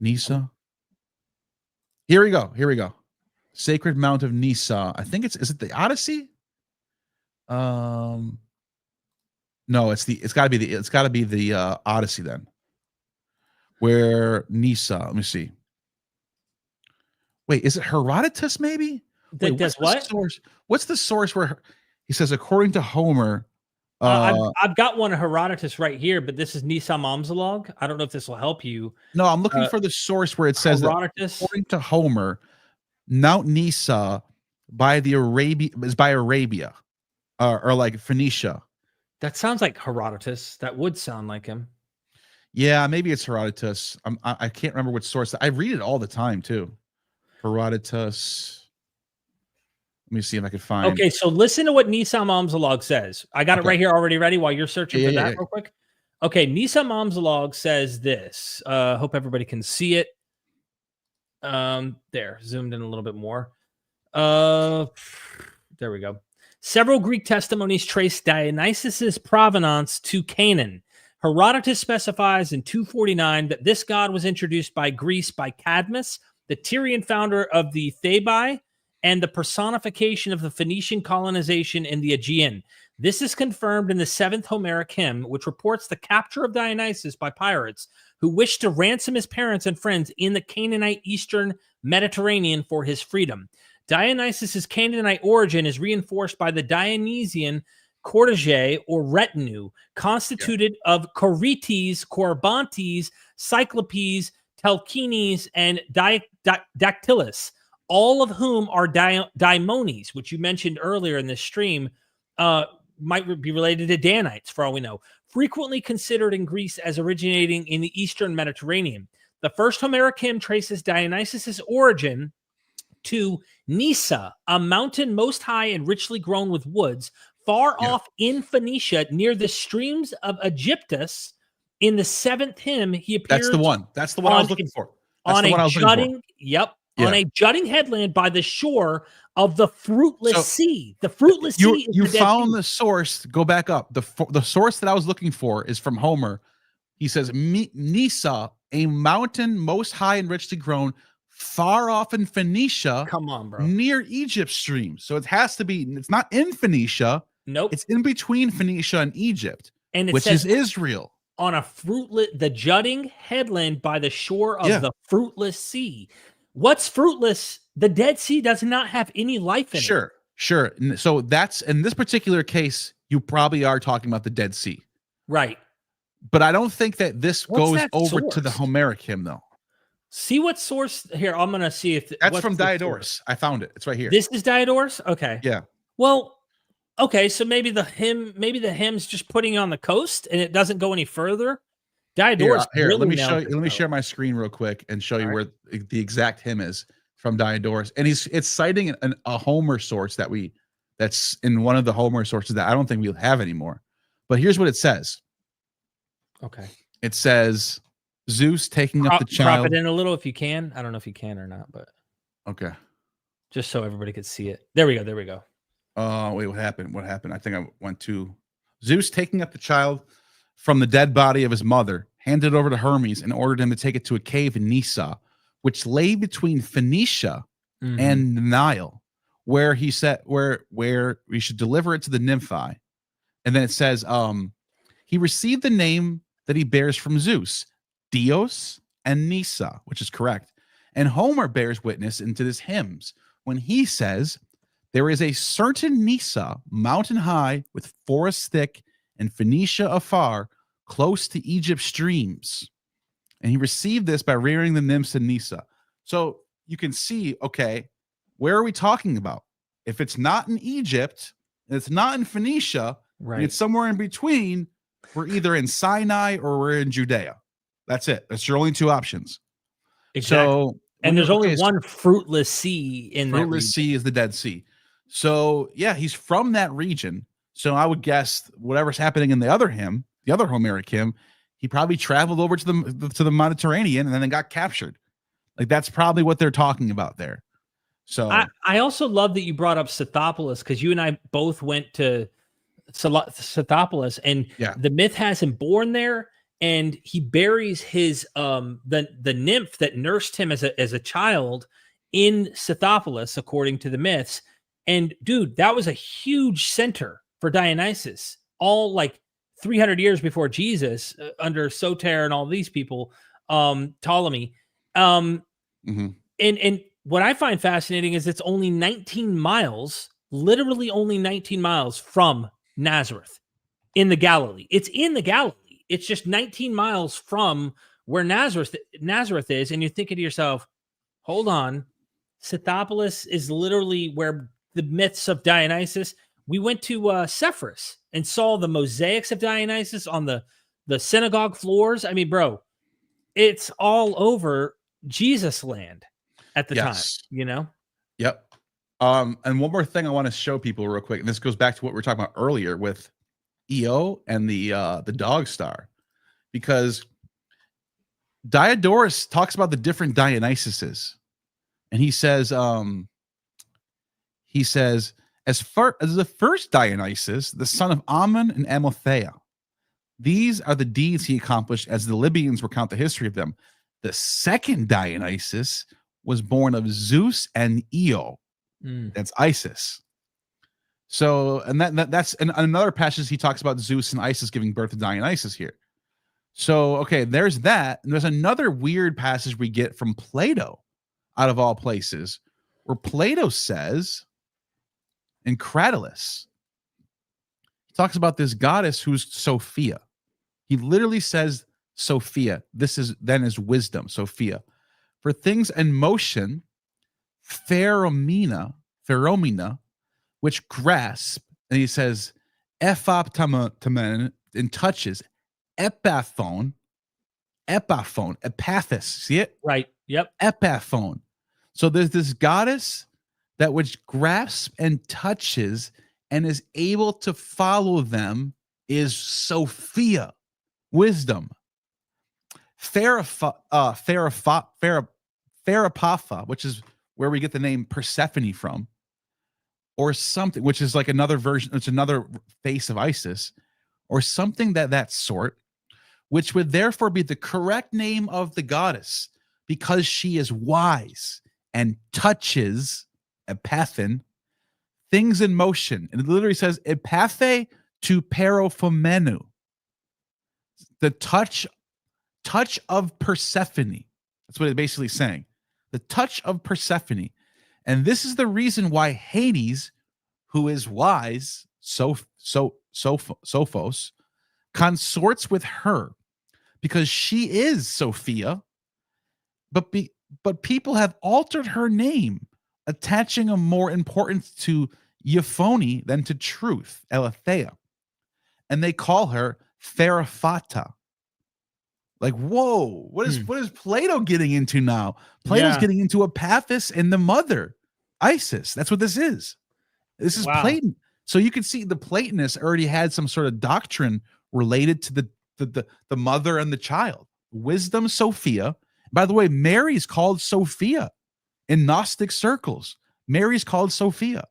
Nisa. Here we go. Sacred Mount of Nisa. I think is it the Odyssey? No, it's gotta be the Odyssey then. Where Nisa, let me see. Wait, is it Herodotus maybe? Does what? What's the source where he says, according to Homer? I've got one of Herodotus right here, but this is Nisa Mamsalog. I don't know if this will help you. No, I'm looking for the source where it says Herodotus. That according to Homer, Mount Nisa is by Arabia. Or like Phoenicia. That sounds like Herodotus. That would sound like him. Yeah, maybe it's Herodotus. I can't remember which source. I read it all the time too. Herodotus. Let me see if I can find. Okay, so listen to what Nisa Mamsalog says. I got it right here already ready while you're searching for that real quick. Okay, Nisa Mamsalog says this. Hope everybody can see it. There, zoomed in a little bit more. There we go. Several Greek testimonies trace Dionysus's provenance to Canaan. Herodotus specifies in 249 that this god was introduced by Greece by Cadmus, the Tyrian founder of the Thebai, and the personification of the Phoenician colonization in the Aegean. This is confirmed in the 7th Homeric hymn, which reports the capture of Dionysus by pirates who wished to ransom his parents and friends in the Canaanite Eastern Mediterranean for his freedom. Dionysus's Canaanite origin is reinforced by the Dionysian cortege or retinue, constituted of Corites, Corybantes, Cyclopes, Telchines, and Dactylus, all of whom are daimones, which you mentioned earlier in this stream, might be related to Danites, for all we know. Frequently considered in Greece as originating in the Eastern Mediterranean. The first Homeric hymn traces Dionysus' origin to Nysa, a mountain most high and richly grown with woods, far off in Phoenicia near the streams of Aegyptus. In the 7th hymn, he appears. That's the one. That's the one I was looking for. That's the one I was looking for. On a jutting headland by the shore of the fruitless sea. The fruitless sea. You found the source. Go back up. The source that I was looking for is from Homer. He says, Nysa, a mountain most high and richly grown, far off in Phoenicia. Come on, bro. Near Egypt stream. So it has to be. It's not in Phoenicia. Nope. It's in between Phoenicia and Egypt, and which is Israel. On the jutting headland by the shore of the fruitless sea. What's fruitless? The Dead Sea does not have any life in it. Sure. So that's, in this particular case, you probably are talking about the Dead Sea. Right. But I don't think that this goes over source? to the Homeric hymn, though. See what source here. I'm going to see if that's from Diodorus. I found it. It's right here. This is Diodorus? Okay. Yeah. Well, okay, so maybe the hymn's just putting you on the coast and it doesn't go any further. Diodorus. Here, let me show you. Let me share my screen real quick and show you where the exact hymn is from Diodorus. And it's citing a Homer source that's in one of the Homer sources that I don't think we'll have anymore. But here's what it says. Okay. It says Zeus taking up the child. Crop it in a little if you can. I don't know if you can or not, but okay. Just so everybody could see it. There we go. Wait, what happened? I think I went to Zeus taking up the child from the dead body of his mother, handed over to Hermes and ordered him to take it to a cave in Nysa, which lay between Phoenicia and the Nile, where he said where we should deliver it to the nymphi. And then it says, he received the name that he bears from Zeus, Dios and Nysa, which is correct. And Homer bears witness into this hymns when he says, there is a certain Nysa, mountain high, with forests thick, and Phoenicia afar, close to Egypt's streams. And he received this by rearing the nymphs in Nysa. So you can see, okay, where are we talking about? If it's not in Egypt, and it's not in Phoenicia, and it's somewhere in between, we're either in Sinai or we're in Judea. That's it. That's your only two options. Exactly. So, and there's only one fruitless sea in that region. Fruitless sea is the Dead Sea. So yeah, he's from that region. So I would guess whatever's happening in the other hymn, the other Homeric hymn, he probably traveled over to the Mediterranean and then got captured. Like that's probably what they're talking about there. So I also love that you brought up Scythopolis, because you and I both went to Scythopolis, and the myth has him born there, and he buries his the nymph that nursed him as a child in Scythopolis, according to the myths. And dude, that was a huge center for Dionysus, all like 300 years before Jesus, under Soter and all these people, Ptolemy. And what I find fascinating is it's only 19 miles, literally only 19 miles from Nazareth in the Galilee. It's in the Galilee. It's just 19 miles from where Nazareth is. And you're thinking to yourself, hold on, Scythopolis is literally where the myths of Dionysus. We went to Sepphoris and saw the mosaics of Dionysus on the synagogue floors. I mean, bro, it's all over Jesus land at the time, you know? Yep. And one more thing I want to show people real quick, and this goes back to what we were talking about earlier with Io and the dog star, because Diodorus talks about the different Dionysuses, and he says, as far as the first Dionysus, the son of Ammon and Amalthea, these are the deeds he accomplished as the Libyans recount the history of them. The second Dionysus was born of Zeus and Io. That's Isis. So, and that's another passage he talks about Zeus and Isis giving birth to Dionysus here. So, okay, there's that. And there's another weird passage we get from Plato, out of all places, where Plato says, in Cratylus, he talks about this goddess who's Sophia. He literally says Sophia. This is wisdom, Sophia. For things in motion, pheromena, which grasp, and he says, ephoptamen, and touches, epaphone, Epaphus. See it? Right. Yep. Epaphone. So there's this goddess that which grasps and touches and is able to follow them is Sophia, wisdom. Therapatha, which is where we get the name Persephone from, or something, which is like another version, it's another face of Isis, or something that sort, which would therefore be the correct name of the goddess because she is wise and touches, epathen, things in motion. And it literally says, epathe to paraphomenu, the touch of Persephone. That's what it's basically saying. The touch of Persephone. And this is the reason why Hades, who is wise, Sophos, consorts with her, because she is Sophia, but people have altered her name, attaching a more importance to euphony than to truth, Aletheia, and they call her Theraphata. Like, whoa, what is Plato getting into now? Plato's getting into Epaphus and the mother, Isis. That's what this is. This is Platon. So you can see the Platonists already had some sort of doctrine related to the mother and the child. Wisdom, Sophia. By the way, Mary's called Sophia in Gnostic circles. Mary's called Sophia.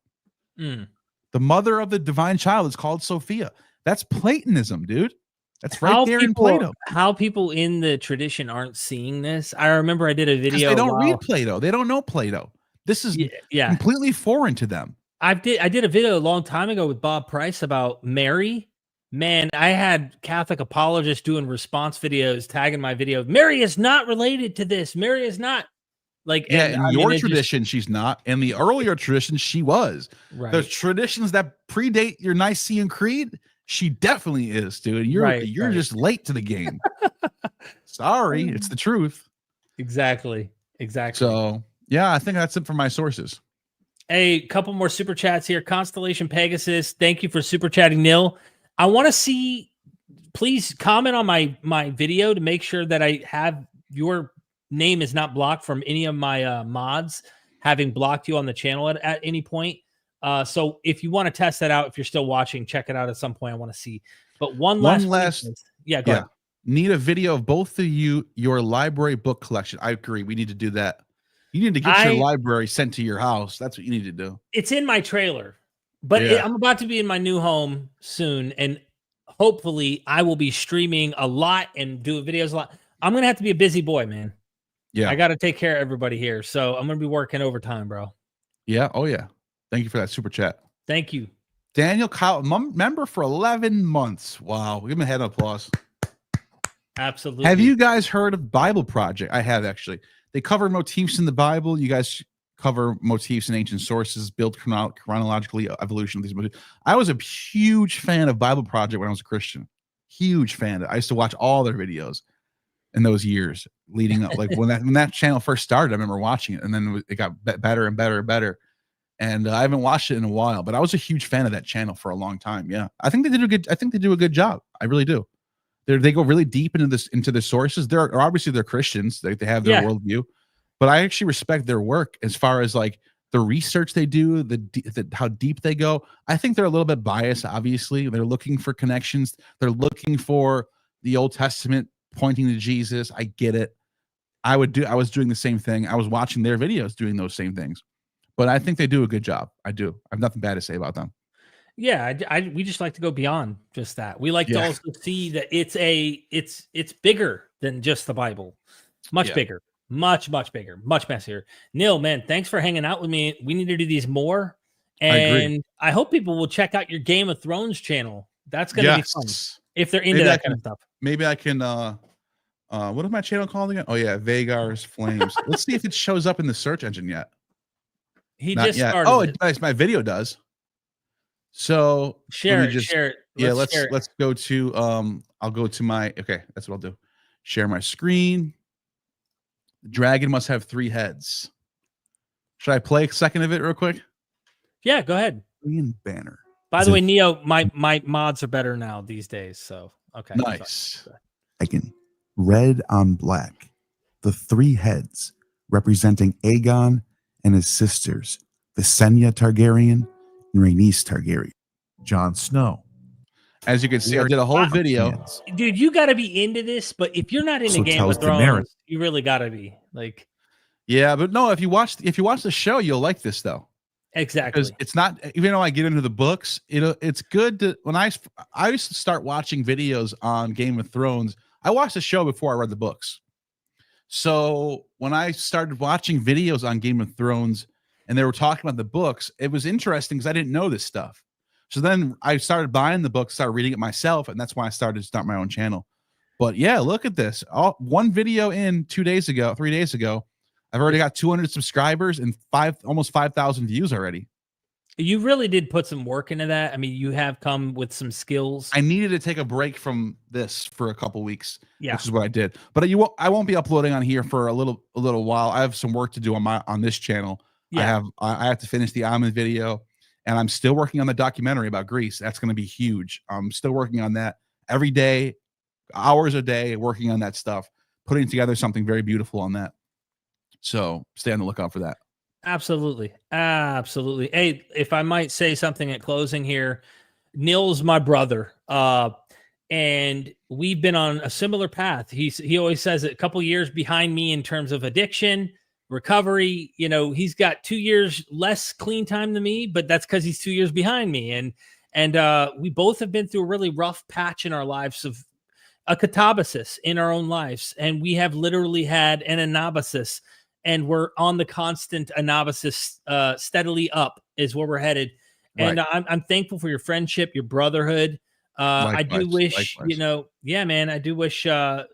The mother of the divine child is called Sophia. That's Platonism, dude. That's right there in Plato. How people in the tradition aren't seeing this. I remember I did a video. They don't read Plato. They don't know Plato. This is completely foreign to them. I did a video a long time ago with Bob Price about Mary. Man, I had Catholic apologists doing response videos, tagging my video. Mary is not related to this. Mary is not. Like, in your tradition, she's not. In the earlier tradition, she was. Right. The traditions that predate your Nicene Creed, she definitely is, dude. You're just late to the game. Sorry, it's the truth. Exactly. So, yeah, I think that's it for my sources. A couple more super chats here. Constellation Pegasus, thank you for super chatting, Nil. I want to see, please comment on my video to make sure that I have your name is not blocked from any of my mods having blocked you on the channel at any point. So if you want to test that out, if you're still watching, check it out at some point. I want to see. But one last go ahead. Need a video of both of you, your library book collection. I agree. We need to do that. You need to get your library sent to your house. That's what you need to do. It's in my trailer, but I'm about to be in my new home soon, and hopefully I will be streaming a lot and doing videos a lot. I'm going to have to be a busy boy, man. Yeah. I got to take care of everybody here. So I'm going to be working overtime, bro. Yeah. Oh, yeah. Thank you for that super chat. Thank you. Daniel Kyle, member for 11 months. Wow. Give him a head applause. Absolutely. Have you guys heard of Bible Project? I have, actually. They cover motifs in the Bible. You guys cover motifs in ancient sources, built chronologically, evolution of these motifs. I was a huge fan of Bible Project when I was a Christian. Huge fan. I used to watch all their videos in those years leading up. Like when that channel first started, I remember watching it, and then it got better and better and better. And I haven't watched it in a while, but I was a huge fan of that channel for a long time. Yeah, I think they do a good job. I really do. They go really deep into the sources. They're obviously they're Christians. They have their worldview, but I actually respect their work as far as like the research they do, how deep they go. I think they're a little bit biased. Obviously, they're looking for connections. They're looking for the Old Testament pointing to Jesus. I get it. I was doing the same thing. I was watching their videos doing those same things, but I think they do a good job. I do. I have nothing bad to say about them. Yeah, we just like to go beyond just that. We like to also see that it's bigger than just the Bible. Much bigger, much bigger, much messier. Neil, man, thanks for hanging out with me. We need to do these more, and I hope people will check out your Game of Thrones channel. That's going to be fun if they're into that kind of stuff. Maybe I can. What is my channel called again? Oh yeah, Vagar's Flames. Let's see if it shows up in the search engine yet. He just started. Oh, my video does. So share it. Yeah, let's go to I'll go to my that's what I'll do. Share my screen. The dragon must have 3 heads. Should I play a second of it real quick? Yeah, go ahead. Banner. By the way, Neo, my mods are better now these days. So okay. Nice. Dragon, red on black. The 3 heads representing Aegon and his sisters, Visenya Targaryen and Rhaenys Targaryen. Jon Snow. As you can see, I did a whole video. Hands. Dude, you got to be into this, but if you're not into So Game tells of Thrones, Daenerys. you really got to be like Yeah, but no, if you watch the show, you'll like this though. exactly. Because it's not, even though I get into the books, it's good to, when I used to start watching videos on Game of Thrones, I watched the show before I read the books. So when I started watching videos on Game of Thrones and they were talking about the books, it was interesting because I didn't know this stuff. So then I started buying the book, started reading it myself, and that's why I started to start my own channel. But yeah, look at this. One video in 3 days ago, I've already got 200 subscribers and almost 5,000 views already. You really did put some work into that. I mean, you have come with some skills. I needed to take a break from this for a couple weeks, Yeah. which is what I did. But I won't be uploading on here for a little while. I have some work to do on this channel. Yeah. I have to finish the almond video, and I'm still working on the documentary about Greece. That's going to be huge. I'm still working on that every day, hours a day, working on that stuff, putting together something very beautiful on that. So stay on the lookout for that. Absolutely. Absolutely. Hey, if I might say something at closing here, Neil's my brother. And we've been on a similar path. He always says a couple years behind me in terms of addiction, recovery. You know, he's got 2 years less clean time than me, but that's because he's 2 years behind me. And we both have been through a really rough patch in our lives of a catabasis in our own lives. And we have literally had an anabasis, and we're on the constant anabasis, steadily up is where we're headed. And Right. I'm thankful for your friendship, your brotherhood. I do wish, yeah, man, I do wish, I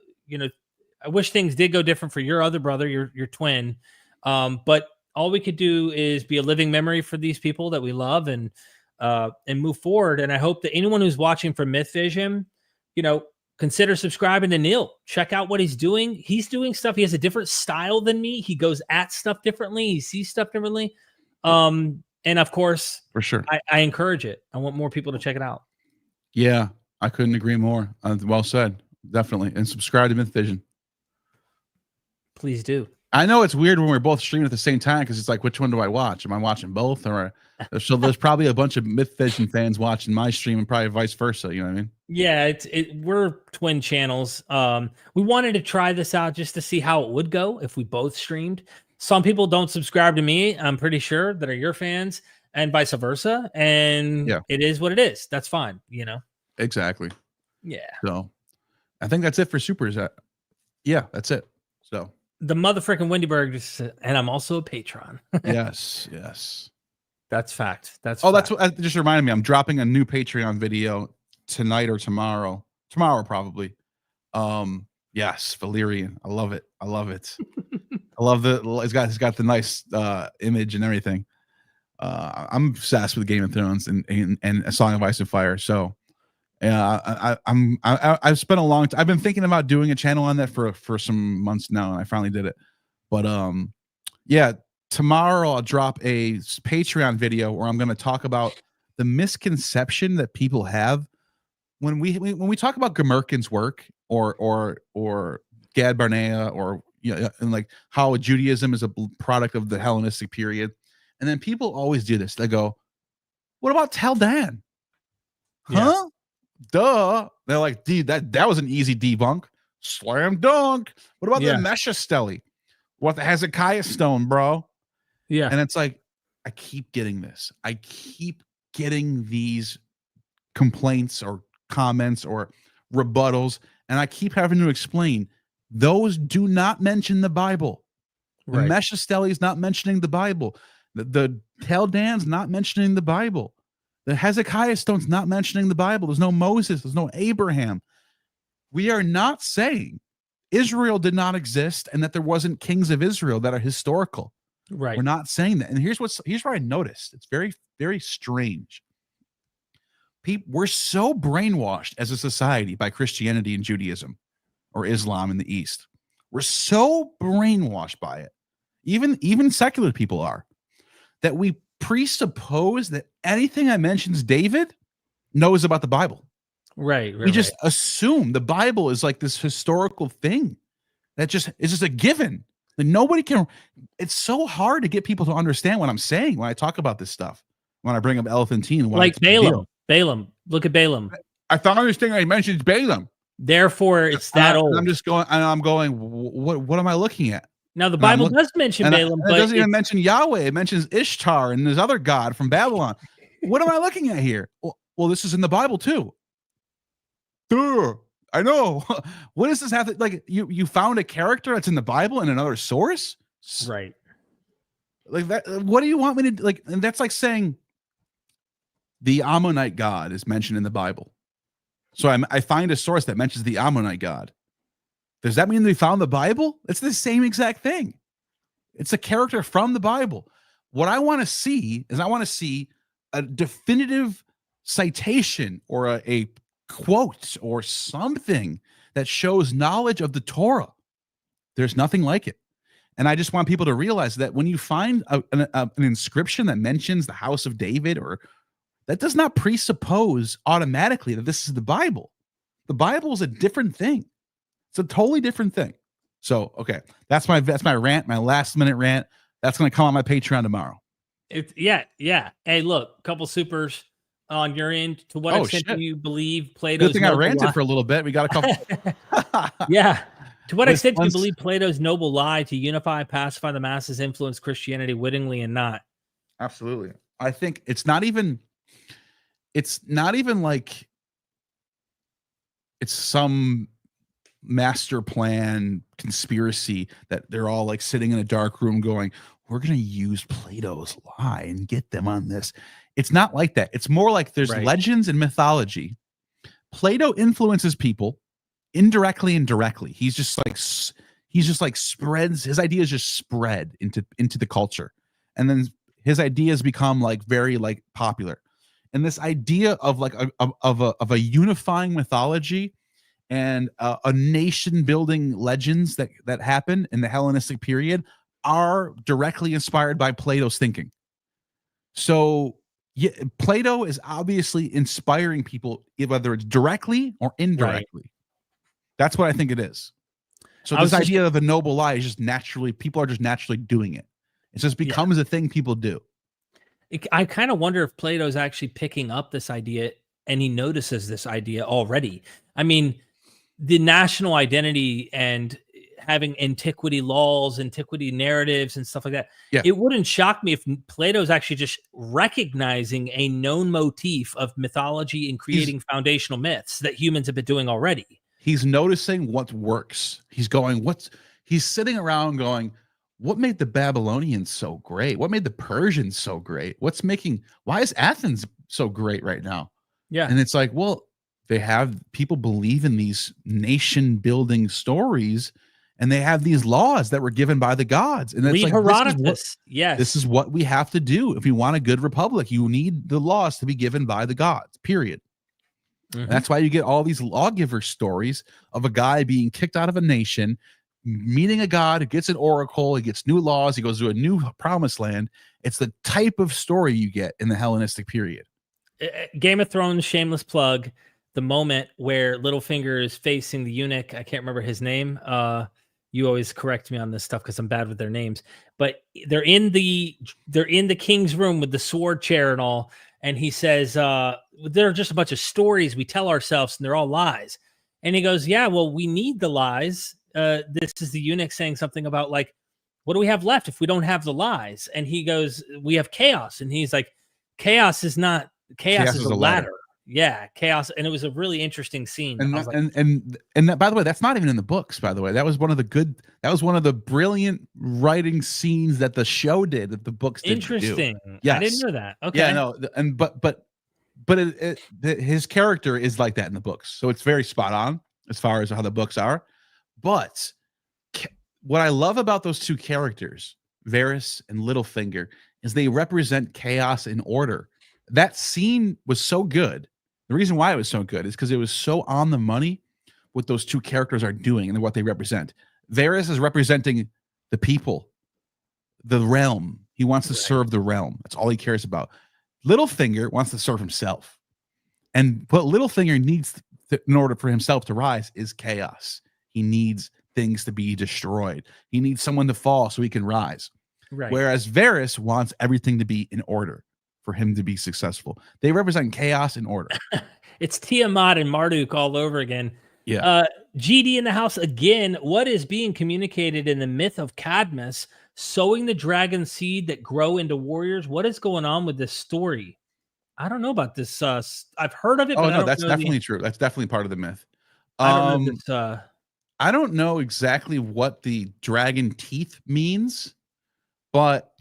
wish things did go different for your other brother, your twin. But all we could do is be a living memory for these people that we love and move forward. And I hope that anyone who's watching from MythVision, consider subscribing to Neil. Check out what he's doing. He's doing stuff. He has a different style than me. He goes at stuff differently. He sees stuff differently. And of course, For sure. I encourage it. I want more people to check it out. Yeah, I couldn't agree more. Well said. Definitely. And subscribe to MythVision. Please do. I know it's weird when we're both streaming at the same time because it's like, which one do I watch? Am I watching both? Or so there's probably a bunch of MythVision fans watching my stream and probably vice versa. You know what I mean? Yeah, we're twin channels. We wanted to try this out just to see how it would go if we both streamed. Some people don't subscribe to me, I'm pretty sure, that are your fans, and vice versa. And Yeah. It is what it is. That's fine, Exactly. Yeah. So I think that's it for supers. Yeah, that's it. So The motherfucking Wendyberg just said, and I'm also a patron. yes. That's fact. That's That's what that just reminded me. I'm dropping a new Patreon video tonight or tomorrow. Tomorrow, probably. Yes, Valyrian. I love it. I love it's got the nice image and everything. I'm obsessed with Game of Thrones and A Song of Ice and Fire. So yeah, I've spent a long time. I've been thinking about doing a channel on that for some months now, and I finally did it. But yeah, tomorrow I'll drop a Patreon video where I'm going to talk about the misconception that people have when we talk about Gomurkin's work or Gad Barnea or and like how Judaism is a product of the Hellenistic period. And then people always do this. They go, what about Taldan? Huh? Yeah. Duh. They're like, dude, that was an easy debunk. Slam dunk. What about the Mesha Stele? What the Hezekiah stone, bro? Yeah. And it's like, I keep getting this. I keep getting these complaints or comments or rebuttals, and I keep having to explain those do not mention the Bible. The Right. Mesha Stele is not mentioning the Bible. The Taldan's not mentioning the Bible. The Hezekiah stone's not mentioning the Bible. There's no Moses. There's no Abraham. We are not saying Israel did not exist and that there wasn't kings of Israel that are historical. Right. We're not saying that. And here's what I noticed. It's very, very strange. We're so brainwashed as a society by Christianity and Judaism or Islam in the East. We're so brainwashed by it. Even secular people are, that we presuppose that anything that mentions David knows about the Bible. Right. We just assume the Bible is like this historical thing that just is just a given. That nobody can. It's so hard to get people to understand what I'm saying when I talk about this stuff. When I bring up elephantine, like Balaam. Balaam. Look at Balaam. I thought I understand. I mentioned Balaam. Therefore, it's that old. I'm just going. And I'm going. What am I looking at? Now the Bible does mention Balaam, but it doesn't even mention Yahweh. It mentions Ishtar and this other god from Babylon. What am I looking at here? Well, this is in the Bible too. Duh, I know. What does this have to like? You found a character that's in the Bible in another source, right? Like that. What do you want me to like? And that's like saying the Ammonite god is mentioned in the Bible. So I find a source that mentions the Ammonite god. Does that mean they found the Bible? It's the same exact thing. It's a character from the Bible. What I want to see is I want to see a definitive citation or a quote or something that shows knowledge of the Torah. There's nothing like it. And I just want people to realize that when you find an inscription that mentions the house of David, or that does not presuppose automatically that this is the Bible. The Bible is a different thing. It's a totally different thing. So, okay, that's my rant, my last minute rant. That's going to come on my Patreon tomorrow. Yeah. Hey, look, a couple supers on your end. To what extent do you believe Plato's? Good thing I ranted for a little bit. We got a couple. Yeah. To what extent do you believe Plato's noble lie to unify, pacify the masses, influence Christianity wittingly and not? Absolutely. I think it's not even like it's some master plan conspiracy that they're all like sitting in a dark room going, we're going to use Plato's lie and get them on this. It's not like that. It's more like there's legends and mythology. Plato influences people indirectly and directly. He's just like spreads his ideas, just spread into the culture, and then his ideas become like very like popular. And this idea of like a unifying mythology and a nation building legends that happen in the Hellenistic period are directly inspired by Plato's thinking. So yeah, Plato is obviously inspiring people, whether it's directly or indirectly. Right. That's what I think it is. So this idea of a noble lie is just naturally, people are just naturally doing it. It just becomes a thing people do. I kind of wonder if Plato's actually picking up this idea and he notices this idea already. I mean, the national identity and having antiquity laws, antiquity narratives and stuff like that. Yeah. It wouldn't shock me if Plato's actually just recognizing a known motif of mythology and creating foundational myths that humans have been doing already. He's noticing what works. He's going, he's sitting around going, what made the Babylonians so great? What made the Persians so great? Why is Athens so great right now? Yeah. And it's like, well, people believe in these nation building stories, and they have these laws that were given by the gods. And it's like, Herodotus. This is what we have to do. If you want a good republic, you need the laws to be given by the gods, period. Mm-hmm. That's why you get all these lawgiver stories of a guy being kicked out of a nation, meeting a god who gets an oracle, he gets new laws, he goes to a new promised land. It's the type of story you get in the Hellenistic period. Game of Thrones, shameless plug, the moment where Littlefinger is facing the eunuch, I can't remember his name. You always correct me on this stuff because I'm bad with their names, but they're in the king's room with the sword chair and all. And he says, there are just a bunch of stories we tell ourselves and they're all lies. And he goes, yeah, well, we need the lies. This is the eunuch saying something about like, what do we have left if we don't have the lies? And he goes, we have chaos. And he's like, chaos is not, chaos is a ladder. Yeah, chaos. And it was a really interesting scene. And that, by the way, that's not even in the books, by the way. That was one of the brilliant writing scenes that the show did that the books didn't Interesting. do. Yes. I didn't know that. Okay. Yeah, no, and but his character is like that in the books. So it's very spot on as far as how the books are. But what I love about those two characters, Varys and Littlefinger, is they represent chaos and order. That scene was so good. The reason why it was so good is because it was so on the money what those two characters are doing and what they represent. Varus is representing the people, the realm. He wants to serve the realm. That's all he cares about. Littlefinger wants to serve himself. And what Littlefinger needs in order for himself to rise is chaos. He needs things to be destroyed. He needs someone to fall so he can rise. Right. Whereas Varus wants everything to be in order for him to be successful. They represent chaos and order. It's Tiamat and Marduk all over again. Yeah. GD in the house again. What is being communicated in the myth of Cadmus, sowing the dragon seed that grow into warriors? What is going on with this story? I don't know about this. I've heard of it. Oh, but no, I don't that's know definitely true. That's definitely part of the myth. I don't know this, I don't know exactly what the dragon teeth means, but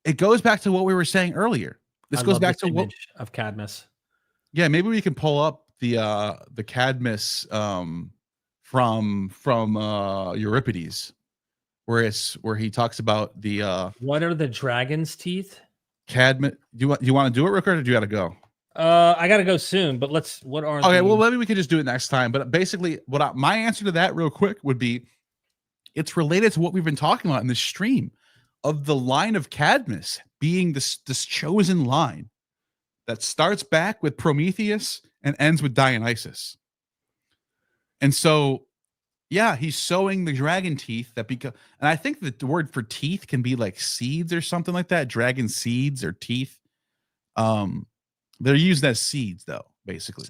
it goes back to what we were saying earlier. This goes back to what of Cadmus. Yeah, maybe we can pull up the Cadmus from Euripides, where he talks about the what are the dragon's teeth? Cadmus. Do you want to do it, Rick, or do you got to go? I gotta go soon, but what are okay? Well, maybe we could just do it next time. But basically, my answer to that, real quick, would be it's related to what we've been talking about in this stream of the line of Cadmus being this chosen line that starts back with Prometheus and ends with Dionysus. And so, yeah, he's sowing the dragon teeth and I think that the word for teeth can be like seeds or something like that. Dragon seeds or teeth. They're used as seeds, though, basically.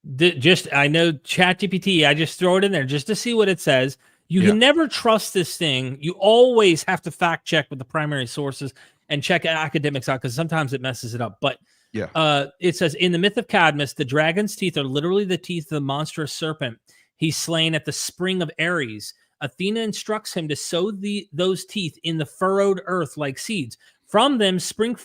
I know ChatGPT. I just throw it in there just to see what it says. You can never trust this thing. You always have to fact check with the primary sources and check academics out because sometimes it messes it up. But it says in the myth of Cadmus, the dragon's teeth are literally the teeth of the monstrous serpent. He's slain at the spring of Ares. Athena instructs him to sow those teeth in the furrowed earth like seeds. From them spring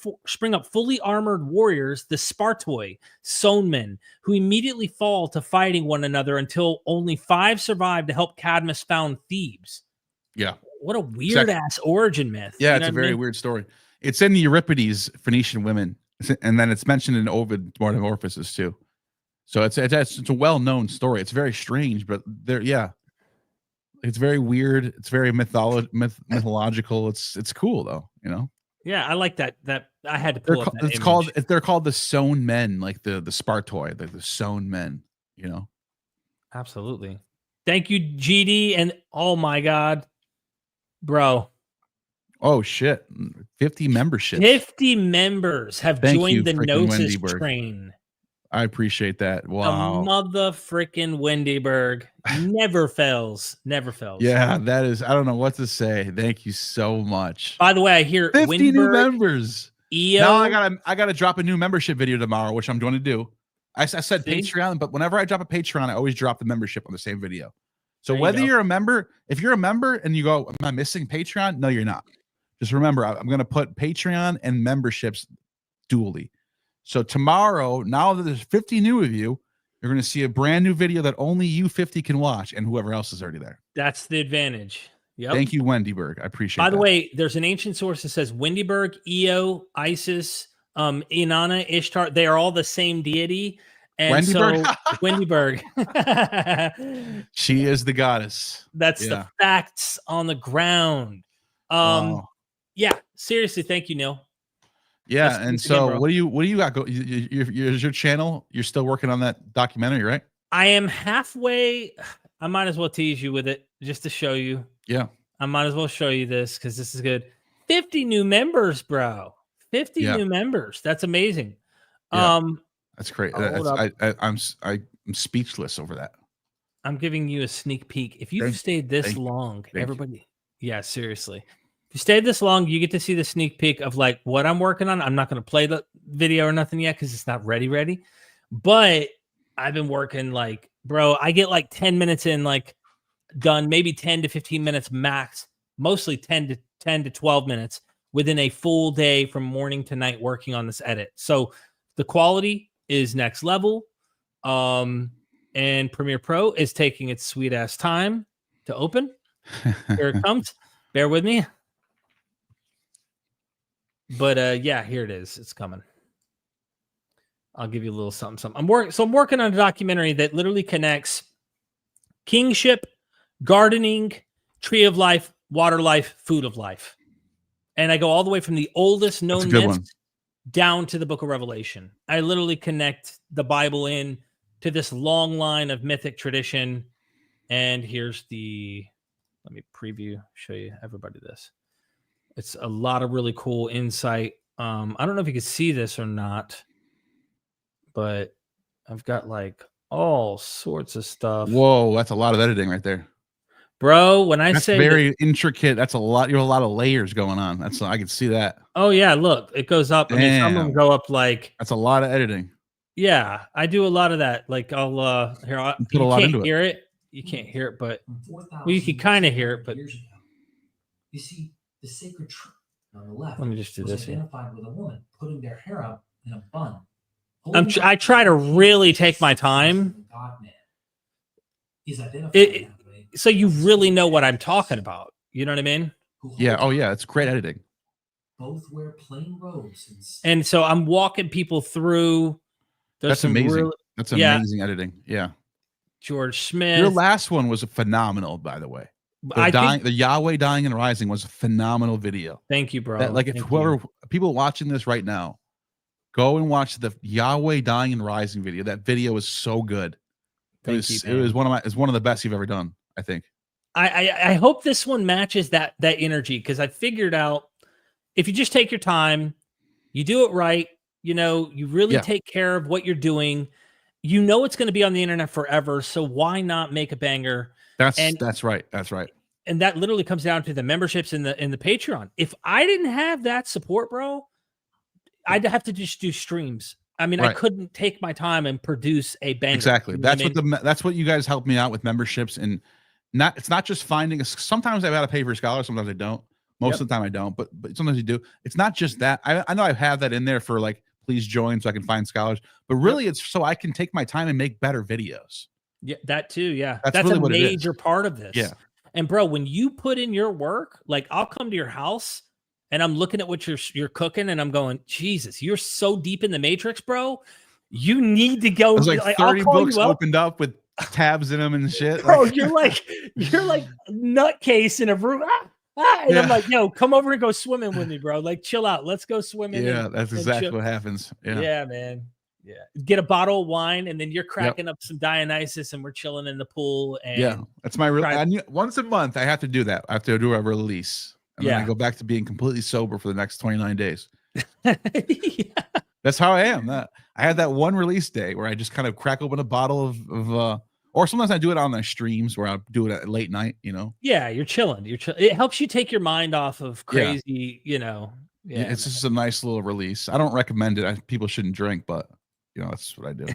up fully armored warriors, the Spartoi, sown men, who immediately fall to fighting one another until only 5 survive to help Cadmus found Thebes. Yeah. What a weird-ass origin myth. Yeah, it's a very weird story. It's in the Euripides, Phoenician women, and then it's mentioned in Ovid, Metamorphoses, too. So it's a well-known story. It's very strange, but it's very weird. It's very mythological. It's cool, though, you know? Yeah, I like that. I had to pull up that image. They're called the sown men, like the Spartoi, the sown men, you know. Absolutely. Thank you, GD, and oh my God, bro. Oh shit. 50 memberships. 50 members have joined the Gnosis train. I appreciate that. Wow. The mother-frickin' Wendyberg never fails. Never fails. Yeah, that is, I don't know what to say. Thank you so much. By the way, I hear 50 Wendyberg, new members. Io. Now I gotta drop a new membership video tomorrow, which I'm going to do. I said Patreon, but whenever I drop a Patreon, I always drop the membership on the same video. So whether you're a member, if you're a member and you go, am I missing Patreon? No, you're not. Just remember, I'm going to put Patreon and memberships dually. So tomorrow, now that there's 50 new of you, you're going to see a brand new video that only you 50 can watch and whoever else is already there. That's the advantage. Yep. Thank you, Wendyberg. I appreciate it. By the way, there's an ancient source that says Wendyberg, Io, Isis, Inanna, Ishtar, they are all the same deity. And Wendyberg? so Wendyberg. She is the goddess. That's the facts on the ground. Wow. Yeah, seriously, thank you, Neil. Yeah, and so again, what do you got? Your channel? You're still working on that documentary, right? I am halfway. I might as well tease you with it just to show you. Yeah, I might as well show you this because this is good. 50 new members, bro. 50 new members. That's amazing. Yeah. That's great. I'm speechless over that. I'm giving you a sneak peek. If you've stayed this long, everybody. Yeah, seriously. If you stayed this long, you get to see the sneak peek of like what I'm working on. I'm not going to play the video or nothing yet because it's not ready. But I've been working like, bro, I get like 10 minutes in, like done, maybe 10 to 15 minutes max, mostly 10 to 12 minutes within a full day from morning to night working on this edit. So the quality is next level. And Premiere Pro is taking its sweet ass time to open. Here it comes. Bear with me. But yeah, here it is. It's coming. I'll give you a little something. I'm working on a documentary that literally connects kingship, gardening, tree of life, water life, food of life. And I go all the way from the oldest known myths down to the book of Revelation. I literally connect the Bible in to this long line of mythic tradition. And here's let me show you everybody this. It's a lot of really cool insight. I don't know if you can see this or not, but I've got like all sorts of stuff. Whoa, that's a lot of editing right there. Bro, when I that's say very intricate, that's a lot. You have a lot of layers going on. I can see that. Oh yeah, look, it goes up. Damn. I mean, some of them go up like. That's a lot of editing. Yeah, I do a lot of that. Like I'll put a lot into hear it. You can't hear it, but you can kind of hear it. But you see the sacred tree on the left. Let me just do this here. Identified with a woman putting their hair up in a bun. I try to really take my time. God-man is identified so you really know what I'm talking about. You know what I mean? Yeah. Oh yeah, it's great editing. Both wear plain robes, and so I'm walking people through. That's amazing. That's amazing editing. Yeah. George Smith. Your last one was phenomenal, by the way. The Yahweh dying and rising was a phenomenal video. Thank you, bro. If people watching this right now, go and watch the Yahweh dying and rising video. That video is so good. It was one of the best you've ever done, I think. I hope this one matches that energy, because I figured out if you just take your time, you do it right, you really take care of what you're doing. It's going to be on the internet forever. So why not make a banger? That's right. That's right. And that literally comes down to the memberships in the Patreon. If I didn't have that support, bro, I'd have to just do streams. I mean, I couldn't take my time and produce a banger. Exactly. That's what you guys helped me out with memberships, and it's not just finding. Sometimes I've got to pay for scholars. Sometimes I don't. Most of the time I don't, but sometimes you do. It's not just that. I know I have that in there for like, please join so I can find scholars, but really it's so I can take my time and make better videos. Yeah, that too. Yeah. That's really a major part of this. Yeah. And bro, when you put in your work, like I'll come to your house and I'm looking at what you're cooking and I'm going, Jesus, you're so deep in the matrix, bro. You need to go. There's like 30 books opened up with tabs in them and shit. Bro, you're like nutcase in a room. And I'm like, yo, come over and go swimming with me, bro. Like, chill out. Let's go swimming. Yeah, that's exactly what happens. Yeah, man. Yeah. Get a bottle of wine, and then you're cracking up some Dionysus, and we're chilling in the pool. And that's my once a month. I have to do that. I have to do a release. And then I go back to being completely sober for the next 29 days. That's how I am. I had that one release day where I just kind of crack open a bottle of or sometimes I do it on the streams where I'll do it at late night, Yeah, you're chilling. It helps you take your mind off of crazy, it's just a nice little release. I don't recommend it. People shouldn't drink, but that's what I do.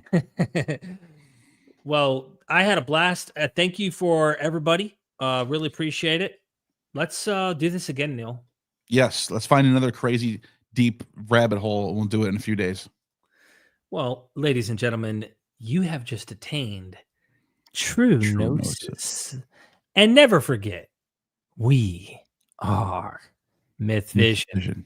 Well, I had a blast. Thank you for everybody. Really appreciate it. Let's do this again, Neil. Yes, let's find another crazy deep rabbit hole. We'll do it in a few days. Well, ladies and gentlemen, you have just attained true gnosis. And never forget, we are MythVision.